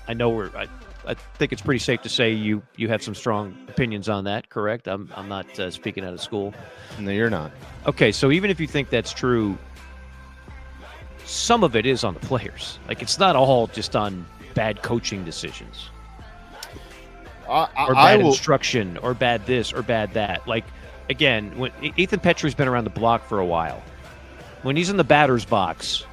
I know I think it's pretty safe to say you have some strong opinions on that, correct? I'm not speaking out of school. No, you're not. Okay, so even if you think that's true, some of it is on the players. Like, it's not all just on bad coaching decisions. Or bad instruction, or bad this, or bad that. Like, again, when Ethan Petrie's been around the block for a while. When he's in the batter's box,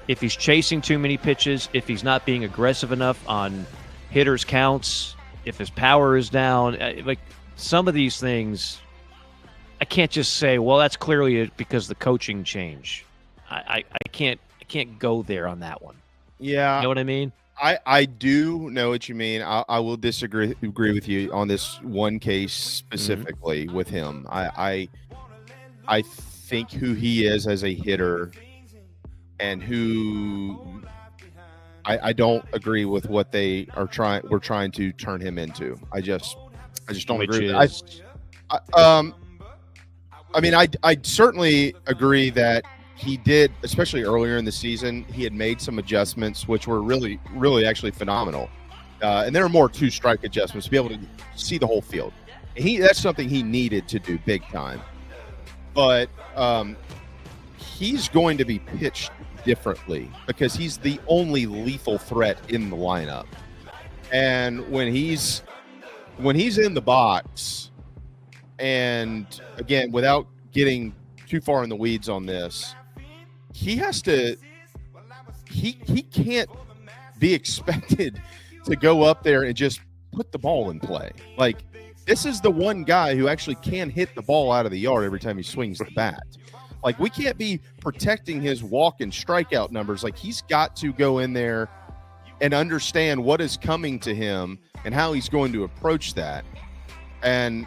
if he's chasing too many pitches, if he's not being aggressive enough on hitters' counts, if his power is down, like, some of these things, I can't just say, well, that's clearly because the coaching change. I can't go there on that one. Yeah. You know what I mean? I do know what you mean. I will agree with you on this one case specifically with him. I think who he is as a hitter, and who I don't agree with what they are trying to turn him into. I just don't agree. I mean, I certainly agree that he did, especially earlier in the season, he had made some adjustments which were really, really actually phenomenal. And there are more two-strike adjustments to be able to see the whole field. That's something he needed to do big time. But he's going to be pitched differently because he's the only lethal threat in the lineup. And when he's in the box, and again, without getting too far in the weeds on this, he can't be expected to go up there and just put the ball in play. Like, this is the one guy who actually can hit the ball out of the yard every time he swings the bat. Like, we can't be protecting his walk and strikeout numbers. Like, he's got to go in there and understand what is coming to him and how he's going to approach that. And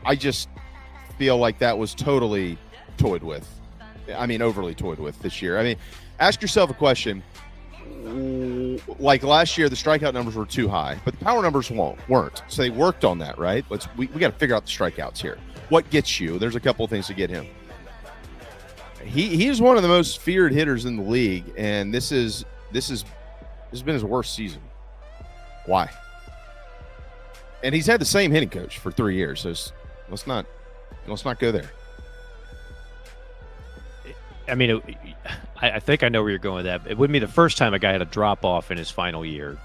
I just feel like that was totally toyed with. I mean, overly toyed with this year. I mean, ask yourself a question. Like, last year, the strikeout numbers were too high, but the power numbers weren't. So they worked on that, right? We got to figure out the strikeouts here. What gets you? There's a couple of things to get him. He is one of the most feared hitters in the league, and this has been his worst season. Why? And he's had the same hitting coach for 3 years, so let's not go there. I mean, I think I know where you're going with that. It wouldn't be the first time a guy had a drop-off in his final year,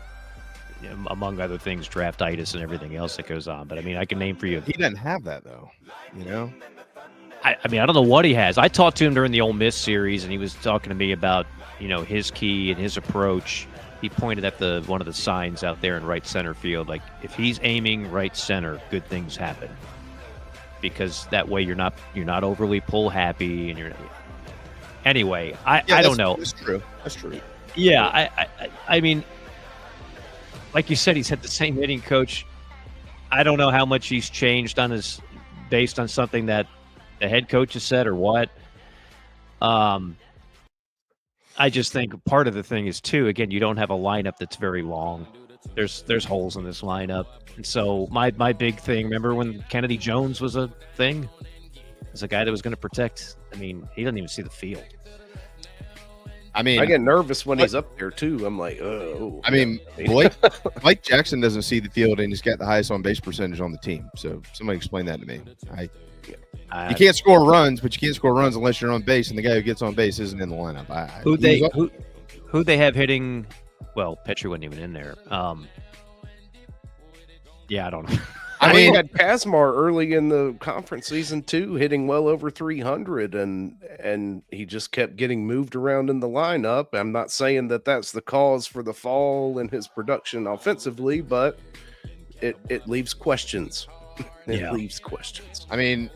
among other things, draftitis and everything else that goes on. But, I mean, I can name for you. He doesn't have that, though, I mean, I don't know what he has. I talked to him during the Ole Miss series, and he was talking to me about, his key and his approach. He pointed at one of the signs out there in right center field. Like, if he's aiming right center, good things happen. Because that way you're not overly pull happy, and you're – anyway, I don't know. That's true. Yeah, I mean, like you said, he's had the same hitting coach. I don't know how much he's changed based on something that the head coach has said or what. I just think part of the thing is, too, again, you don't have a lineup that's very long. there's holes in this lineup. And so my big thing, remember when Kennedy Jones was a thing? As a guy that was going to protect. I mean, he doesn't even see the field. I mean, I get nervous when he's up there too. I'm like, oh. I mean, Blake Jackson doesn't see the field, and he's got the highest on base percentage on the team. So somebody explain that to me. You can't score runs, but you can't score runs unless you're on base, and the guy who gets on base isn't in the lineup. Who they have hitting? Well, Petrie wasn't even in there. Yeah, I don't know. I mean, we had Kazmar early in the conference season too, hitting well over 300, and he just kept getting moved around in the lineup. I'm not saying that that's the cause for the fall in his production offensively, but it leaves questions. It leaves questions. I mean,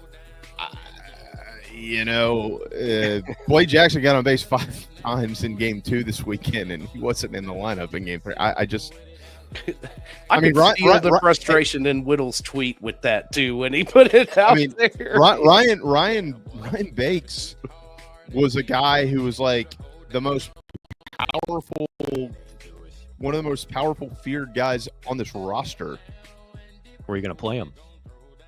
Blake Jackson got on base 5 times in Game 2 this weekend, and he wasn't in the lineup in Game 3. I mean, feel the frustration in Whittle's tweet with that too when he put it out there. Ryan Bakes was a guy who was like one of the most powerful, feared guys on this roster. Where are you going to play him?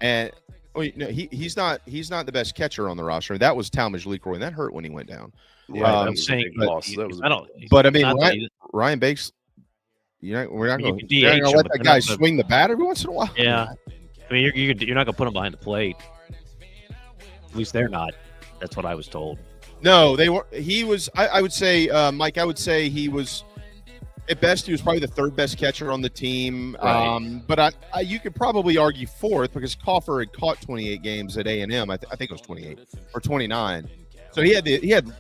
And he's not the best catcher on the roster. That was Talmadge Leroy, and that hurt when he went down. Yeah, I'm saying, Ryan Bakes. We're not going to let that guy swing the bat every once in a while. Yeah, I mean, you're not going to put him behind the plate. At least they're not. That's what I was told. No, they were. He was. I would say, Mike. I would say he was. At best, he was probably the 3rd best catcher on the team. Right. But you could probably argue 4th because Coffer had caught 28 games at A&M. I think it was 28 or 29. So he had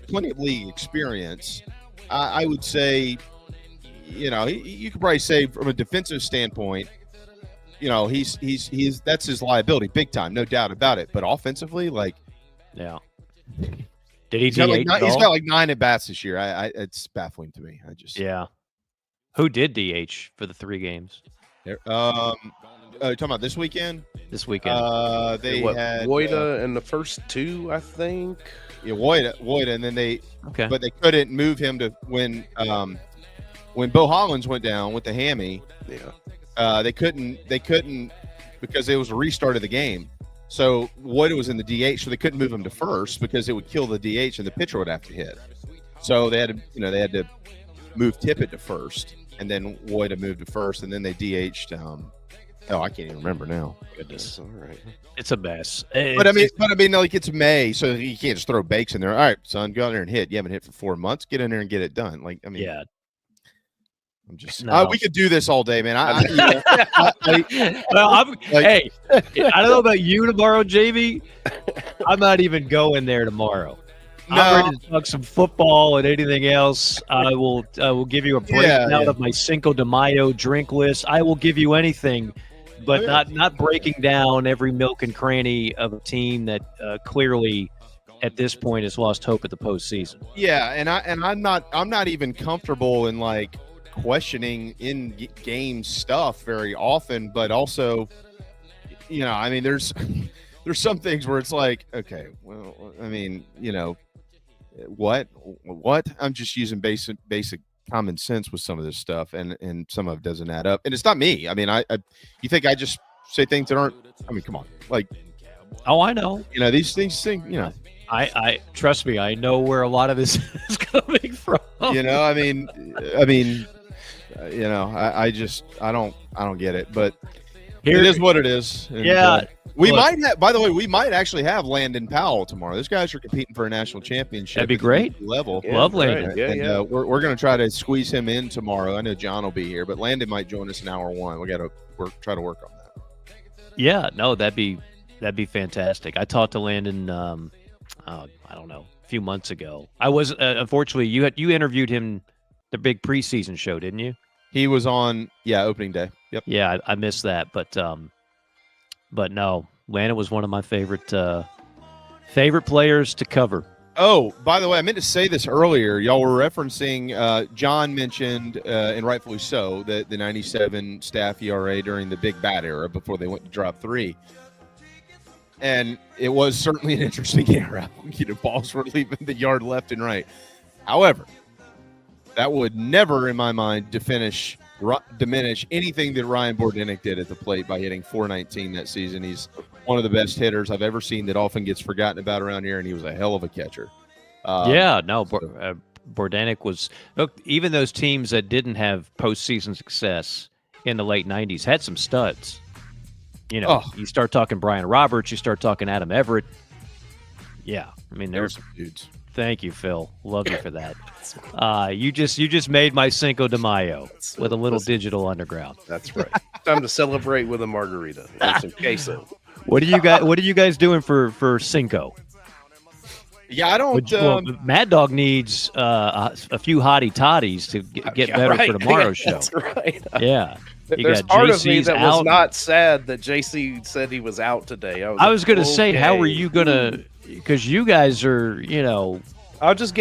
plenty of league experience. I would say. You could probably say from a defensive standpoint, he's that's his liability, big time, no doubt about it. But offensively, did he? He's got like 9 at bats this year. It's baffling to me. Who did DH for the 3 games? Talking about this weekend? This weekend, they had Woida in the first 2, I think. Yeah, Woida, and then but they couldn't move him to when Bo Hollins went down with the hammy. They couldn't because it was a restart of the game. So Woida was in the DH, so they couldn't move him to first because it would kill the DH and the pitcher would have to hit. So they had to move Tippett to first, and then Woida moved to first, and then they DH'd. I can't even remember now. Goodness, all right, it's a mess. But I mean, it's May, so you can't just throw Bakes in there. All right, son, go out there and hit. You haven't hit for 4 months. Get in there and get it done. Yeah. I'm just. We could do this all day, man. Hey, I don't know about you tomorrow, Jamie. I'm not even going there tomorrow. No. I'm ready to talk some football and anything else. I will give you a breakdown of my Cinco de Mayo drink list. I will give you anything, but not breaking down every milk and cranny of a team that clearly at this point has lost hope at the postseason. Yeah, and I'm not even comfortable in questioning in game stuff very often, but also, I mean, there's some things where it's like, okay, well, I mean, what I'm just using basic common sense with some of this stuff, and some of it doesn't add up, and it's not me. I mean, you think I just say things that aren't? I mean, come on, I know. These things. I trust me. I know where a lot of this is coming from. I don't get it, but it is what it is. And, we might actually have Landon Powell tomorrow. Those guys are competing for a national championship. That'd be great. Level. Love Landon. We're going to try to squeeze him in tomorrow. I know John will be here, but Landon might join us in hour 1. We got to try to work on that. Yeah, no, that'd be fantastic. I talked to Landon. I don't know, a few months ago. I was unfortunately you interviewed him the big preseason show, didn't you? He was on opening day. Yep. Yeah, I missed that, but no, Landon was one of my favorite players to cover. Oh, by the way, I meant to say this earlier. Y'all were referencing John mentioned, and rightfully so, the 97 staff ERA during the big bat era before they went to drop 3. And it was certainly an interesting era. Balls were leaving the yard left and right. However, that would never, in my mind, diminish diminish anything that Ryan Bordenick did at the plate by hitting .419 that season. He's one of the best hitters I've ever seen that often gets forgotten about around here, and he was a hell of a catcher. Bordenick was – look, even those teams that didn't have postseason success in the late 90s had some studs. You know, you start talking Brian Roberts, you start talking Adam Everett. Yeah, I mean, there's some dudes. Thank you, Phil. Love you for that. You just made my Cinco de Mayo with a little digital underground. That's right. Time to celebrate with a margarita and some queso. What are you guys doing for Cinco? Yeah, I don't. Mad Dog needs a few hottie totties to get better for tomorrow's show. That's right. Yeah. There's part of me that was not sad that JC said he was out today. I was going to say, how are you going to? Because you guys are, you know. I'll just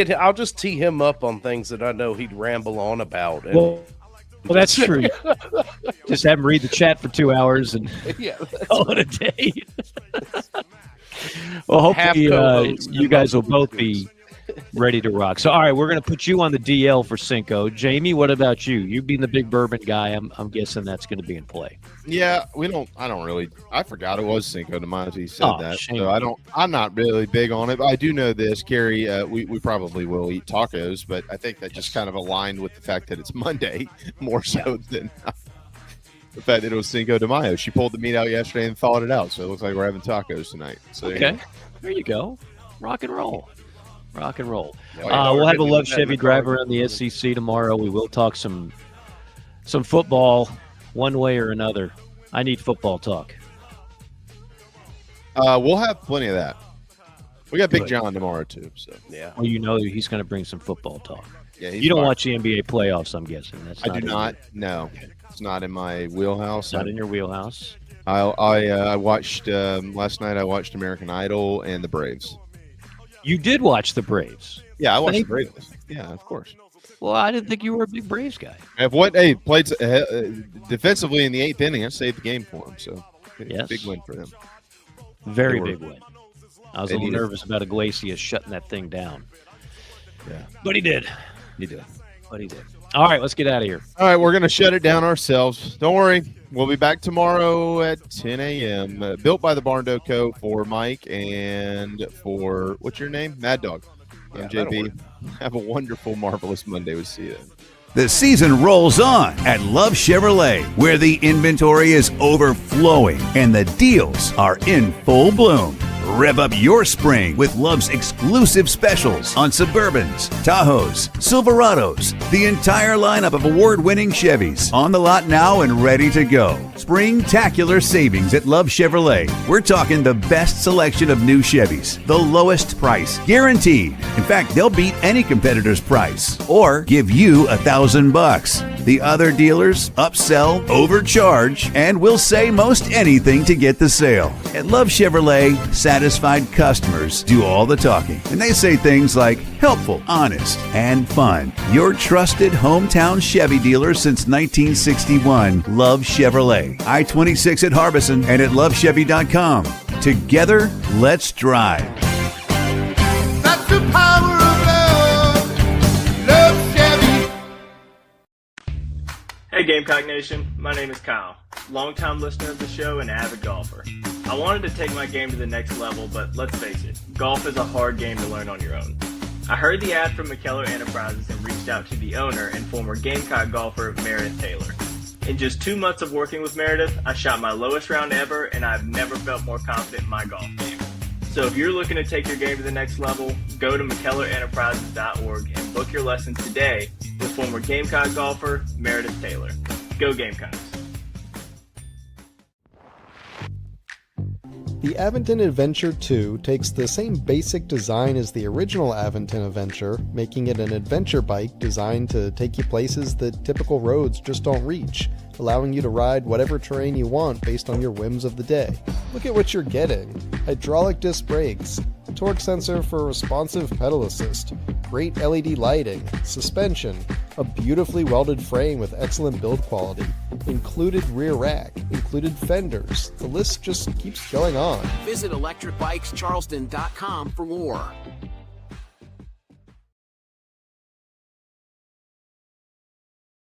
tee him up on things that I know he'd ramble on about. Well, that's true. Just have him read the chat for 2 hours and call it a day. Well, hopefully you guys will both be ready to rock. So, all right, we're going to put you on the DL for Cinco. Jamie, what about you? You being the big bourbon guy, I'm guessing that's going to be in play. Yeah, I forgot it was Cinco de Mayo. He said that. So I'm not really big on it, but I do know this, Gary, we probably will eat tacos, but I think that just kind of aligned with the fact that it's Monday more so than the fact that it was Cinco de Mayo. She pulled the meat out yesterday and thawed it out, so it looks like we're having tacos tonight. So okay, there you go. Rock and roll. Rock and roll. Yeah, we'll have a Love Chevy drive around the SEC tomorrow. We will talk some football one way or another. I need football talk. We'll have plenty of that. We got Big John tomorrow too. So yeah. Well, you know he's going to bring some football talk. Yeah, you don't watch the NBA playoffs, I'm guessing. I do not. No, it's not in my wheelhouse. Not in your wheelhouse. I watched last night. I watched American Idol and the Braves. You did watch the Braves. Yeah, I watched the Braves. Yeah, of course. Well, I didn't think you were a big Braves guy. Played defensively in the 8th inning. I saved the game for him. So, big win for them. Very big win. I was a little nervous about Iglesias shutting that thing down. Yeah, but he did. He did. But he did. All right, let's get out of here. All right, we're going to shut it down ourselves. Don't worry. We'll be back tomorrow at 10 a.m. Built by the Barn Dough Co. for Mike and for, what's your name? Mad Dog. I'm JB. Have a wonderful, marvelous Monday. We'll see you then. The season rolls on at Love Chevrolet, where the inventory is overflowing and the deals are in full bloom. Rev up your spring with Love's exclusive specials on Suburbans, Tahoes, Silverados, the entire lineup of award-winning Chevys on the lot now and ready to go. Spring-tacular savings at Love Chevrolet. We're talking the best selection of new Chevys, the lowest price, guaranteed. In fact, they'll beat any competitor's price or give you $1,000. The other dealers upsell, overcharge, and will say most anything to get the sale. At Love Chevrolet, satisfied customers do all the talking, and they say things like helpful, honest, and fun. Your trusted hometown Chevy dealer since 1961, Love Chevrolet. I-26 at Harbison and at lovechevy.com. Together, let's drive. That's the power of love. Love Chevy. Hey Gamecock Nation, my name is Kyle, longtime listener of the show and avid golfer. I wanted to take my game to the next level, but let's face it, golf is a hard game to learn on your own. I heard the ad from McKellar Enterprises and reached out to the owner and former Gamecock golfer Meredith Taylor. In just 2 months of working with Meredith, I shot my lowest round ever, and I've never felt more confident in my golf game. So if you're looking to take your game to the next level, go to McKellarEnterprises.org and book your lesson today with former Gamecock golfer Meredith Taylor. Go Gamecocks! The Aventon Adventure 2 takes the same basic design as the original Aventon Adventure, making it an adventure bike designed to take you places that typical roads just don't reach, allowing you to ride whatever terrain you want based on your whims of the day. Look at what you're getting: hydraulic disc brakes, a torque sensor for responsive pedal assist, great LED lighting, suspension, a beautifully welded frame with excellent build quality, included rear rack, included fenders. The list just keeps going on. Visit electricbikescharleston.com for more.